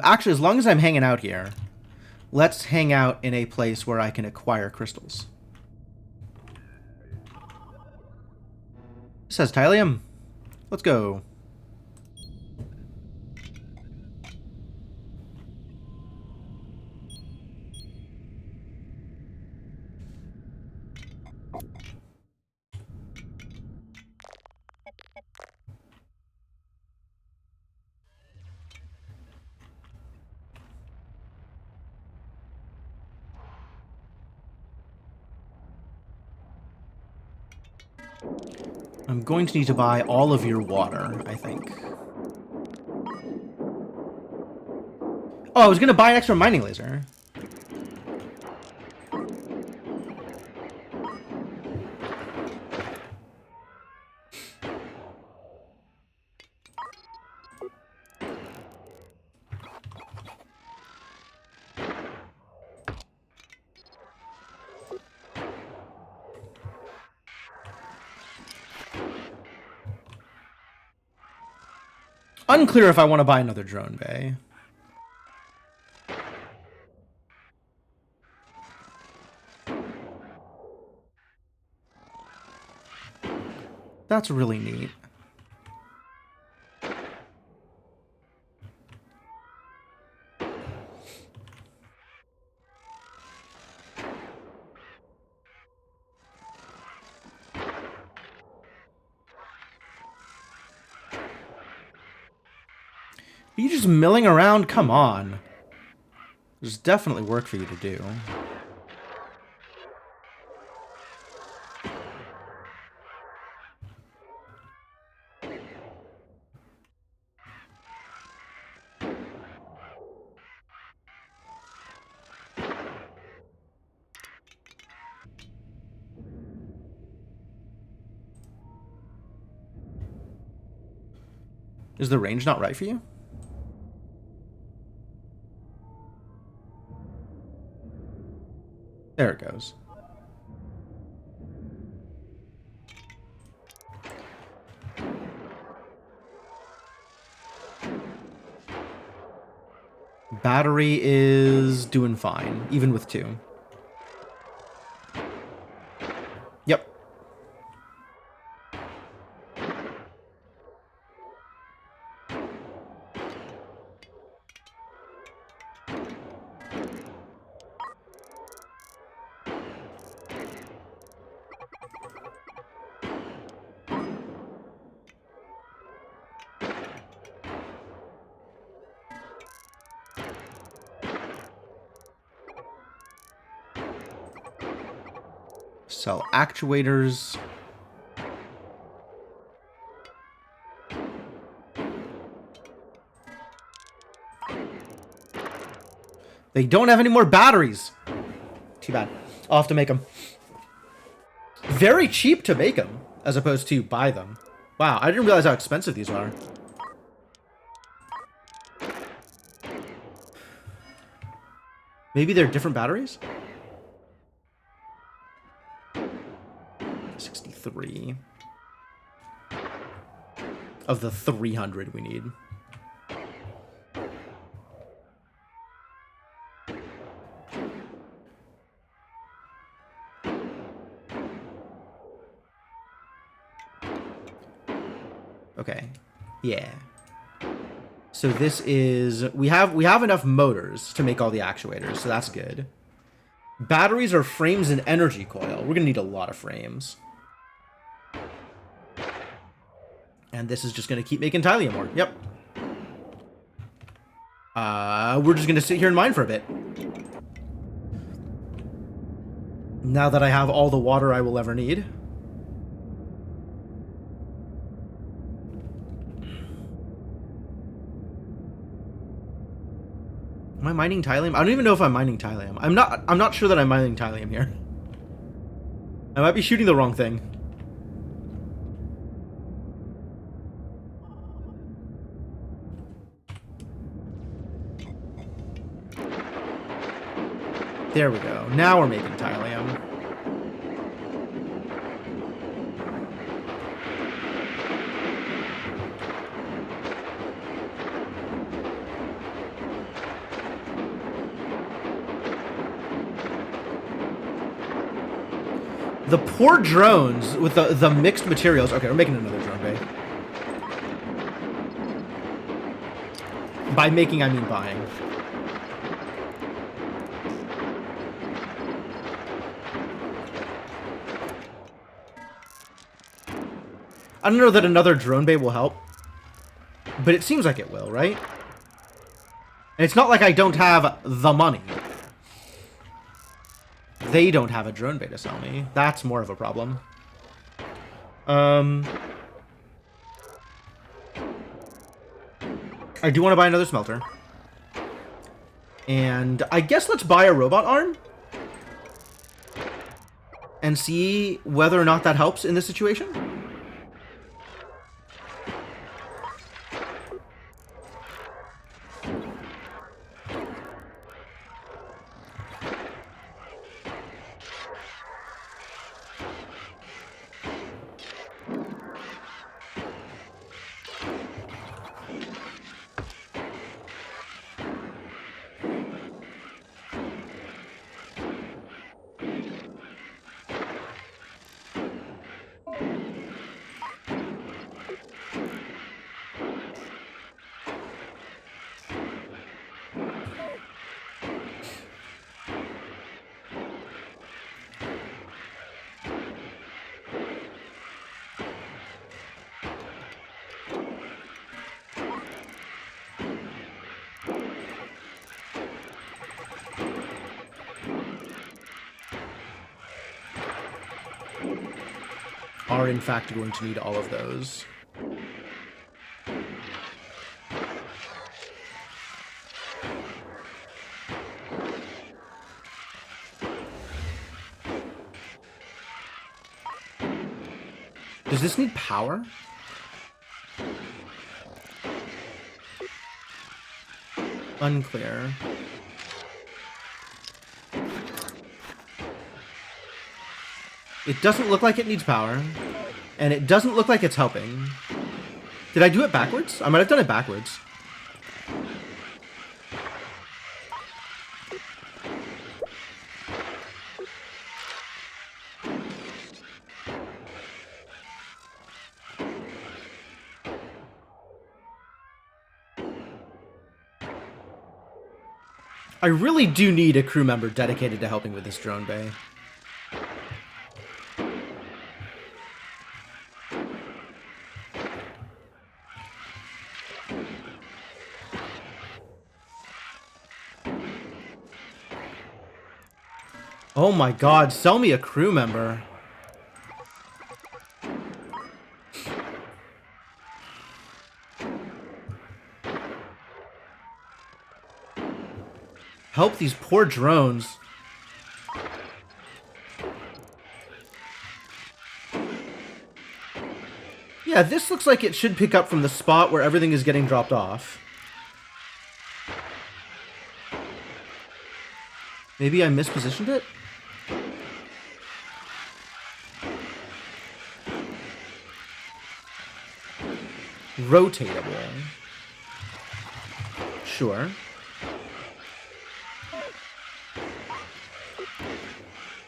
Actually, as long as I'm hanging out here, let's hang out in a place where I can acquire crystals. It says Tylium. Let's go. I'm going to need to buy all of your water, I think. Oh, I was going to buy an extra mining laser. Unclear if I want to buy another drone bay. That's really neat. Are you just milling around? Come on. There's definitely work for you to do. Is the range not right for you? There it goes. Battery is doing fine, even with 2. Yep. Sell actuators. They don't have any more batteries. Too bad. I'll have to make them. Very cheap to make them, as opposed to buy them. Wow, I didn't realize how expensive these are. Maybe they're different batteries? 63. Of the 300 we need. Okay. Yeah. So this is we have enough motors to make all the actuators, so that's good. Batteries are frames and energy coil. We're gonna need a lot of frames. And this is just gonna keep making Tylium ore. Yep. We're just gonna sit here and mine for a bit. Now that I have all the water I will ever need. Am I mining Tylium? I don't even know if I'm mining Tylium. I'm not sure that I'm mining Tylium here. I might be shooting the wrong thing. There we go. Now we're making Tylium. The poor drones with the mixed materials. Okay, we're making another drone bay. By making, I mean buying. I don't know that another drone bay will help, but it seems like it will, right? And it's not like I don't have the money. They don't have a drone bay to sell me. That's more of a problem. I do want to buy another smelter. And I guess let's buy a robot arm. And see whether or not that helps in this situation. Are in fact going to need all of those. Does this need power? Unclear. It doesn't look like it needs power. And it doesn't look like it's helping. Did I do it backwards? I might have done it backwards. I really do need a crew member dedicated to helping with this drone bay. Oh my god, sell me a crew member. Help these poor drones. Yeah, this looks like it should pick up from the spot where everything is getting dropped off. Maybe I mispositioned it? Rotatable. Sure.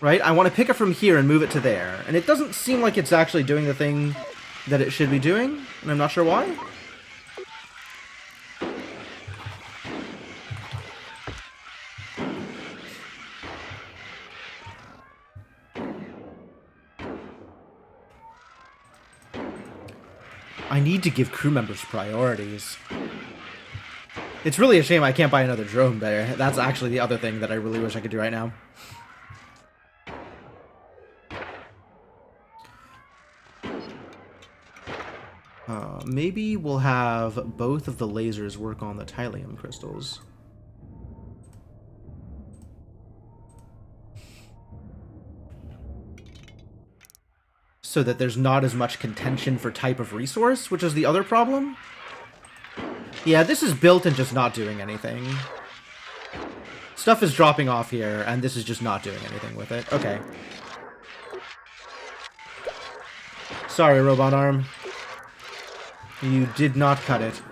Right? I want to pick it from here and move it to there. And it doesn't seem like it's actually doing the thing that it should be doing, and I'm not sure why. I need to give crew members priorities. It's really a shame I can't buy another drone there. That's actually the other thing that I really wish I could do right now. Maybe we'll have both of the lasers work on the Tylium crystals. So that there's not as much contention for type of resource, which is the other problem. Yeah, this is built and just not doing anything. Stuff is dropping off here, and this is just not doing anything with it. Okay. Sorry, robot arm. You did not cut it.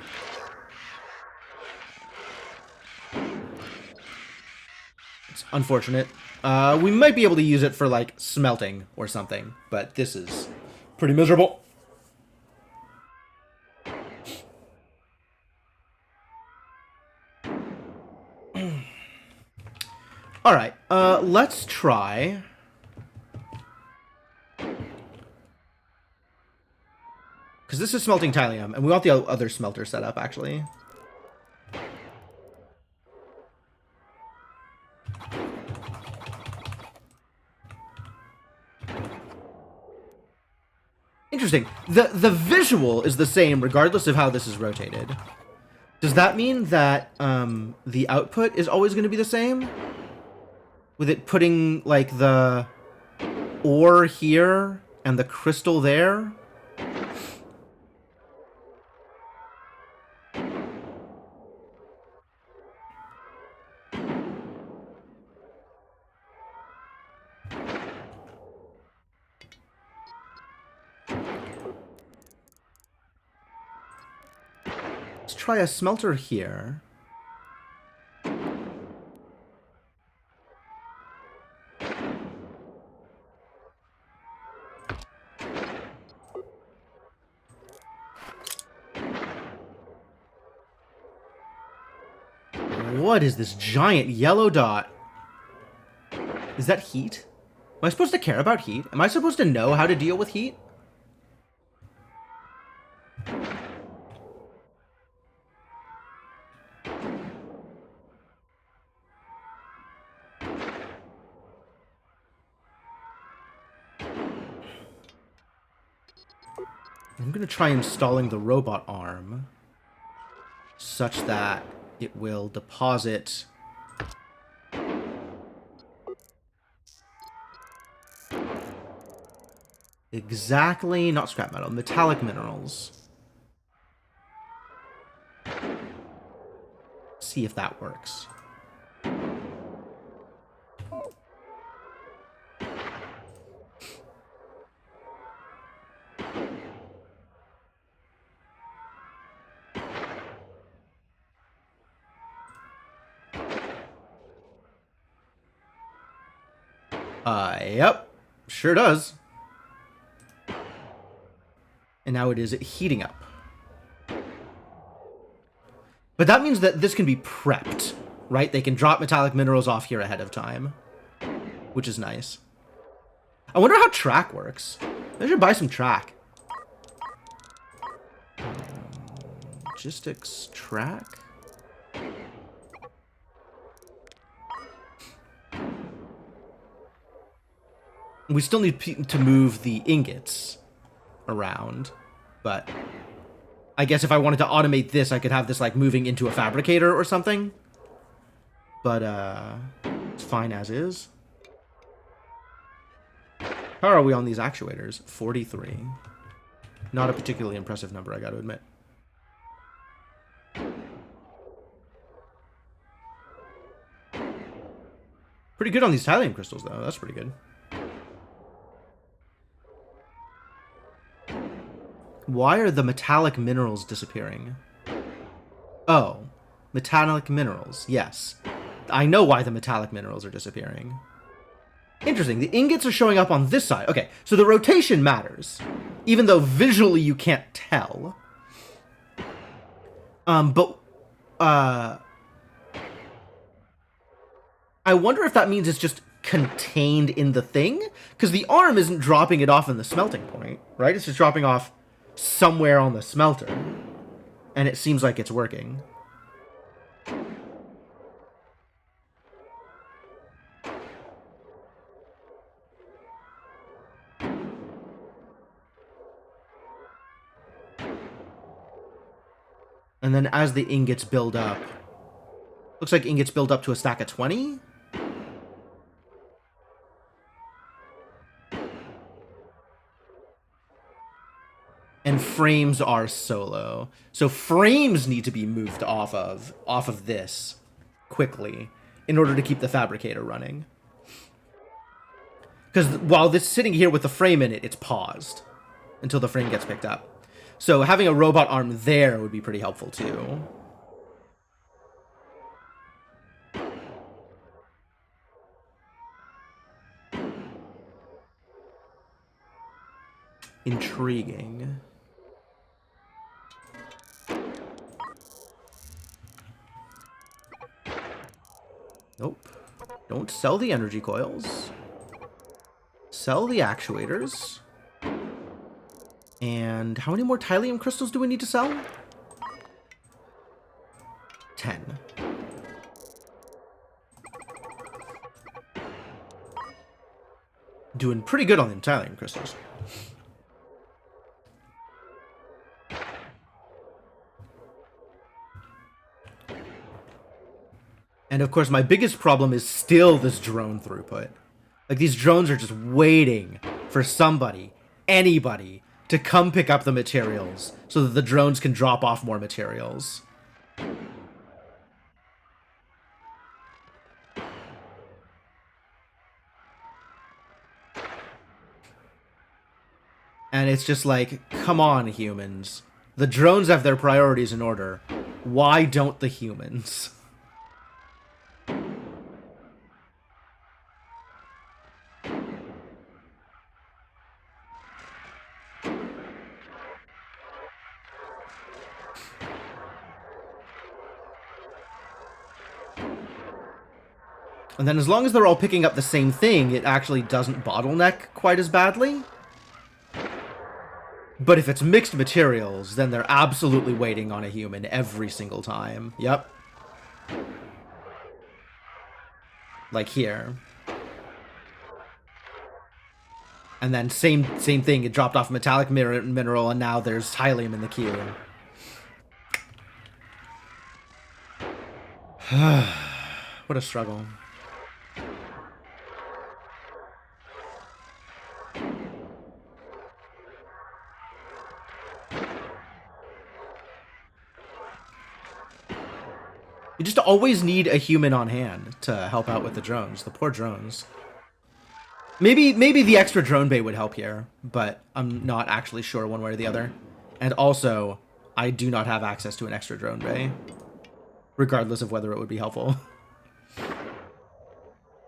It's unfortunate. We might be able to use it for, like, smelting or something, but this is pretty miserable. Alright, let's try... Because this is smelting Tylium, and we want the other smelter set up, actually. Interesting. The visual is the same regardless of how this is rotated. Does that mean that the output is always going to be the same? With it putting, like, the ore here and the crystal there? Let's try a smelter here. What is this giant yellow dot? Is that heat? Am I supposed to care about heat? Am I supposed to know how to deal with heat? I'm going to try installing the robot arm such that it will deposit exactly, not scrap metal, metallic minerals. See if that works. Yep. Sure does. And now it is heating up. But that means that this can be prepped, right? They can drop metallic minerals off here ahead of time, which is nice. I wonder how track works. I should buy some track. Logistics track? We still need to move the ingots around, but I guess if I wanted to automate this, I could have this like moving into a fabricator or something. But it's fine as is. How are we on these actuators? 43. Not a particularly impressive number, I gotta admit. Pretty good on these thallium crystals, though. That's pretty good. Why are the metallic minerals disappearing? Oh, metallic minerals. Yes. I know why the metallic minerals are disappearing. Interesting. The ingots are showing up on this side. Okay, so the rotation matters, even though visually you can't tell. I wonder if that means it's just contained in the thing? Because the arm isn't dropping it off in the smelting point, right? It's just dropping off somewhere on the smelter. And it seems like it's working. And then as the ingots build up... Looks like ingots build up to a stack of 20? And frames are solo. So frames need to be moved off of this quickly in order to keep the fabricator running. Because while this is sitting here with the frame in it, it's paused until the frame gets picked up. So having a robot arm there would be pretty helpful too. Intriguing. Nope. Don't sell the energy coils. Sell the actuators. And how many more thallium crystals do we need to sell? 10. Doing pretty good on the thallium crystals. And of course, my biggest problem is still this drone throughput. Like, these drones are just waiting for somebody, anybody, to come pick up the materials so that the drones can drop off more materials. And it's just like, come on, humans. The drones have their priorities in order. Why don't the humans? And then as long as they're all picking up the same thing, it actually doesn't bottleneck quite as badly. But if it's mixed materials, then they're absolutely waiting on a human every single time. Yep. Like here. And then same thing, it dropped off a metallic mineral, and now there's thallium in the queue. What a struggle. You just always need a human on hand to help out with the drones. The poor drones. Maybe the extra drone bay would help here, but I'm not actually sure one way or the other. And also, I do not have access to an extra drone bay, regardless of whether it would be helpful.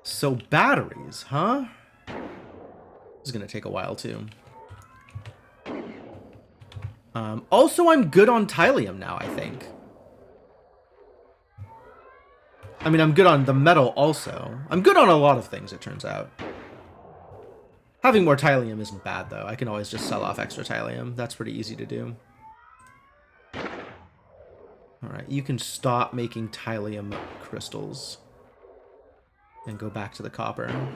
So batteries, huh? This is going to take a while, too. Also, I'm good on Tylium now, I think. I mean, I'm good on the metal also. I'm good on a lot of things, it turns out. Having more Tylium isn't bad, though. I can always just sell off extra Tylium. That's pretty easy to do. Alright, you can stop making Tylium crystals. And go back to the copper.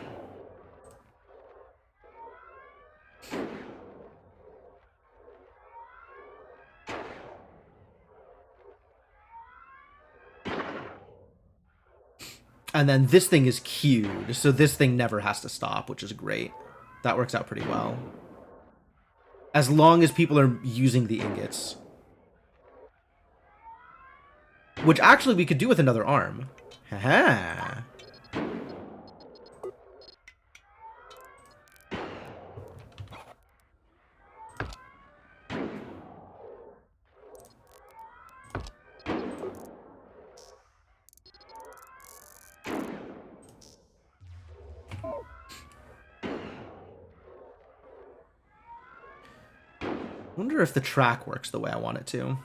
And then this thing is queued, so this thing never has to stop, which is great. That works out pretty well. As long as people are using the ingots. Which actually we could do with another arm. Haha. I wonder if the track works the way I want it to.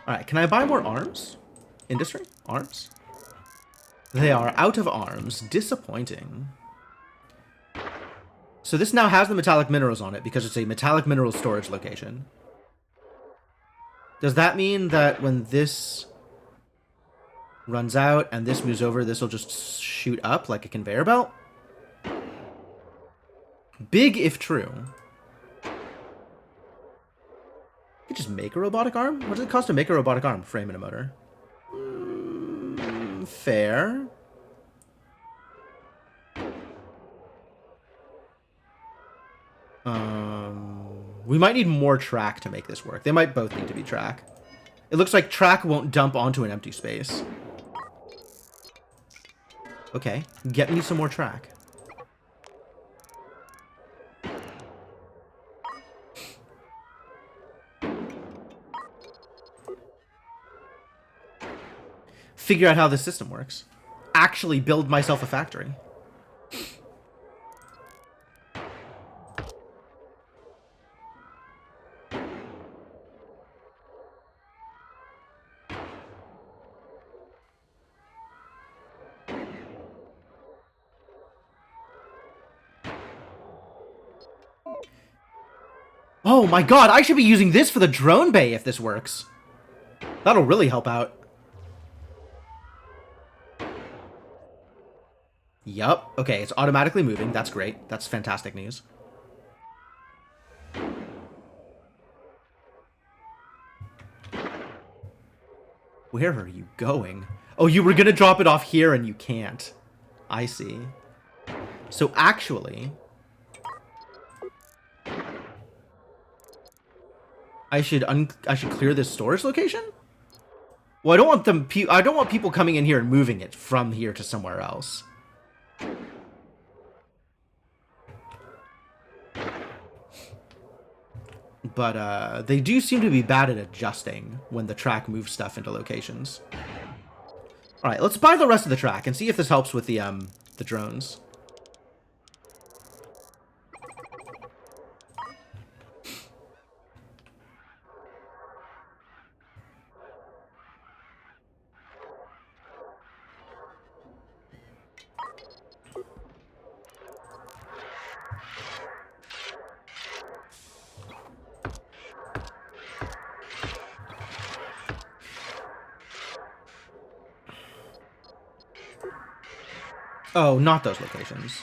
Alright, can I buy more arms? Industry? Arms? They are out of arms. Disappointing. So this now has the metallic minerals on it because it's a metallic mineral storage location. Does that mean that when this runs out and this moves over, this will just shoot up like a conveyor belt? Big if true. You could just make a robotic arm? What does it cost to make a robotic arm? Frame and a motor. Fair. We might need more track to make this work. They might both need to be track. It looks like track won't dump onto an empty space. Okay, get me some more track. Figure out how this system works. Actually build myself a factory. Oh my god, I should be using this for the drone bay if this works. That'll really help out. Yup. Okay, it's automatically moving. That's great. That's fantastic news. Where are you going? Oh, you were gonna drop it off here and you can't. I see. So actually, I should clear this storage location? Well, I don't want people coming in here and moving it from here to somewhere else. But they do seem to be bad at adjusting when the track moves stuff into locations. All right, let's buy the rest of the track and see if this helps with the drones. Oh, not those locations.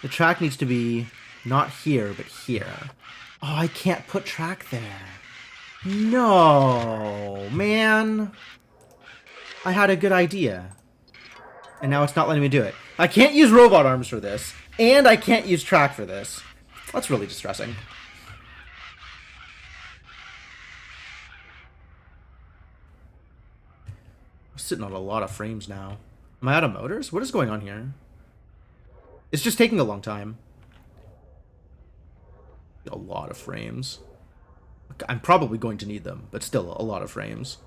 The track needs to be not here, but here. Oh, I can't put track there. No, man. I had a good idea. And now it's not letting me do it. I can't use robot arms for this, and I can't use track for this. That's really distressing. sitting on a lot of frames now. Am I out of motors? What is going on here? It's just taking a long time. A lot of frames. I'm probably going to need them, but still a lot of frames.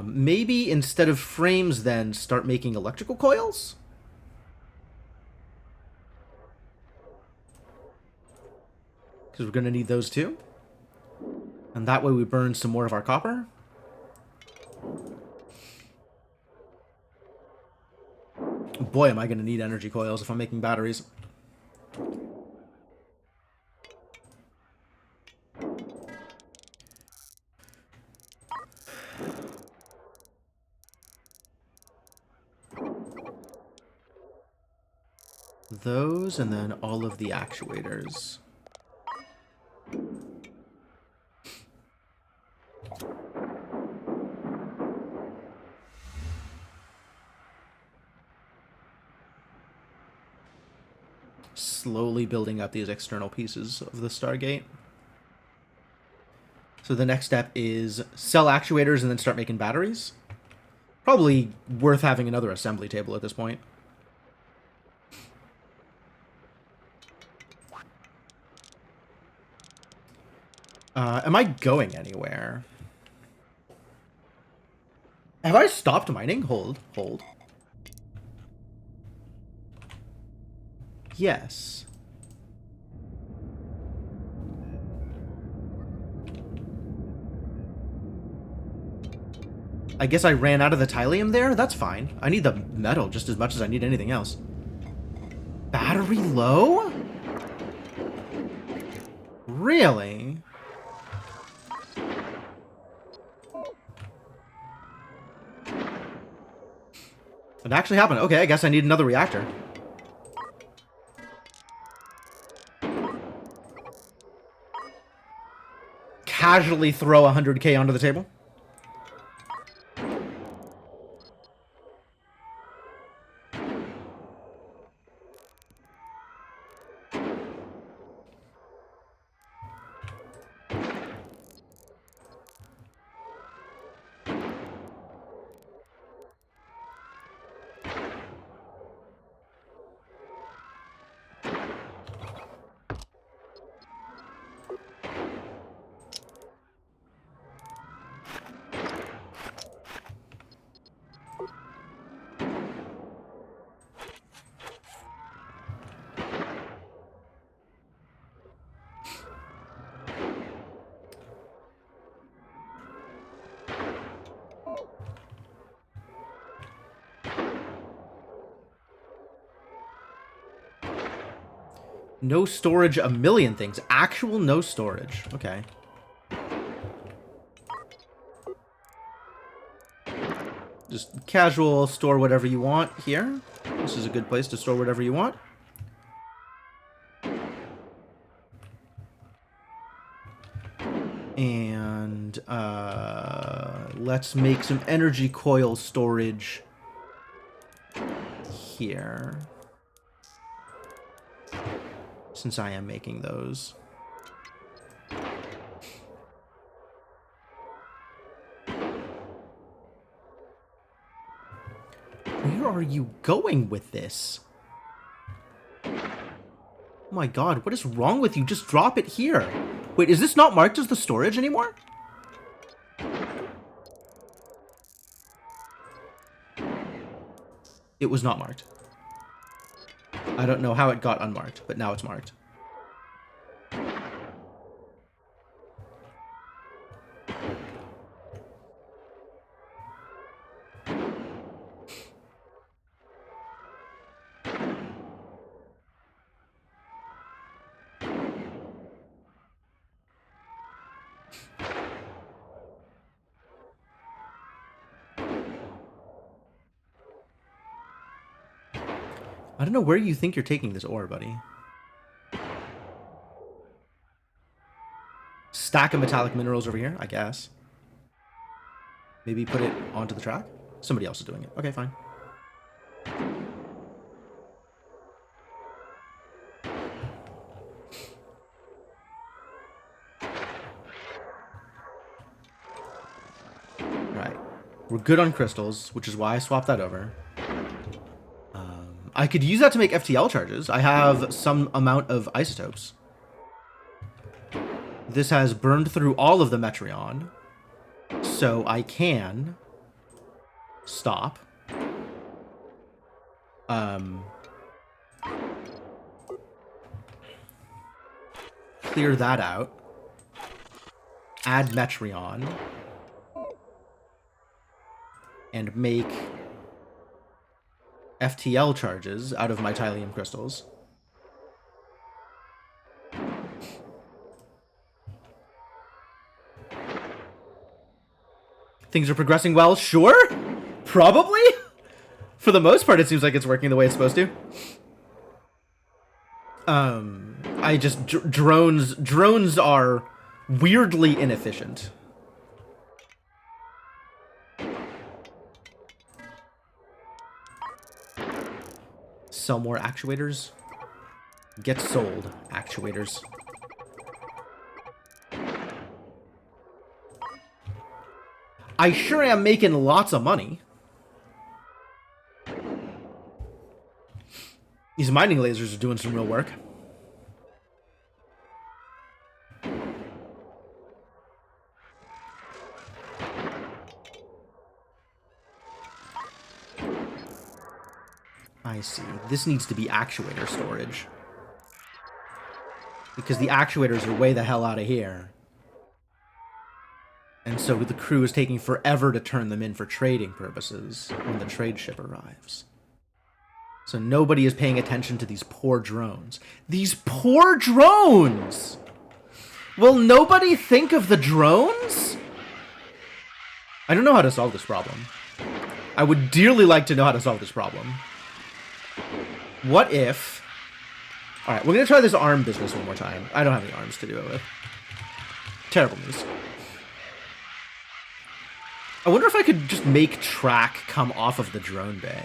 Maybe instead of frames, then start making electrical coils? Because we're going to need those too. And that way we burn some more of our copper. Boy, am I going to need energy coils if I'm making batteries. Those, and then all of the actuators. Slowly building up these external pieces of the Stargate. So the next step is sell actuators and then start making batteries. Probably worth having another assembly table at this point. Am I going anywhere? Have I stopped mining? Hold. Yes. I guess I ran out of the thallium there? That's fine. I need the metal just as much as I need anything else. Battery low? Really? It actually happened. Okay, I guess I need another reactor. Casually throw 100k onto the table. No storage, a million things. Actual no storage. Okay. Just casual, store whatever you want here. This is a good place to store whatever you want. And let's make some energy coil storage here. Since I am making those. Where are you going with this? Oh my god, what is wrong with you? Just drop it here. Wait, is this not marked as the storage anymore? It was not marked. I don't know how it got unmarked, but now it's marked. I don't know where you think you're taking this ore, buddy. Stack of metallic minerals over here, I guess. Maybe put it onto the track? Somebody else is doing it. Okay, fine. Right. We're good on crystals, which is why I swapped that over. I could use that to make FTL charges. I have some amount of isotopes. This has burned through all of the Metreon, so I can stop. Clear that out. Add Metreon. And make FTL charges out of my Tylium crystals. Things are progressing well, sure? Probably? For the most part, it seems like it's working the way it's supposed to. I just... Drones are weirdly inefficient. Sell more actuators. Get sold actuators. I sure am making lots of money. These mining lasers are doing some real work. I see. This needs to be actuator storage. Because the actuators are way the hell out of here. And so the crew is taking forever to turn them in for trading purposes when the trade ship arrives. So nobody is paying attention to these poor drones. These poor drones! Will nobody think of the drones? I don't know how to solve this problem. I would dearly like to know how to solve this problem. What if... Alright, we're going to try this arm business one more time. I don't have any arms to do it with. Terrible news. I wonder if I could just make track come off of the drone bay.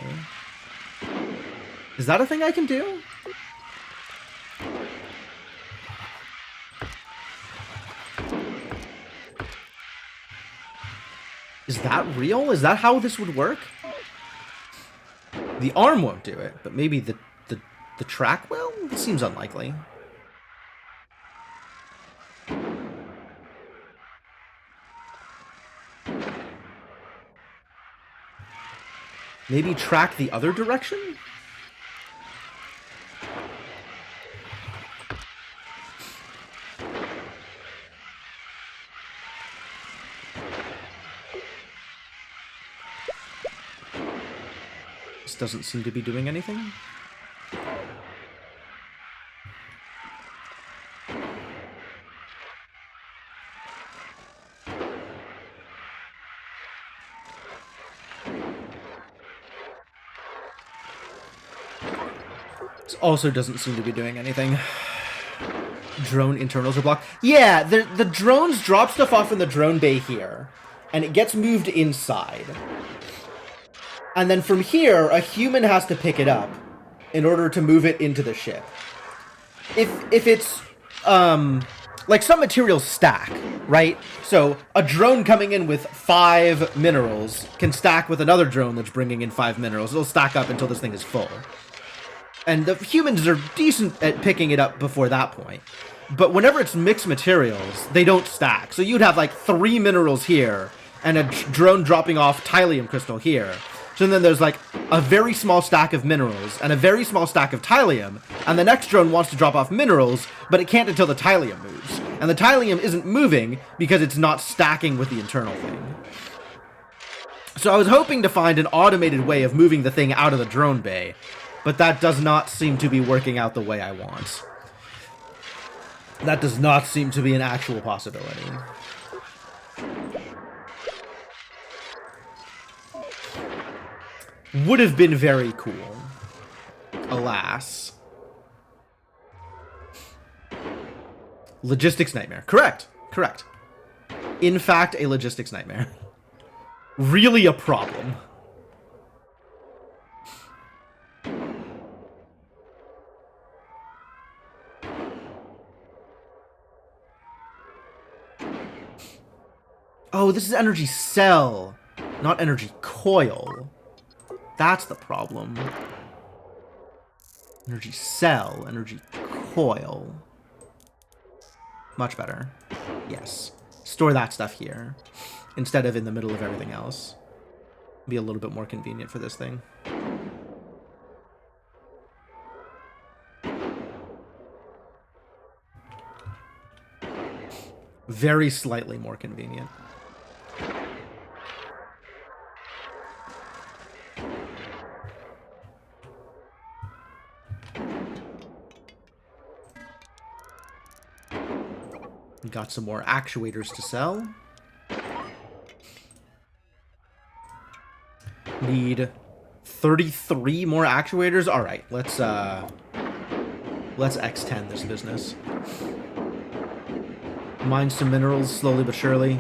Is that a thing I can do? Is that real? Is that how this would work? The arm won't do it, but maybe the track will? It seems unlikely. Maybe track the other direction? This doesn't seem to be doing anything. This also doesn't seem to be doing anything. Drone internals are blocked. Yeah, the drones drop stuff off in the drone bay here, and it gets moved inside. And then from here, a human has to pick it up in order to move it into the ship. If it's, like some materials stack, right? So a drone coming in with 5 minerals can stack with another drone that's bringing in 5 minerals. It'll stack up until this thing is full. And the humans are decent at picking it up before that point. But whenever it's mixed materials, they don't stack. So you'd have like 3 minerals here, and a drone dropping off Tylium crystal here. So then there's like a very small stack of minerals, and a very small stack of Tylium, and the next drone wants to drop off minerals, but it can't until the Tylium moves. And the Tylium isn't moving because it's not stacking with the internal thing. So I was hoping to find an automated way of moving the thing out of the drone bay, but that does not seem to be working out the way I want. That does not seem to be an actual possibility. Would have been very cool. Alas. Logistics nightmare. Correct. Correct. In fact, a logistics nightmare. Really a problem. Oh, this is energy cell. Not energy coil. That's the problem. Energy cell, energy coil. Much better. Yes. Store that stuff here instead of in the middle of everything else. Be a little bit more convenient for this thing. Very slightly more convenient. We got some more actuators to sell. Need 33 more actuators. All right, let's X10 this business. Mine some minerals slowly but surely.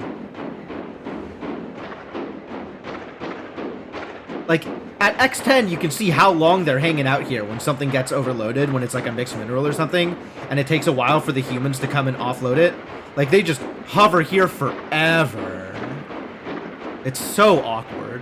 Like, at X10, you can see how long they're hanging out here when something gets overloaded, when it's like a mixed mineral or something, and it takes a while for the humans to come and offload it. Like, they just hover here forever. It's so awkward.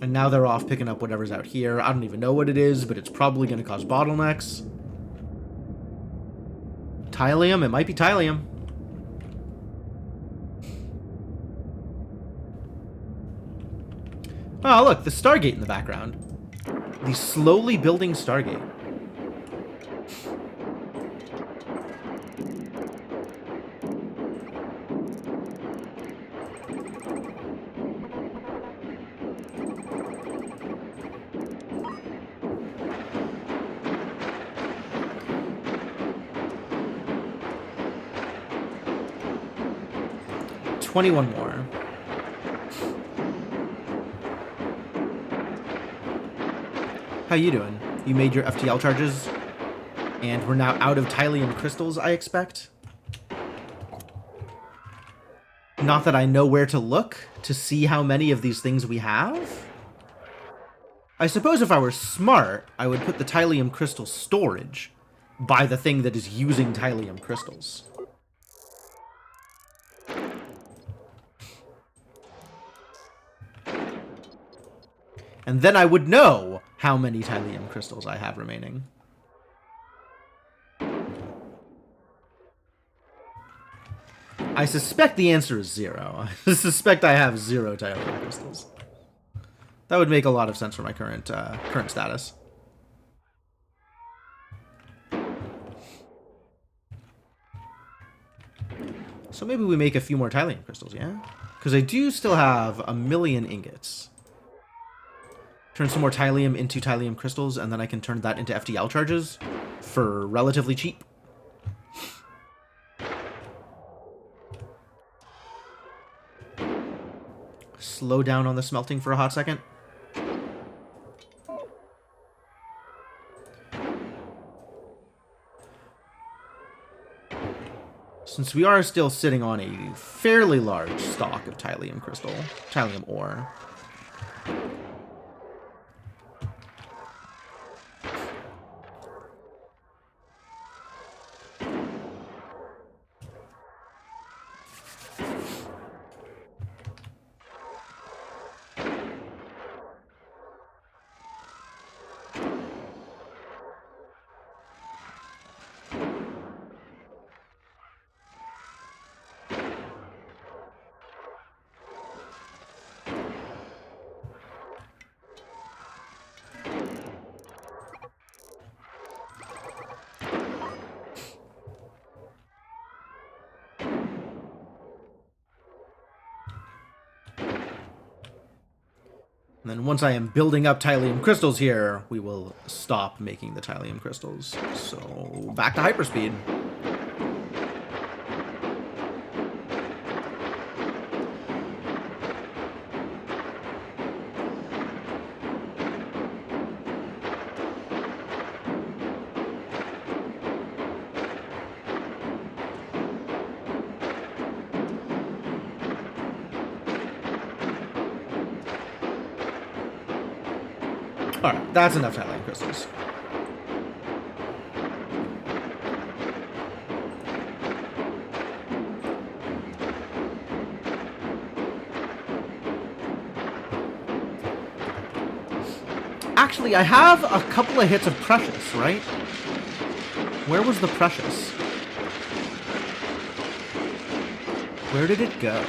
And now they're off picking up whatever's out here. I don't even know what it is, but it's probably going to cause bottlenecks. Tylium? It might be tylium. Oh, look, the Stargate in the background. The slowly building Stargate. $21 more. How you doing? You made your FTL charges? And we're now out of Tylium crystals, I expect? Not that I know where to look to see how many of these things we have. I suppose if I were smart, I would put the Tylium crystal storage by the thing that is using Tylium crystals. And then I would know how many Tylium crystals I have remaining. I suspect the answer is 0. I suspect I have 0 Tylium crystals. That would make a lot of sense for my current status. So maybe we make a few more Tylium crystals, yeah? Because I do still have 1,000,000 ingots. Turn some more Tylium into Tylium crystals, and then I can turn that into FTL charges for relatively cheap. Slow down on the smelting for a hot second. Since we are still sitting on a fairly large stock of Tylium crystal, Tylium ore. And then once I am building up Tylium crystals here, we will stop making the Tylium crystals. So back to hyperspeed. Alright, that's enough Titan crystals. Actually, I have a couple of hits of Precious, right? Where was the Precious? Where did it go?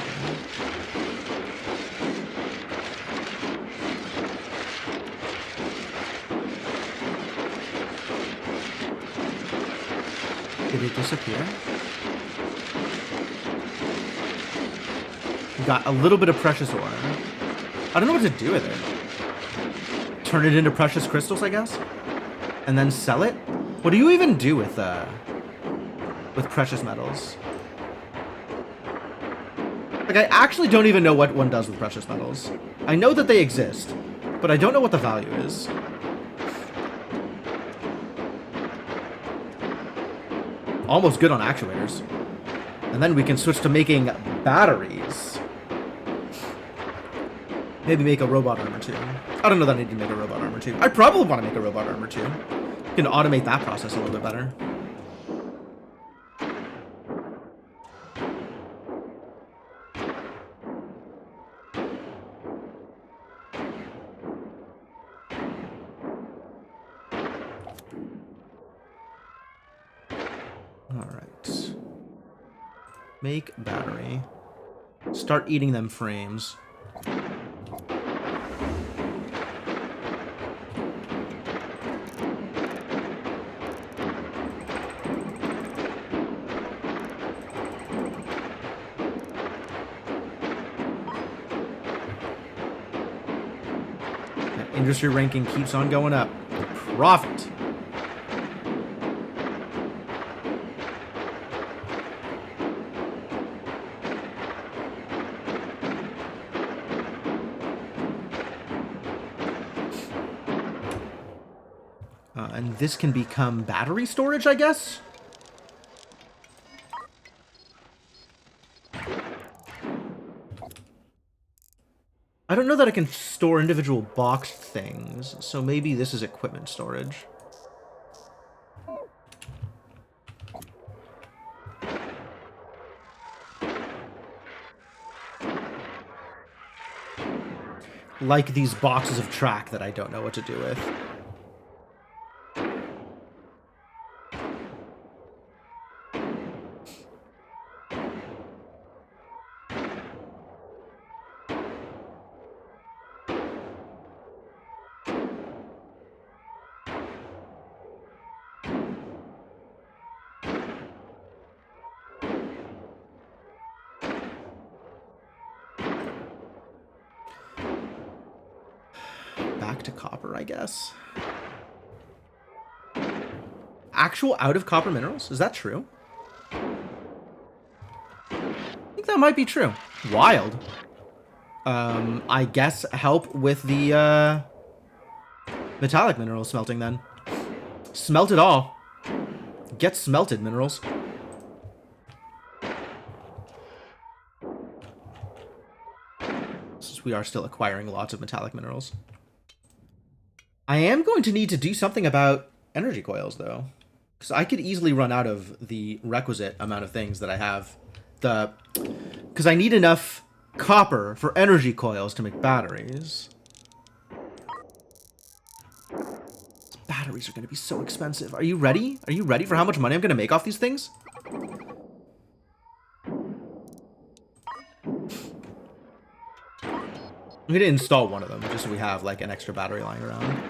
Did it disappear? We got a little bit of Precious ore. I don't know what to do with it. Turn it into precious crystals, I guess? And then sell it? What do you even do with precious metals? Like, I actually don't even know what one does with precious metals. I know that they exist, but I don't know what the value is. Almost good on actuators. And then we can switch to making batteries. Maybe make a robot armor too. I don't know that I need to make a robot armor too. I probably want to make a robot armor too. You can automate that process a little bit better. Alright. Make battery. Start eating them frames. Industry ranking keeps on going up. Profit. And this can become battery storage, I guess? I don't know that I can store individual boxed things, so maybe this is equipment storage. Like these boxes of track that I don't know what to do with. Back to copper, I guess. Actual out of copper minerals? Is that true? I think that might be true. Wild. I guess help with the metallic mineral smelting then. Smelt it all. Get smelted minerals. Since we are still acquiring lots of metallic minerals. I am going to need to do something about energy coils, though. Because I could easily run out of the requisite amount of things that I have. Because I need enough copper for energy coils to make batteries. Batteries are going to be so expensive. Are you ready? Are you ready for how much money I'm going to make off these things? I'm going to install one of them, just so we have, like, an extra battery lying around.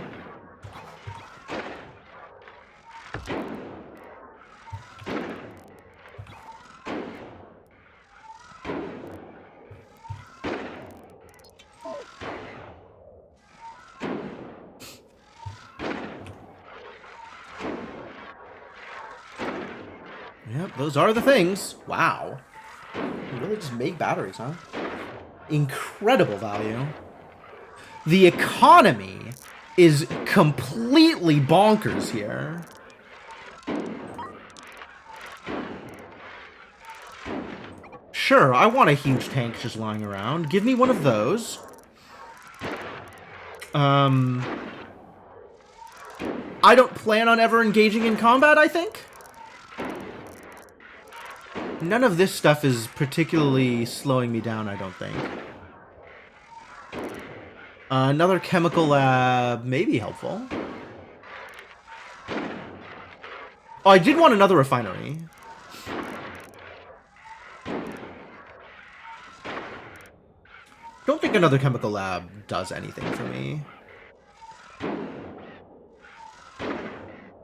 Yep, those are the things. Wow. You really just make batteries, huh? Incredible value. The economy is completely bonkers here. Sure, I want a huge tank just lying around. Give me one of those. I don't plan on ever engaging in combat, I think. None of this stuff is particularly slowing me down, I don't think. Another chemical lab may be helpful. Oh, I did want another refinery. Don't think another chemical lab does anything for me.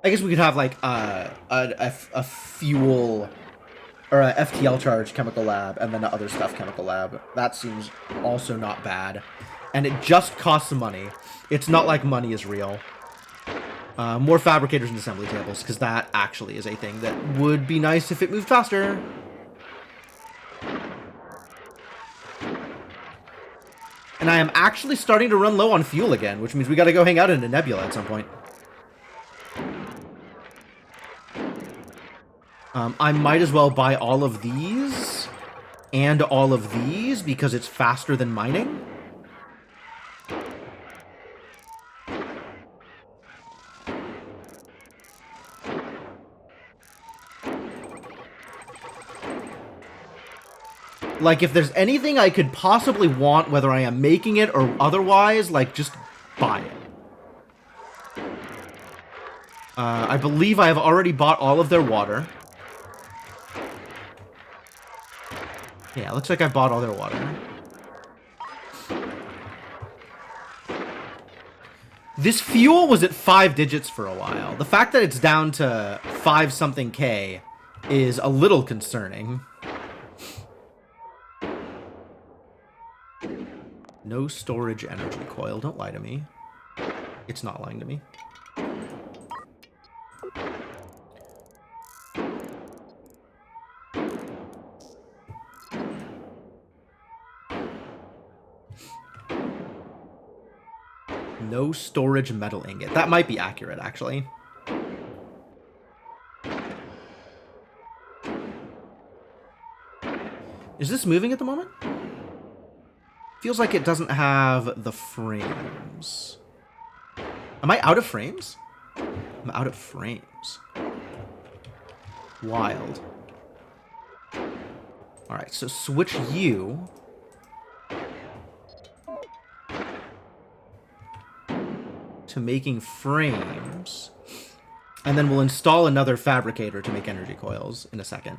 I guess we could have like a fuel or a FTL charge chemical lab and then a other stuff chemical lab. That seems also not bad. And it just costs some money. It's not like money is real. More fabricators and assembly tables, because that actually is a thing that would be nice if it moved faster. And I am actually starting to run low on fuel again, which means we gotta go hang out in a nebula at some point. I might as well buy all of these and all of these because it's faster than mining. Like, if there's anything I could possibly want, whether I am making it or otherwise, like, just buy it. I believe I have already bought all of their water. Yeah, it looks like I bought all their water. This fuel was at 5 digits for a while. The fact that it's down to 5-something K is a little concerning. No storage energy coil. Don't lie to me. It's not lying to me. No storage metal ingot. That might be accurate, actually. Is this moving at the moment? Feels like it doesn't have the frames. Am I out of frames? I'm out of frames. Wild. Alright, so switch you. To making frames. And then we'll install another fabricator to make energy coils in a second.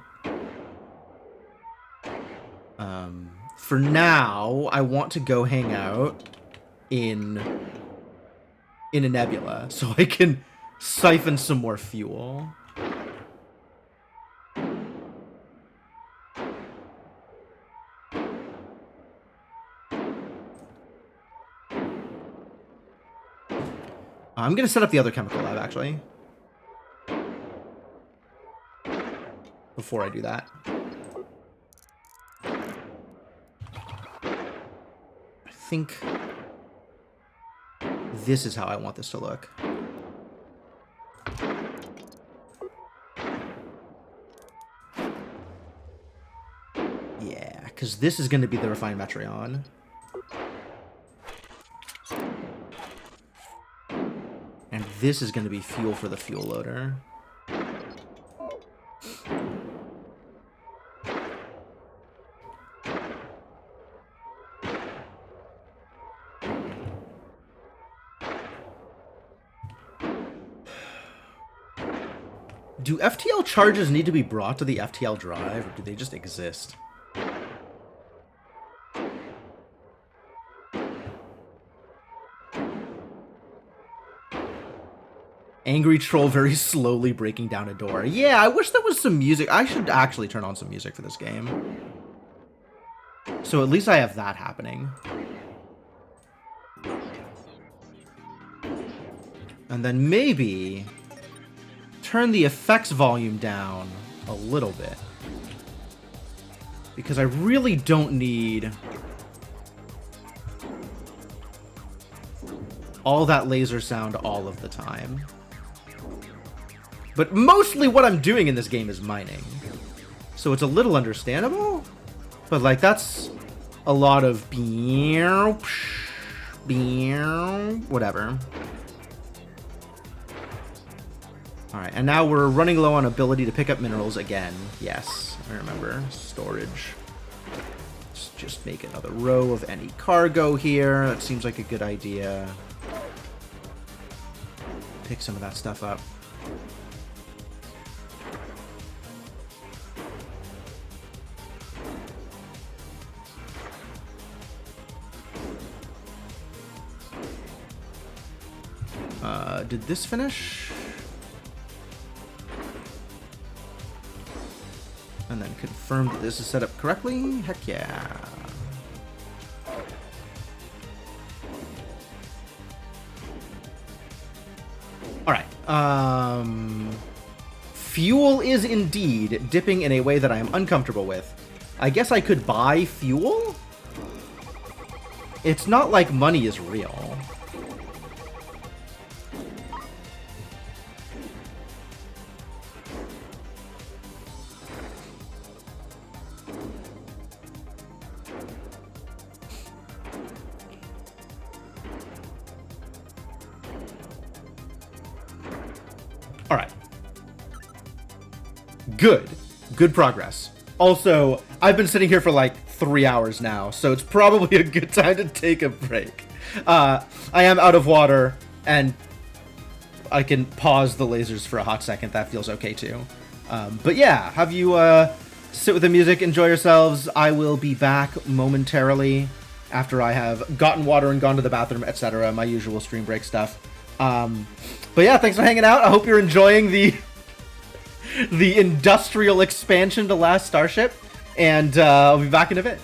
For now, I want to go hang out in a nebula so I can siphon some more fuel. I'm going to set up the other chemical lab, actually. Before I do that. I think this is how I want this to look. Yeah, because this is going to be the refined Metreon. And this is going to be fuel for the fuel loader. Do FTL charges need to be brought to the FTL drive, or do they just exist? Angry troll very slowly breaking down a door. Yeah, I wish there was some music. I should actually turn on some music for this game. So at least I have that happening. And then maybe turn the effects volume down a little bit. Because I really don't need all that laser sound all of the time. But mostly what I'm doing in this game is mining. So it's a little understandable. But like that's a lot of whatever. Alright, and now we're running low on ability to pick up minerals again. Yes, I remember. Storage. Let's just make another row of any cargo here. That seems like a good idea. Pick some of that stuff up. Did this finish? And then confirm that this is set up correctly? Heck yeah. Alright. Fuel is indeed dipping in a way that I am uncomfortable with. I guess I could buy fuel? It's not like money is real. Alright. Good. Good progress. Also, I've been sitting here for like 3 hours now, so it's probably a good time to take a break. I am out of water, and I can pause the lasers for a hot second. That feels okay too. But yeah, have you sit with the music, enjoy yourselves. I will be back momentarily after I have gotten water and gone to the bathroom, etc. My usual stream break stuff. But yeah, thanks for hanging out. I hope you're enjoying the industrial expansion to Last Starship, and I'll be back in a bit.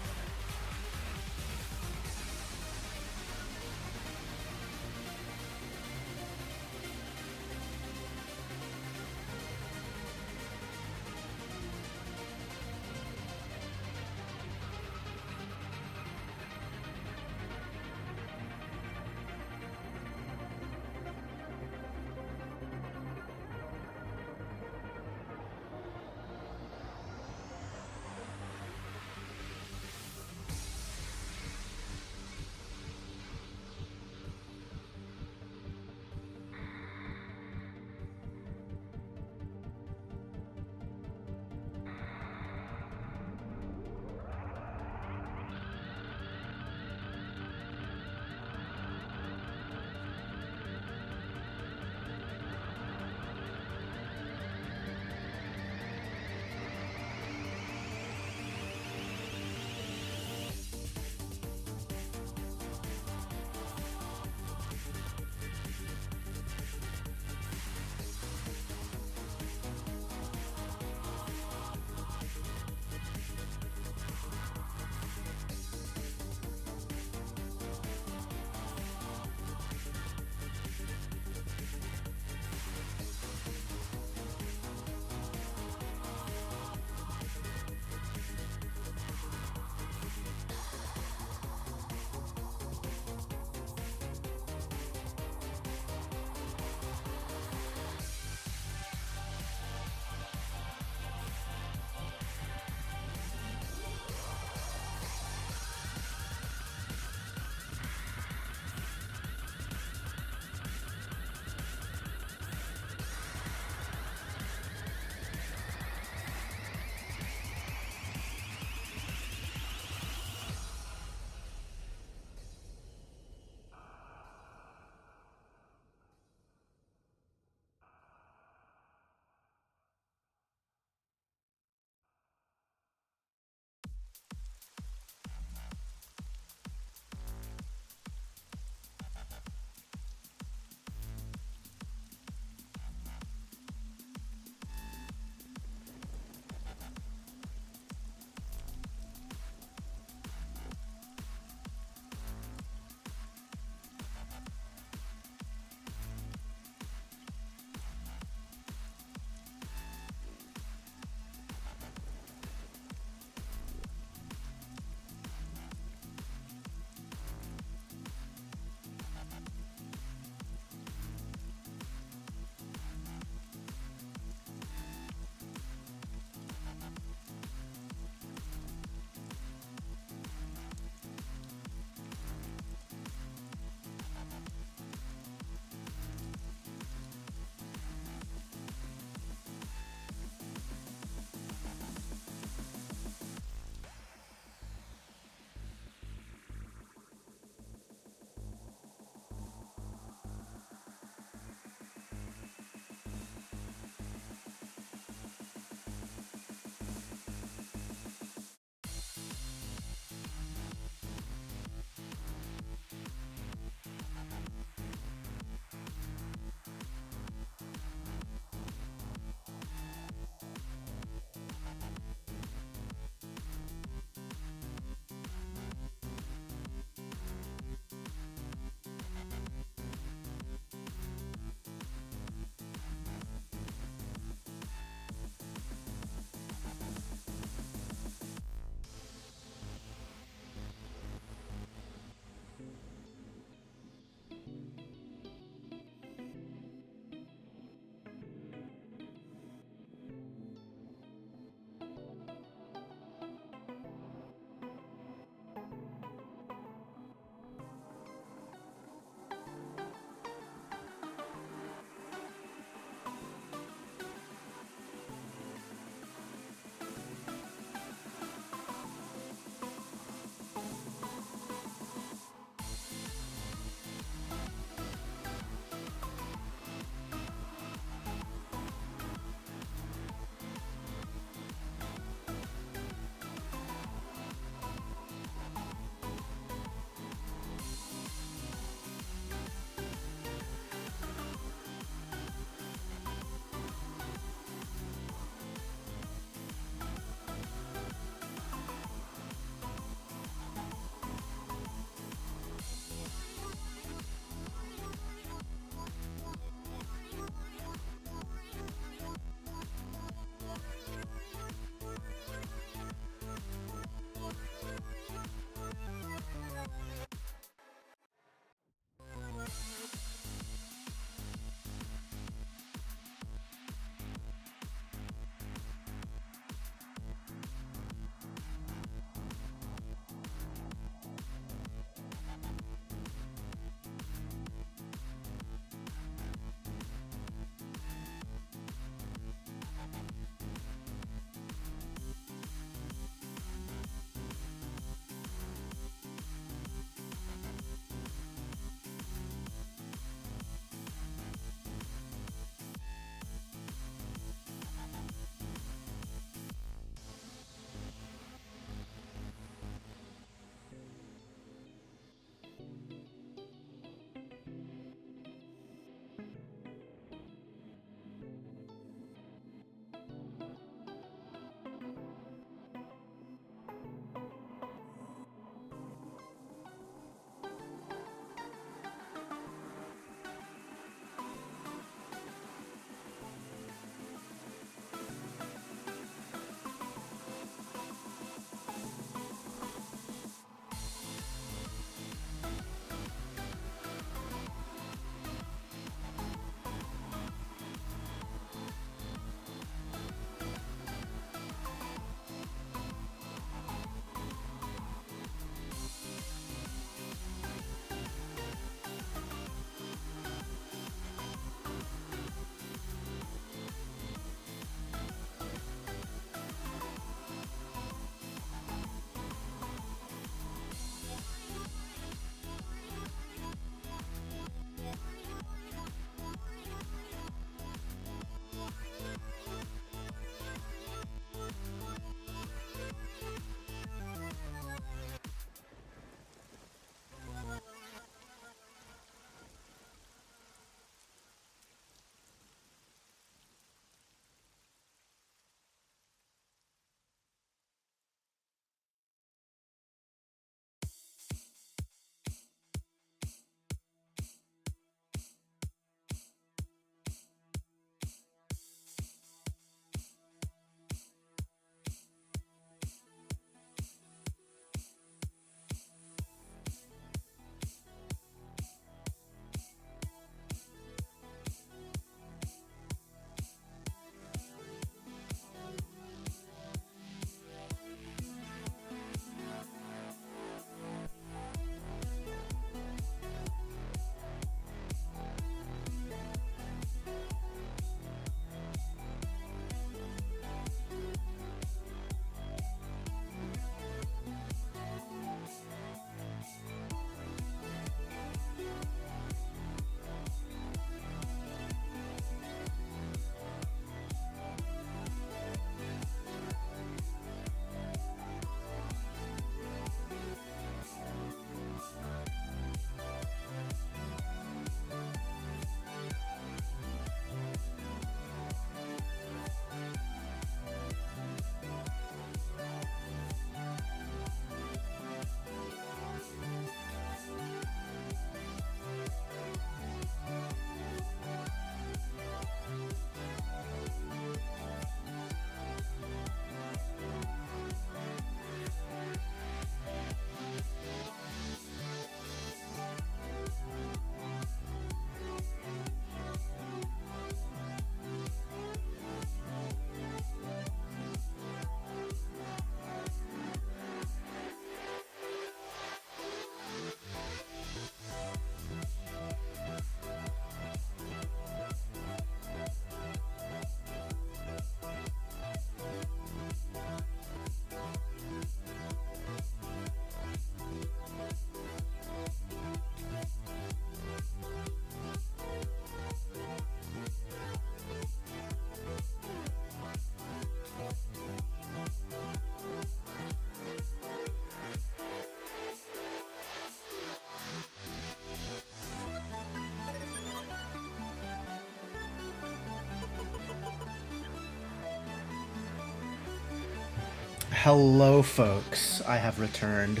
Hello, folks. I have returned.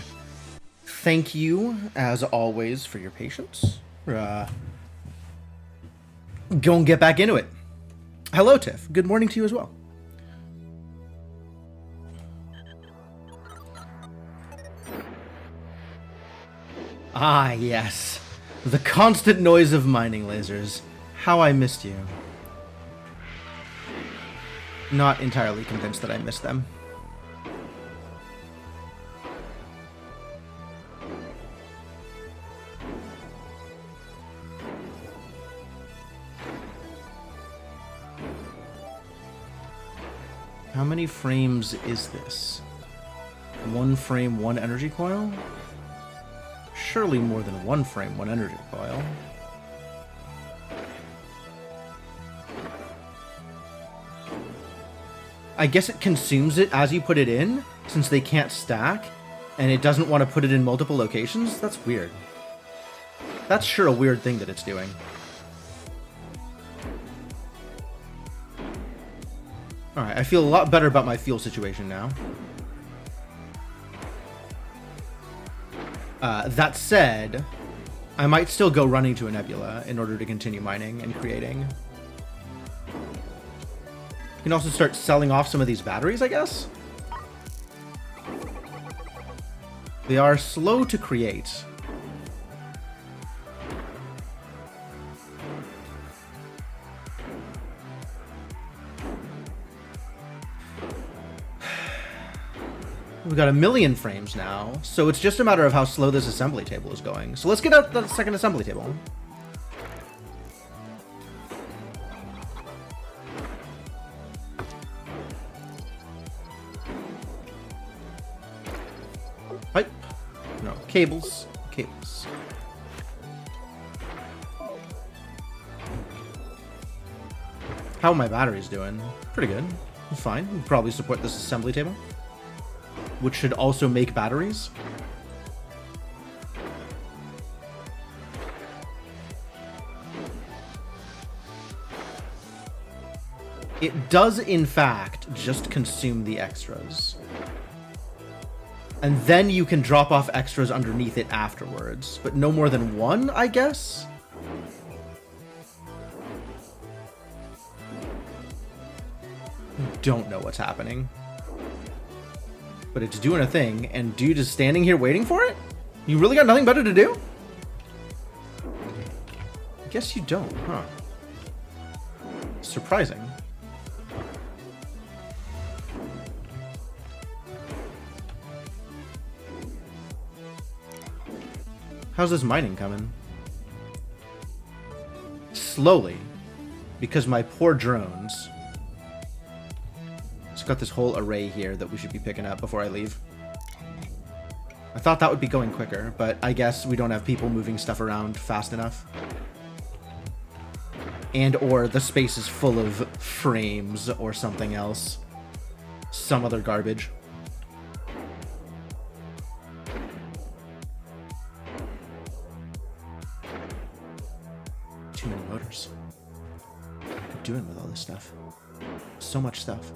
Thank you, as always, for your patience. Go and get back into it. Hello, Tiff. Good morning to you as well. Ah, yes. The constant noise of mining lasers. How I missed you. Not entirely convinced that I missed them. How many frames is this? 1 frame, 1 energy coil? Surely more than 1 frame, 1 energy coil. I guess it consumes it as you put it in, since they can't stack, and it doesn't want to put it in multiple locations? That's weird. That's sure a weird thing that it's doing. Alright, I feel a lot better about my fuel situation now. That said, I might still go running to a nebula in order to continue mining and creating. You can also start selling off some of these batteries, I guess? They are slow to create. We've got 1,000,000 frames now, so it's just a matter of how slow this assembly table is going. So let's get out the second assembly table. Pipe. No, cables. Cables. How are my batteries doing? Pretty good. Fine. We'll probably support this assembly table, which should also make batteries. It does, in fact, just consume the extras. And then you can drop off extras underneath it afterwards. But no more than 1, I guess? Don't know what's happening. But it's doing a thing, and dude is standing here waiting for it? You really got nothing better to do? I guess you don't, huh? Surprising. How's this mining coming? Slowly, because my poor drones. It's got this whole array here that we should be picking up before I leave. I thought that would be going quicker, but I guess we don't have people moving stuff around fast enough. And or the space is full of frames or something else. Some other garbage. Too many motors. What are you doing with all this stuff? So much stuff.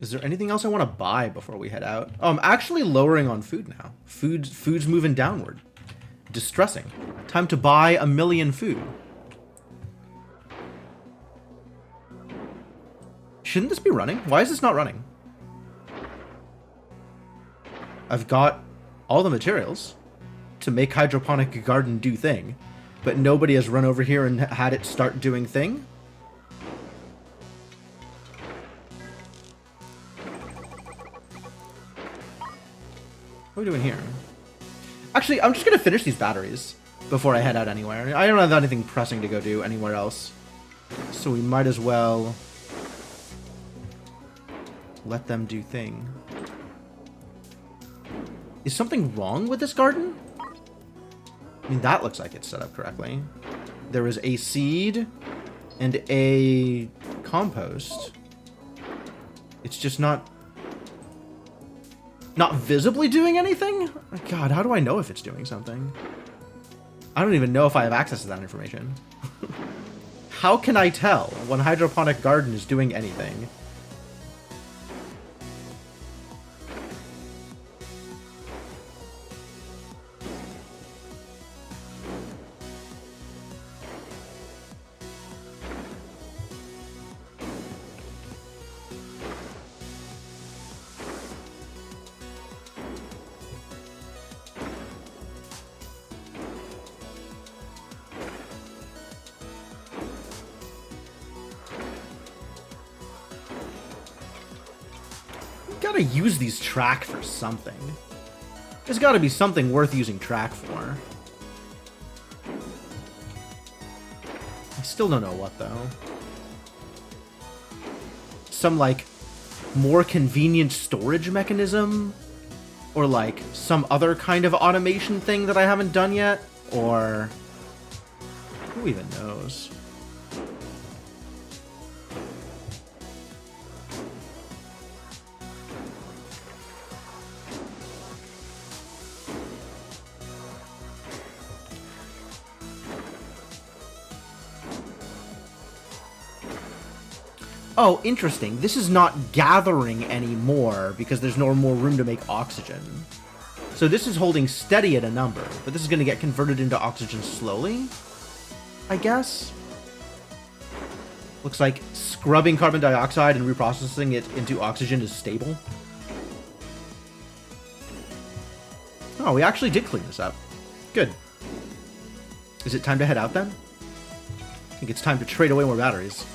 Is there anything else I want to buy before we head out? Oh, I'm actually lowering on food now. Food's moving downward. Distressing. Time to buy 1,000,000 food. Shouldn't this be running? Why is this not running? I've got all the materials to make hydroponic garden do thing, but nobody has run over here and had it start doing thing. What are we doing here? Actually, I'm just going to finish these batteries before I head out anywhere. I don't have anything pressing to go do anywhere else. So we might as well Let them do thing. Is something wrong with this garden? I mean, that looks like it's set up correctly. There is a seed and a compost. It's just not visibly doing anything? God, how do I know if it's doing something? I don't even know if I have access to that information. How can I tell when hydroponic garden is doing anything? Gotta use these track for something. There's gotta be something worth using track for. I still don't know what, though. Some, like, more convenient storage mechanism? Or, like, some other kind of automation thing that I haven't done yet? Or... who even knows? Oh, interesting. This is not gathering anymore because there's no more room to make oxygen. So this is holding steady at a number, but this is going to get converted into oxygen slowly, I guess? Looks like scrubbing carbon dioxide and reprocessing it into oxygen is stable. Oh, we actually did clean this up. Good. Is it time to head out then? I think it's time to trade away more batteries.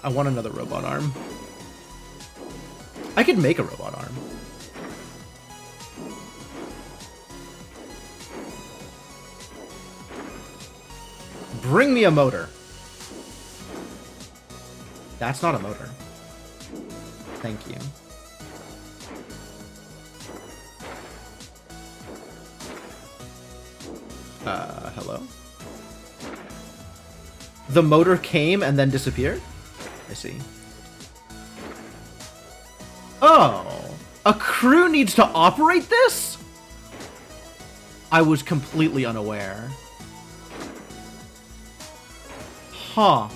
I want another robot arm. I could make a robot arm. Bring me a motor. That's not a motor. Thank you. Hello? The motor came and then disappeared? I see. Oh! A crew needs to operate this? I was completely unaware. Huh.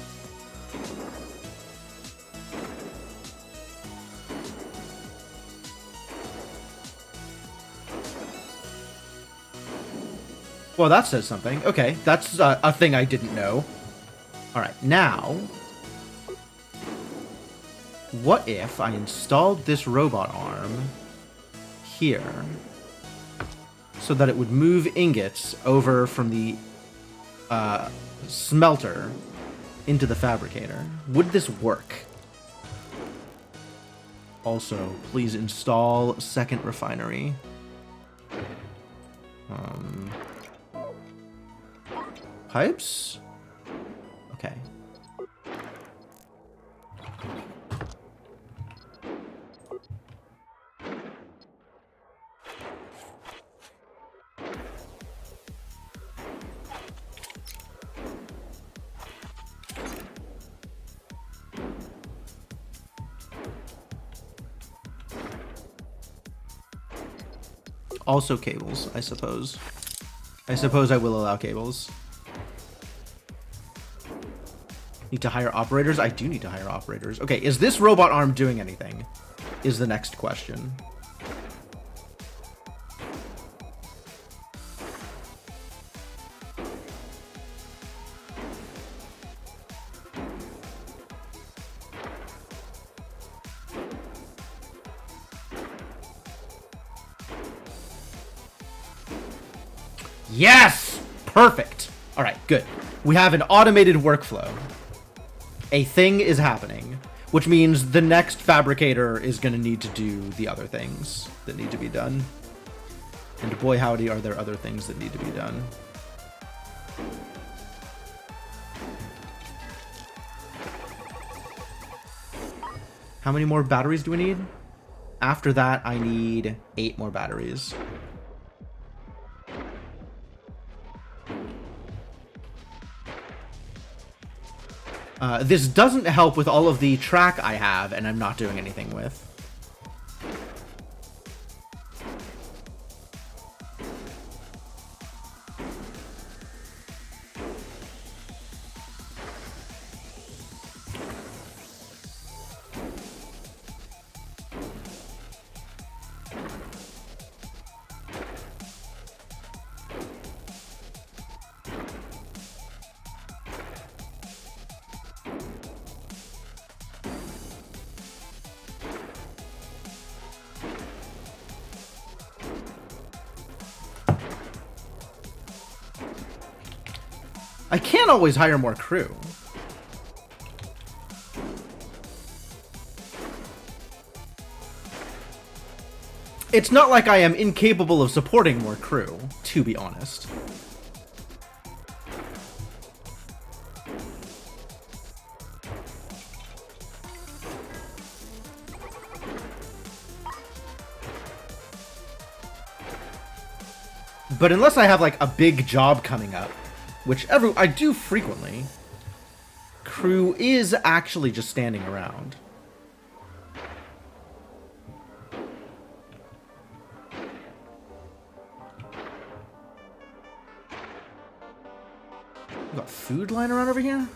Well, that says something. Okay, that's a thing I didn't know. Alright, now... what if I installed this robot arm here so that it would move ingots over from the smelter into the fabricator? Would this work? Also, please install second refinery. Pipes? Okay. Also cables, I suppose. I suppose I will allow cables. Need to hire operators? I do need to hire operators. Okay, is this robot arm doing anything? Is the next question. Yes! Perfect. All right, good. We have an automated workflow. A thing is happening, which means the next fabricator is going to need to do the other things that need to be done. And boy, howdy, are there other things that need to be done. How many more batteries do we need? After that, I need 8 more batteries. This doesn't help with all of the track I have, and I'm not doing anything with. I can't always hire more crew. It's not like I am incapable of supporting more crew, to be honest. But unless I have like a big job coming up, which I do frequently, crew is actually just standing around. We got food lying around over here?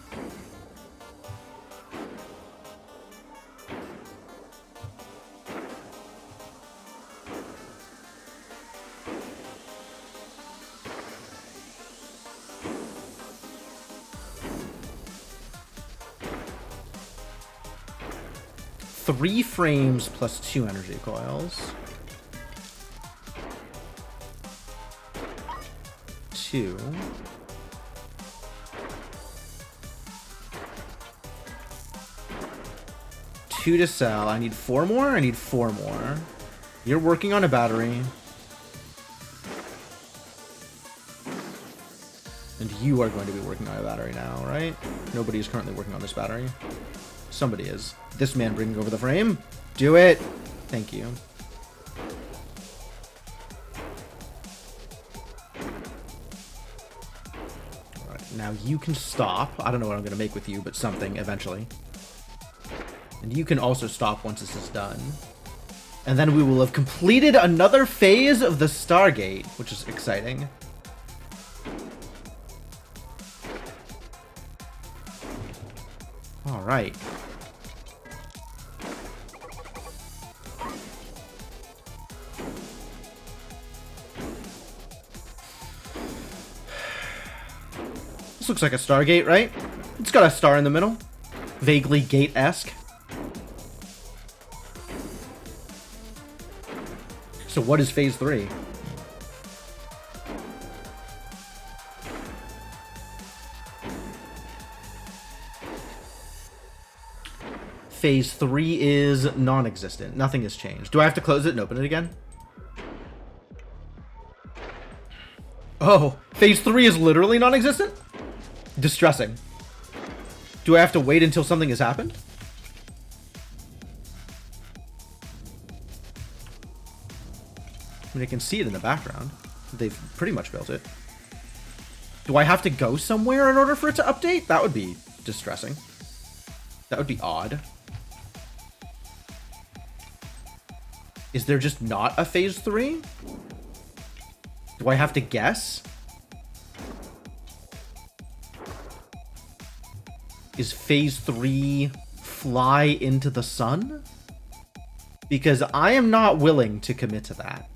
Three frames plus 2 energy coils. 2. Two to sell. I need 4 more? I need 4 more. You're working on a battery. And you are going to be working on a battery now, right? Nobody is currently working on this battery. Somebody is. This man bringing over the frame. Do it. Thank you. Alright, now you can stop. I don't know what I'm going to make with you, but something eventually. And you can also stop once this is done. And then we will have completed another phase of the Stargate, which is exciting. Alright. This looks like a Stargate, right? It's got a star in the middle. Vaguely gate-esque. So what is phase 3? Phase 3 is non-existent. Nothing has changed. Do I have to close it and open it again? Oh, phase 3 is literally non-existent? Distressing. Do I have to wait until something has happened? I mean, I can see it in the background. They've pretty much built it. Do I have to go somewhere in order for it to update? That would be distressing. That would be odd. Is there just not a phase 3? Do I have to guess? Is phase 3 fly into the sun? Because I am not willing to commit to that.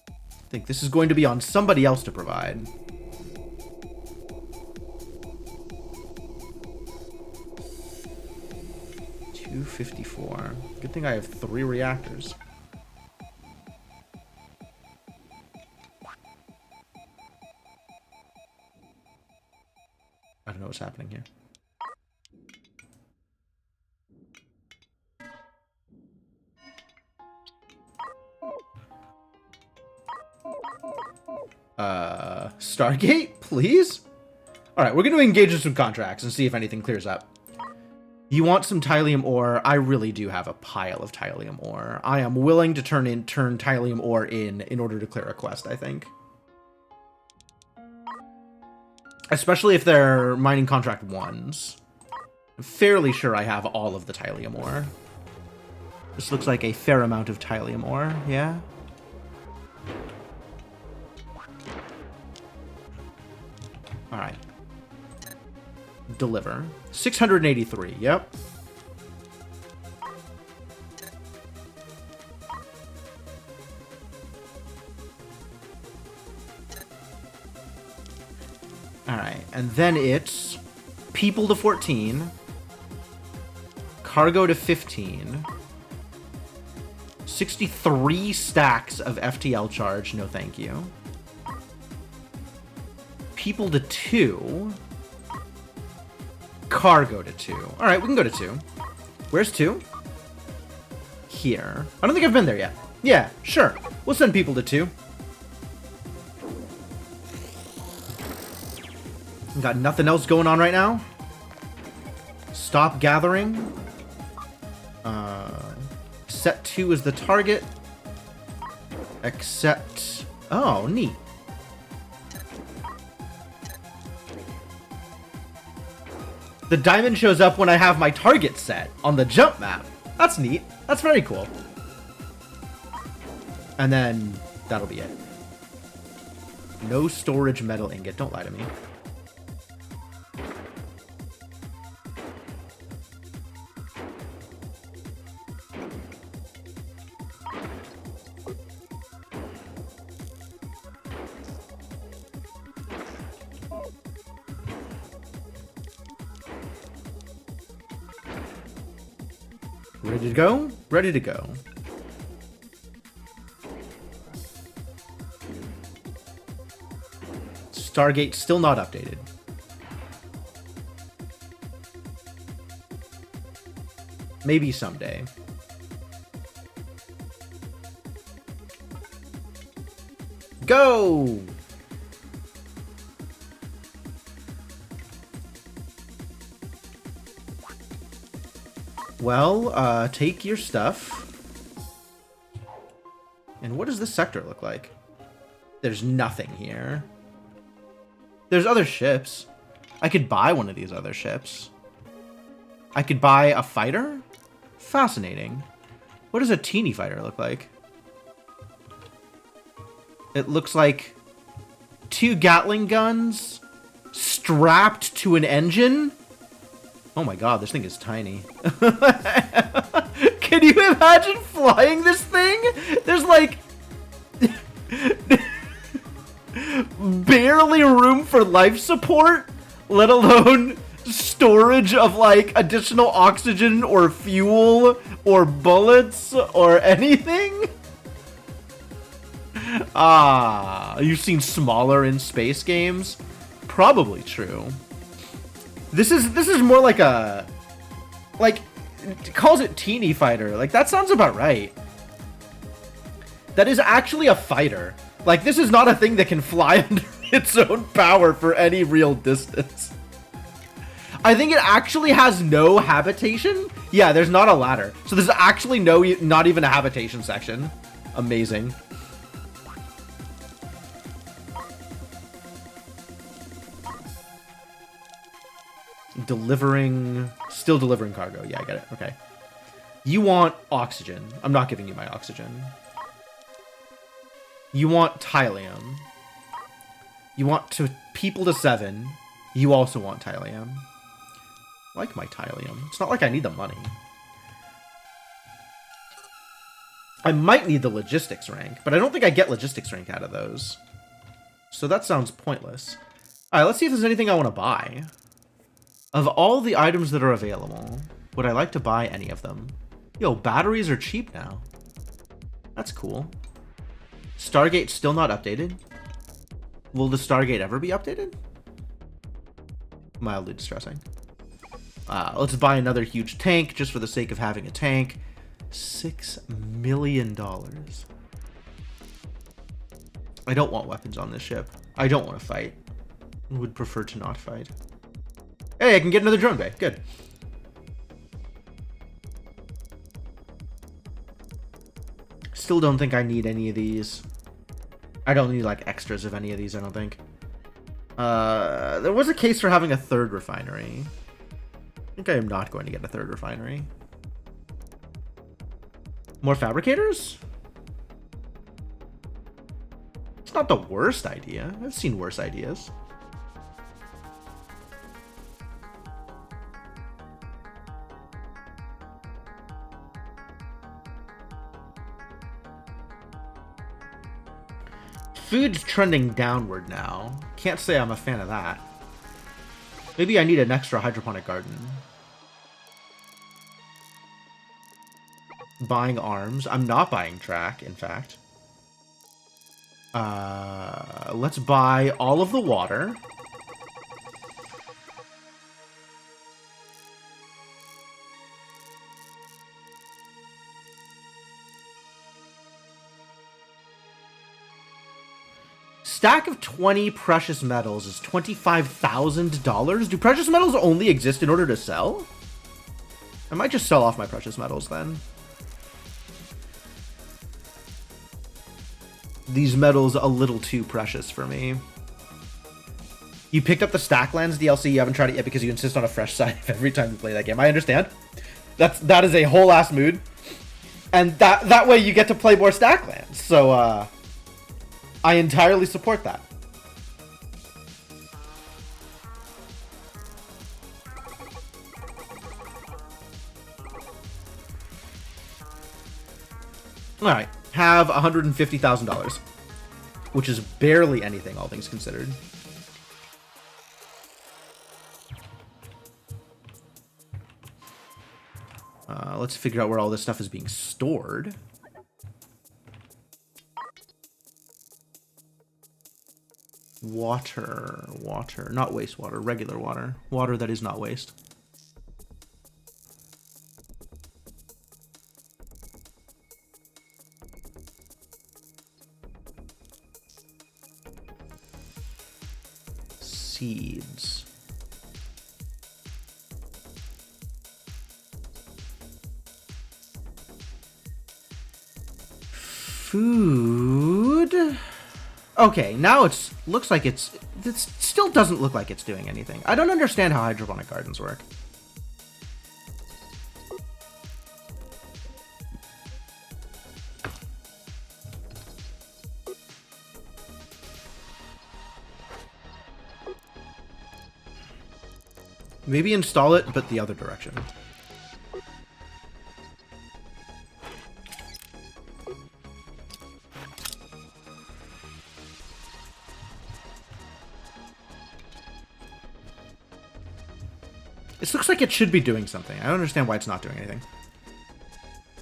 I think this is going to be on somebody else to provide. $254. Good thing I have 3 reactors. what's happening here. Stargate, please? Alright, we're going to engage in some contracts and see if anything clears up. You want some Tylium ore? I really do have a pile of Tylium ore. I am willing to turn Tylium ore in order to clear a quest, I think. Especially if they're mining contract 1s. I'm fairly sure I have all of the Tylium ore. This looks like a fair amount of Tylium ore, yeah? Alright. Deliver. 683, yep. Alright, and then it's people to 14, cargo to 15, 63 stacks of FTL charge, no thank you. People to 2, cargo to 2. Alright, we can go to 2. Where's 2? Here. I don't think I've been there yet. Yeah, sure. We'll send people to 2. We got nothing else going on right now. Stop gathering. Set 2 is the target. Accept. Oh, neat. The diamond shows up when I have my target set on the jump map. That's neat. That's very cool. And then that'll be it. No storage metal ingot. Don't lie to me. Ready to go? Ready to go. Stargate still not updated. Maybe someday. Go! Well, take your stuff. And what does this sector look like? There's nothing here. There's other ships. I could buy one of these other ships. I could buy a fighter? Fascinating. What does a teeny fighter look like? It looks like 2 Gatling guns strapped to an engine. Oh my god, this thing is tiny. Can you imagine flying this thing? There's like barely room for life support, let alone storage of like additional oxygen or fuel or bullets or anything. You've seen smaller in space games? Probably true. This is more like a, like, it calls it teeny fighter. Like, that sounds about right. That is actually a fighter. Like, this is not a thing that can fly under its own power for any real distance. I think it actually has no habitation. Yeah, there's not a ladder. So there's actually not even a habitation section. Amazing. Still delivering cargo. Yeah, I get it. Okay. You want oxygen. I'm not giving you my oxygen. You want Tylium. You want people to 7. You also want Tylium. I like my Tylium. It's not like I need the money. I might need the logistics rank, but I don't think I get logistics rank out of those. So that sounds pointless. Alright, let's see if there's anything I want to buy. Of all the items that are available, would I like to buy any of them? Yo, batteries are cheap now. That's cool. Stargate's still not updated. Will the Stargate ever be updated? Mildly distressing. Let's buy another huge tank just for the sake of having a tank. $6 million. I don't want weapons on this ship. I don't want to fight. I would prefer to not fight. Hey, I can get another drone bay. Good. Still don't think I need any of these. I don't need, like, extras of any of these, I don't think. There was a case for having a third refinery. I think I am not going to get a third refinery. More fabricators? It's not the worst idea. I've seen worse ideas. Food's trending downward now. Can't say I'm a fan of that. Maybe I need an extra hydroponic garden. Buying arms. I'm not buying track, in fact. Let's buy all of the water. Stack of 20 precious metals is $25,000. Do precious metals only exist in order to sell? I might just sell off my precious metals then. These metals a little too precious for me. You picked up the Stacklands DLC. You haven't tried it yet because you insist on a fresh save every time you play that game. I understand. That is a whole ass mood. And that way you get to play more Stacklands. So, I entirely support that. Alright, have $150,000, which is barely anything, all things considered. Let's figure out where all this stuff is being stored. Water, not wastewater, regular water. Water that is not waste. Seeds. Food. Okay, now looks like it still doesn't look like it's doing anything. I don't understand how hydroponic gardens work. Maybe install it, but the other direction. This looks like it should be doing something. I don't understand why it's not doing anything.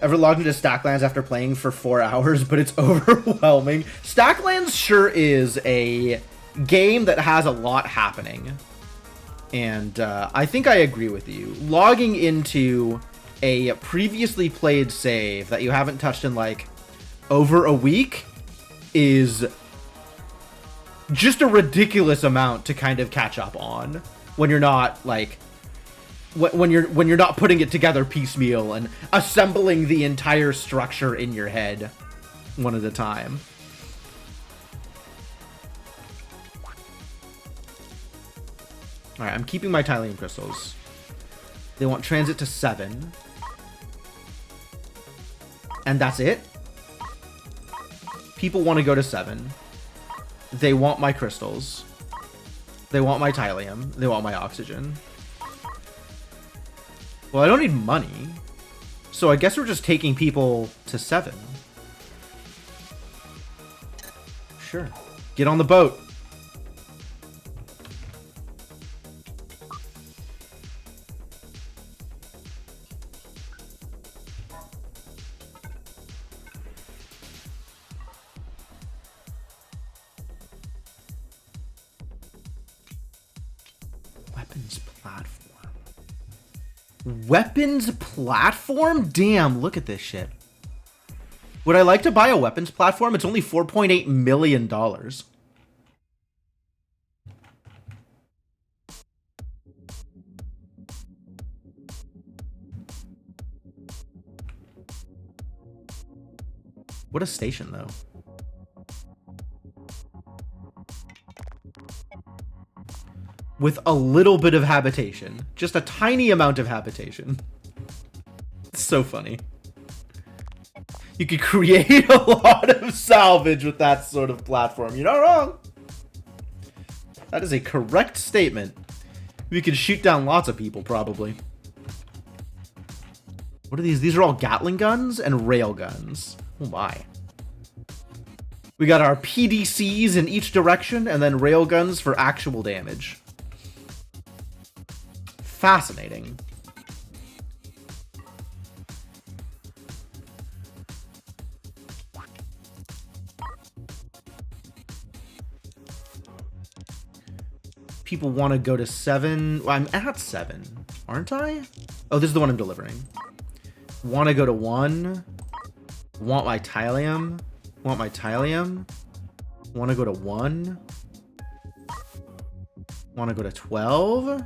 Ever logged into Stacklands after playing for 4 hours, but it's overwhelming. Stacklands sure is a game that has a lot happening. And I think I agree with you. Logging into a previously played save that you haven't touched in, like, over a week is just a ridiculous amount to kind of catch up on when you're not, like, when you're not putting it together piecemeal and assembling the entire structure in your head one at a time. Alright, I'm keeping my Tylium crystals. They want transit to 7. And that's it? People want to go to 7. They want my crystals. They want my Tylium. They want my oxygen. Well, I don't need money. So I guess we're just taking people to 7. Sure. Get on the boat. Weapons platform. Weapons platform? Damn, look at this shit. Would I like to buy a weapons platform? It's only $4.8 million. What a station, though. With a little bit of habitation. Just a tiny amount of habitation. It's so funny. You could create a lot of salvage with that sort of platform. You're not wrong. That is a correct statement. We could shoot down lots of people, probably. What are these? These are all Gatling guns and rail guns. Oh my. We got our PDCs in each direction and then rail guns for actual damage. Fascinating. People want to go to 7. Well, I'm at 7, aren't I? Oh, this is the one I'm delivering. Want to go to 1. Want my Tylium. Want my Tylium. Want to go to 1. Want to go to 12.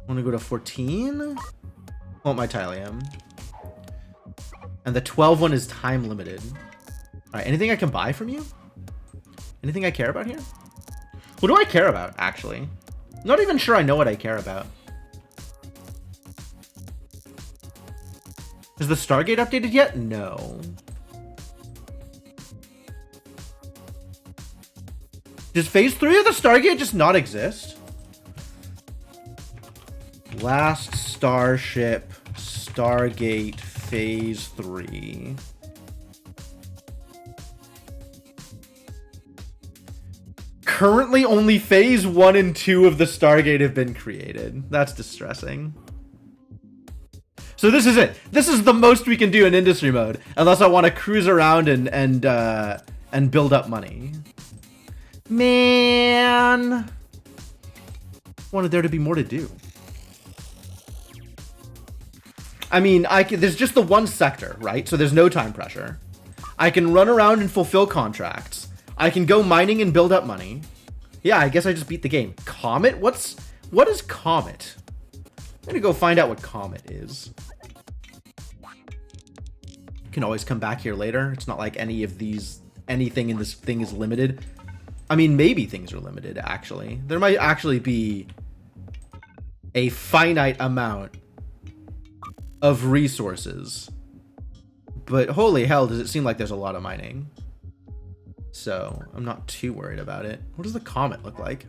Want to go to 14. Want my Tylium. And the 12 one is time limited. Alright, anything I can buy from you? Anything I care about here? What do I care about, actually? Not even sure I know what I care about. Is the Stargate updated yet? No. Does Phase 3 of the Stargate just not exist? Last Starship, Stargate, Phase 3. Currently, only Phase 1 and 2 of the Stargate have been created. That's distressing. So this is it. This is the most we can do in industry mode, unless I want to cruise around and build up money. Man, wanted there to be more to do. I mean, there's just the one sector, right? So there's no time pressure. I can run around and fulfill contracts. I can go mining and build up money. Yeah, I guess I just beat the game. Comet? What is Comet? I'm gonna go find out what Comet is. You can always come back here later. It's not like anything in this thing is limited. I mean, maybe things are limited, actually. There might actually be a finite amount of resources. But holy hell, does it seem like there's a lot of mining. So, I'm not too worried about it. What does the comet look like?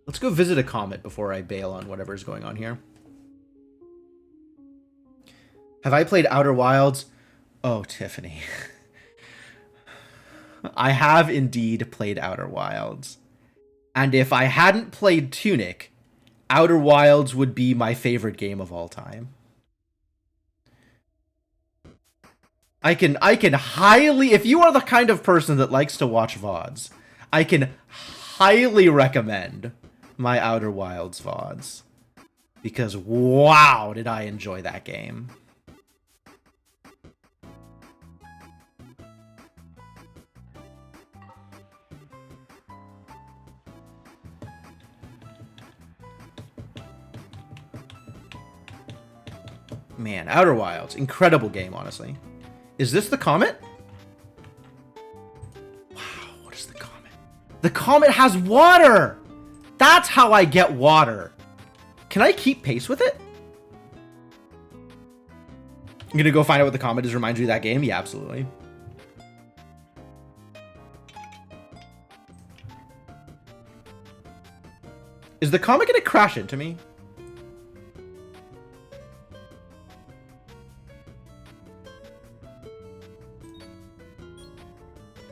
Let's go visit a comet before I bail on whatever's going on here. Have I played Outer Wilds? Oh, Tiffany. I have indeed played Outer Wilds. And if I hadn't played Tunic, Outer Wilds would be my favorite game of all time. I can highly, if you are the kind of person that likes to watch VODs, I can highly recommend my Outer Wilds VODs. Because wow, did I enjoy that game. Man, Outer Wilds, incredible game, honestly. Is this the comet? Wow, what is the comet? The comet has water! That's how I get water. Can I keep pace with it? I'm gonna go find out what the comet is. Reminds you of that game? Yeah, absolutely. Is the comet gonna crash into me?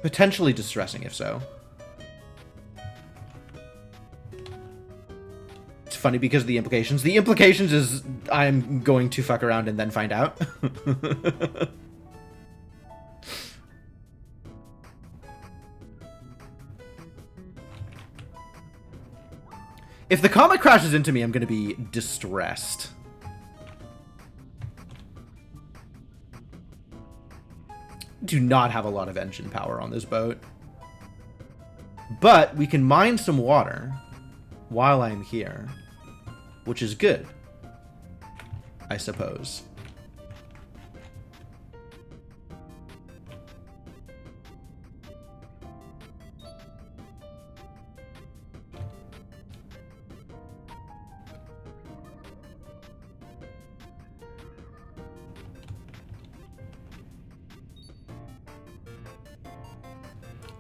Potentially distressing, if so. It's funny because of the implications. The implications is I'm going to fuck around and then find out. If the comet crashes into me, I'm going to be distressed. Do not have a lot of engine power on this boat. But we can mine some water while I'm here, which is good, I suppose.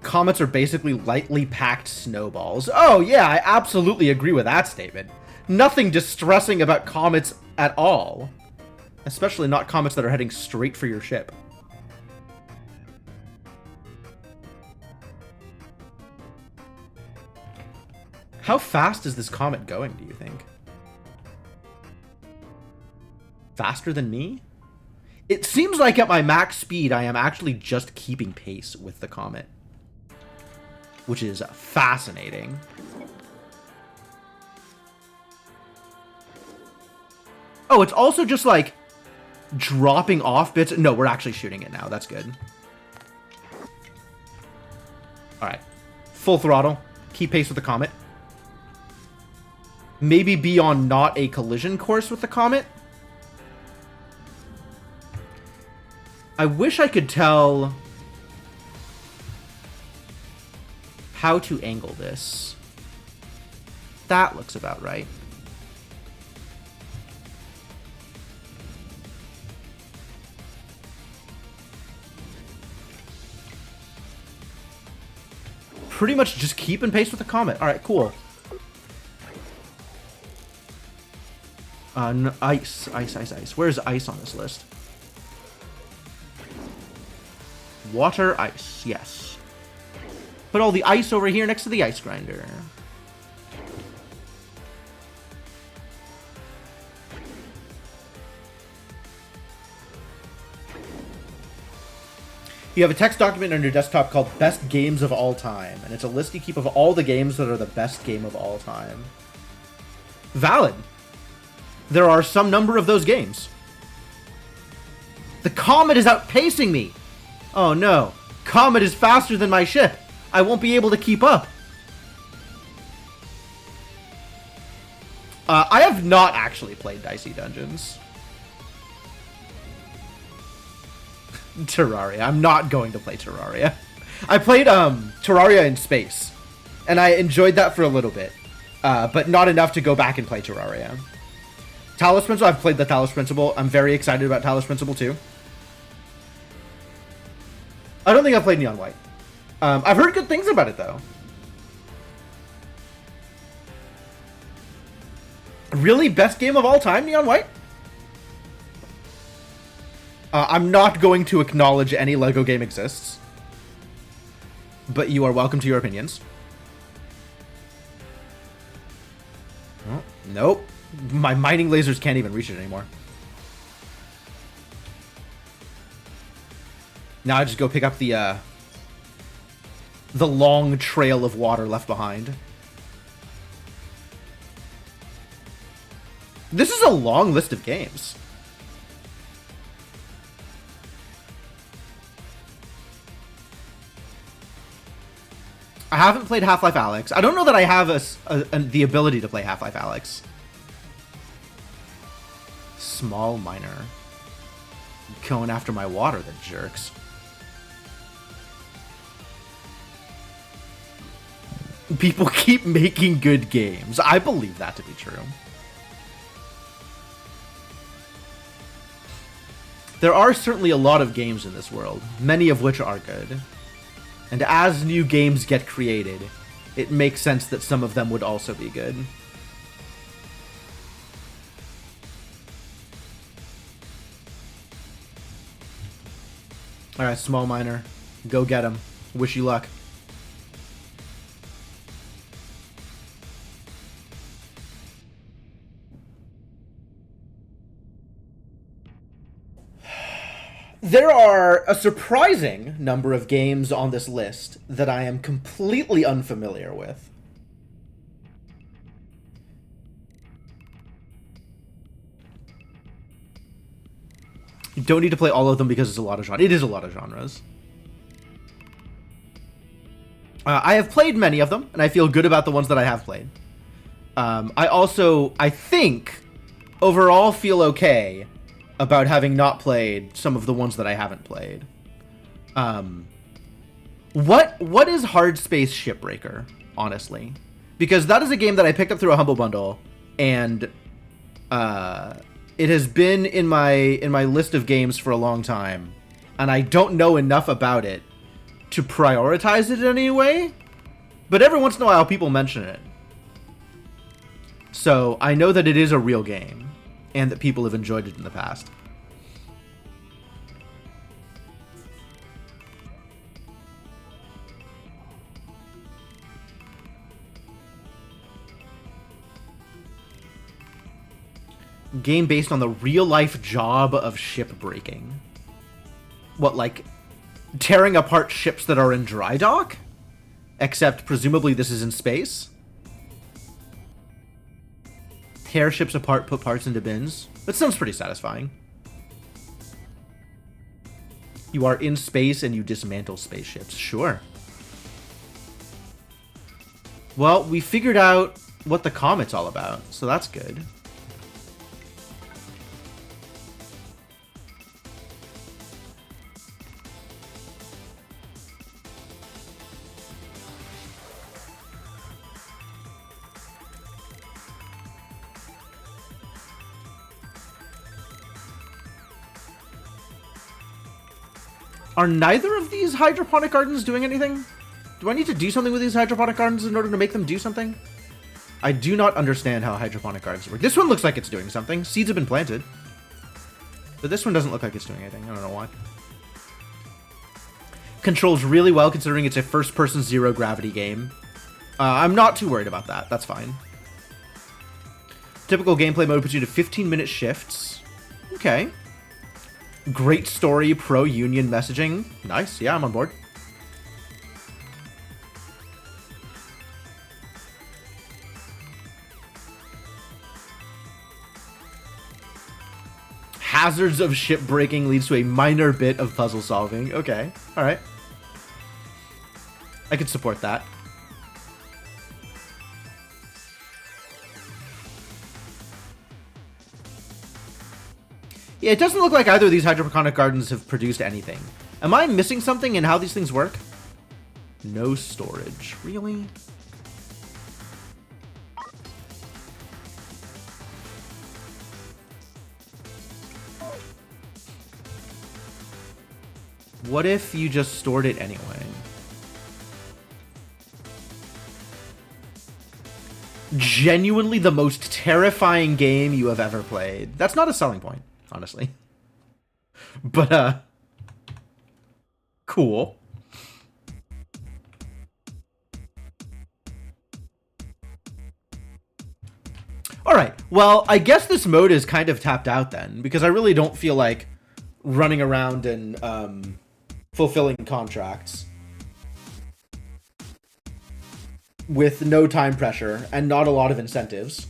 Comets are basically lightly packed snowballs. Oh yeah, I absolutely agree with that statement. Nothing distressing about comets at all. Especially not comets that are heading straight for your ship. How fast is this comet going, do you think? Faster than me? It seems like at my max speed, I am actually just keeping pace with the comet. Which is fascinating. Oh, it's also just like dropping off bits. No, we're actually shooting it now. That's good. All right. Full throttle. Keep pace with the comet. Maybe be on not a collision course with the comet. I wish I could tell how to angle this. That looks about right. Pretty much just keeping pace with the comet. All right, cool. Ice. Where's ice on this list? Water, ice. Yes. Put all the ice over here next to the ice grinder. You have a text document on your desktop called Best Games of All Time, and it's a list you keep of all the games that are the best game of all time. Valid. There are some number of those games. The comet is outpacing me! Oh no. Comet is faster than my ship. I won't be able to keep up. I have not actually played Dicey Dungeons. Terraria. I'm not going to play Terraria. I played Terraria in space, and I enjoyed that for a little bit, but not enough to go back and play Terraria. Talos Principle, I've played the Talos Principle. I'm very excited about Talos Principle too. I don't think I've played Neon White. I've heard good things about it though. Really? Best game of all time, Neon White? I'm not going to acknowledge any LEGO game exists. But you are welcome to your opinions. Oh, nope. My mining lasers can't even reach it anymore. Now I just go pick up the long trail of water left behind. This is a long list of games. I haven't played Half-Life Alyx. I don't know that I have the ability to play Half-Life Alyx. Small miner. Going after my water, the jerks. People keep making good games. I believe that to be true. There are certainly a lot of games in this world, many of which are good. And as new games get created, it makes sense that some of them would also be good. Alright, small miner. Go get him. Wish you luck. There are a surprising number of games on this list that I am completely unfamiliar with. You don't need to play all of them because it's a lot of genres. It is a lot of genres. I have played many of them, and I feel good about the ones that I have played. I think, overall feel okay about having not played some of the ones that I haven't played. What is Hard Space Shipbreaker, honestly? Because that is a game that I picked up through a Humble Bundle, and it has been in my list of games for a long time, and I don't know enough about it to prioritize it in any way, but every once in a while people mention it. So I know that it is a real game, and that people have enjoyed it in the past. Game based on the real-life job of shipbreaking. What, like tearing apart ships that are in dry dock? Except presumably this is in space? Tear ships apart, put parts into bins. That sounds pretty satisfying. You are in space and you dismantle spaceships. Sure. Well, we figured out what the comet's all about, so that's good. Are neither of these hydroponic gardens doing anything? Do I need to do something with these hydroponic gardens in order to make them do something? I do not understand how hydroponic gardens work. This one looks like it's doing something. Seeds have been planted. But this one doesn't look like it's doing anything. I don't know why. Controls really well considering it's a first-person zero-gravity game. I'm not too worried about that. That's fine. Typical gameplay mode puts you to 15-minute shifts. Okay. Great story, pro-union messaging. Nice. Yeah, I'm on board. Hazards of shipbreaking leads to a minor bit of puzzle solving. Okay. All right. I could support that. Yeah, it doesn't look like either of these hydroponic gardens have produced anything. Am I missing something in how these things work? No storage. Really? What if you just stored it anyway? Genuinely the most terrifying game you have ever played. That's not a selling point, honestly. But, cool. Alright, well, I guess this mode is kind of tapped out then, because I really don't feel like running around and, fulfilling contracts with no time pressure and not a lot of incentives.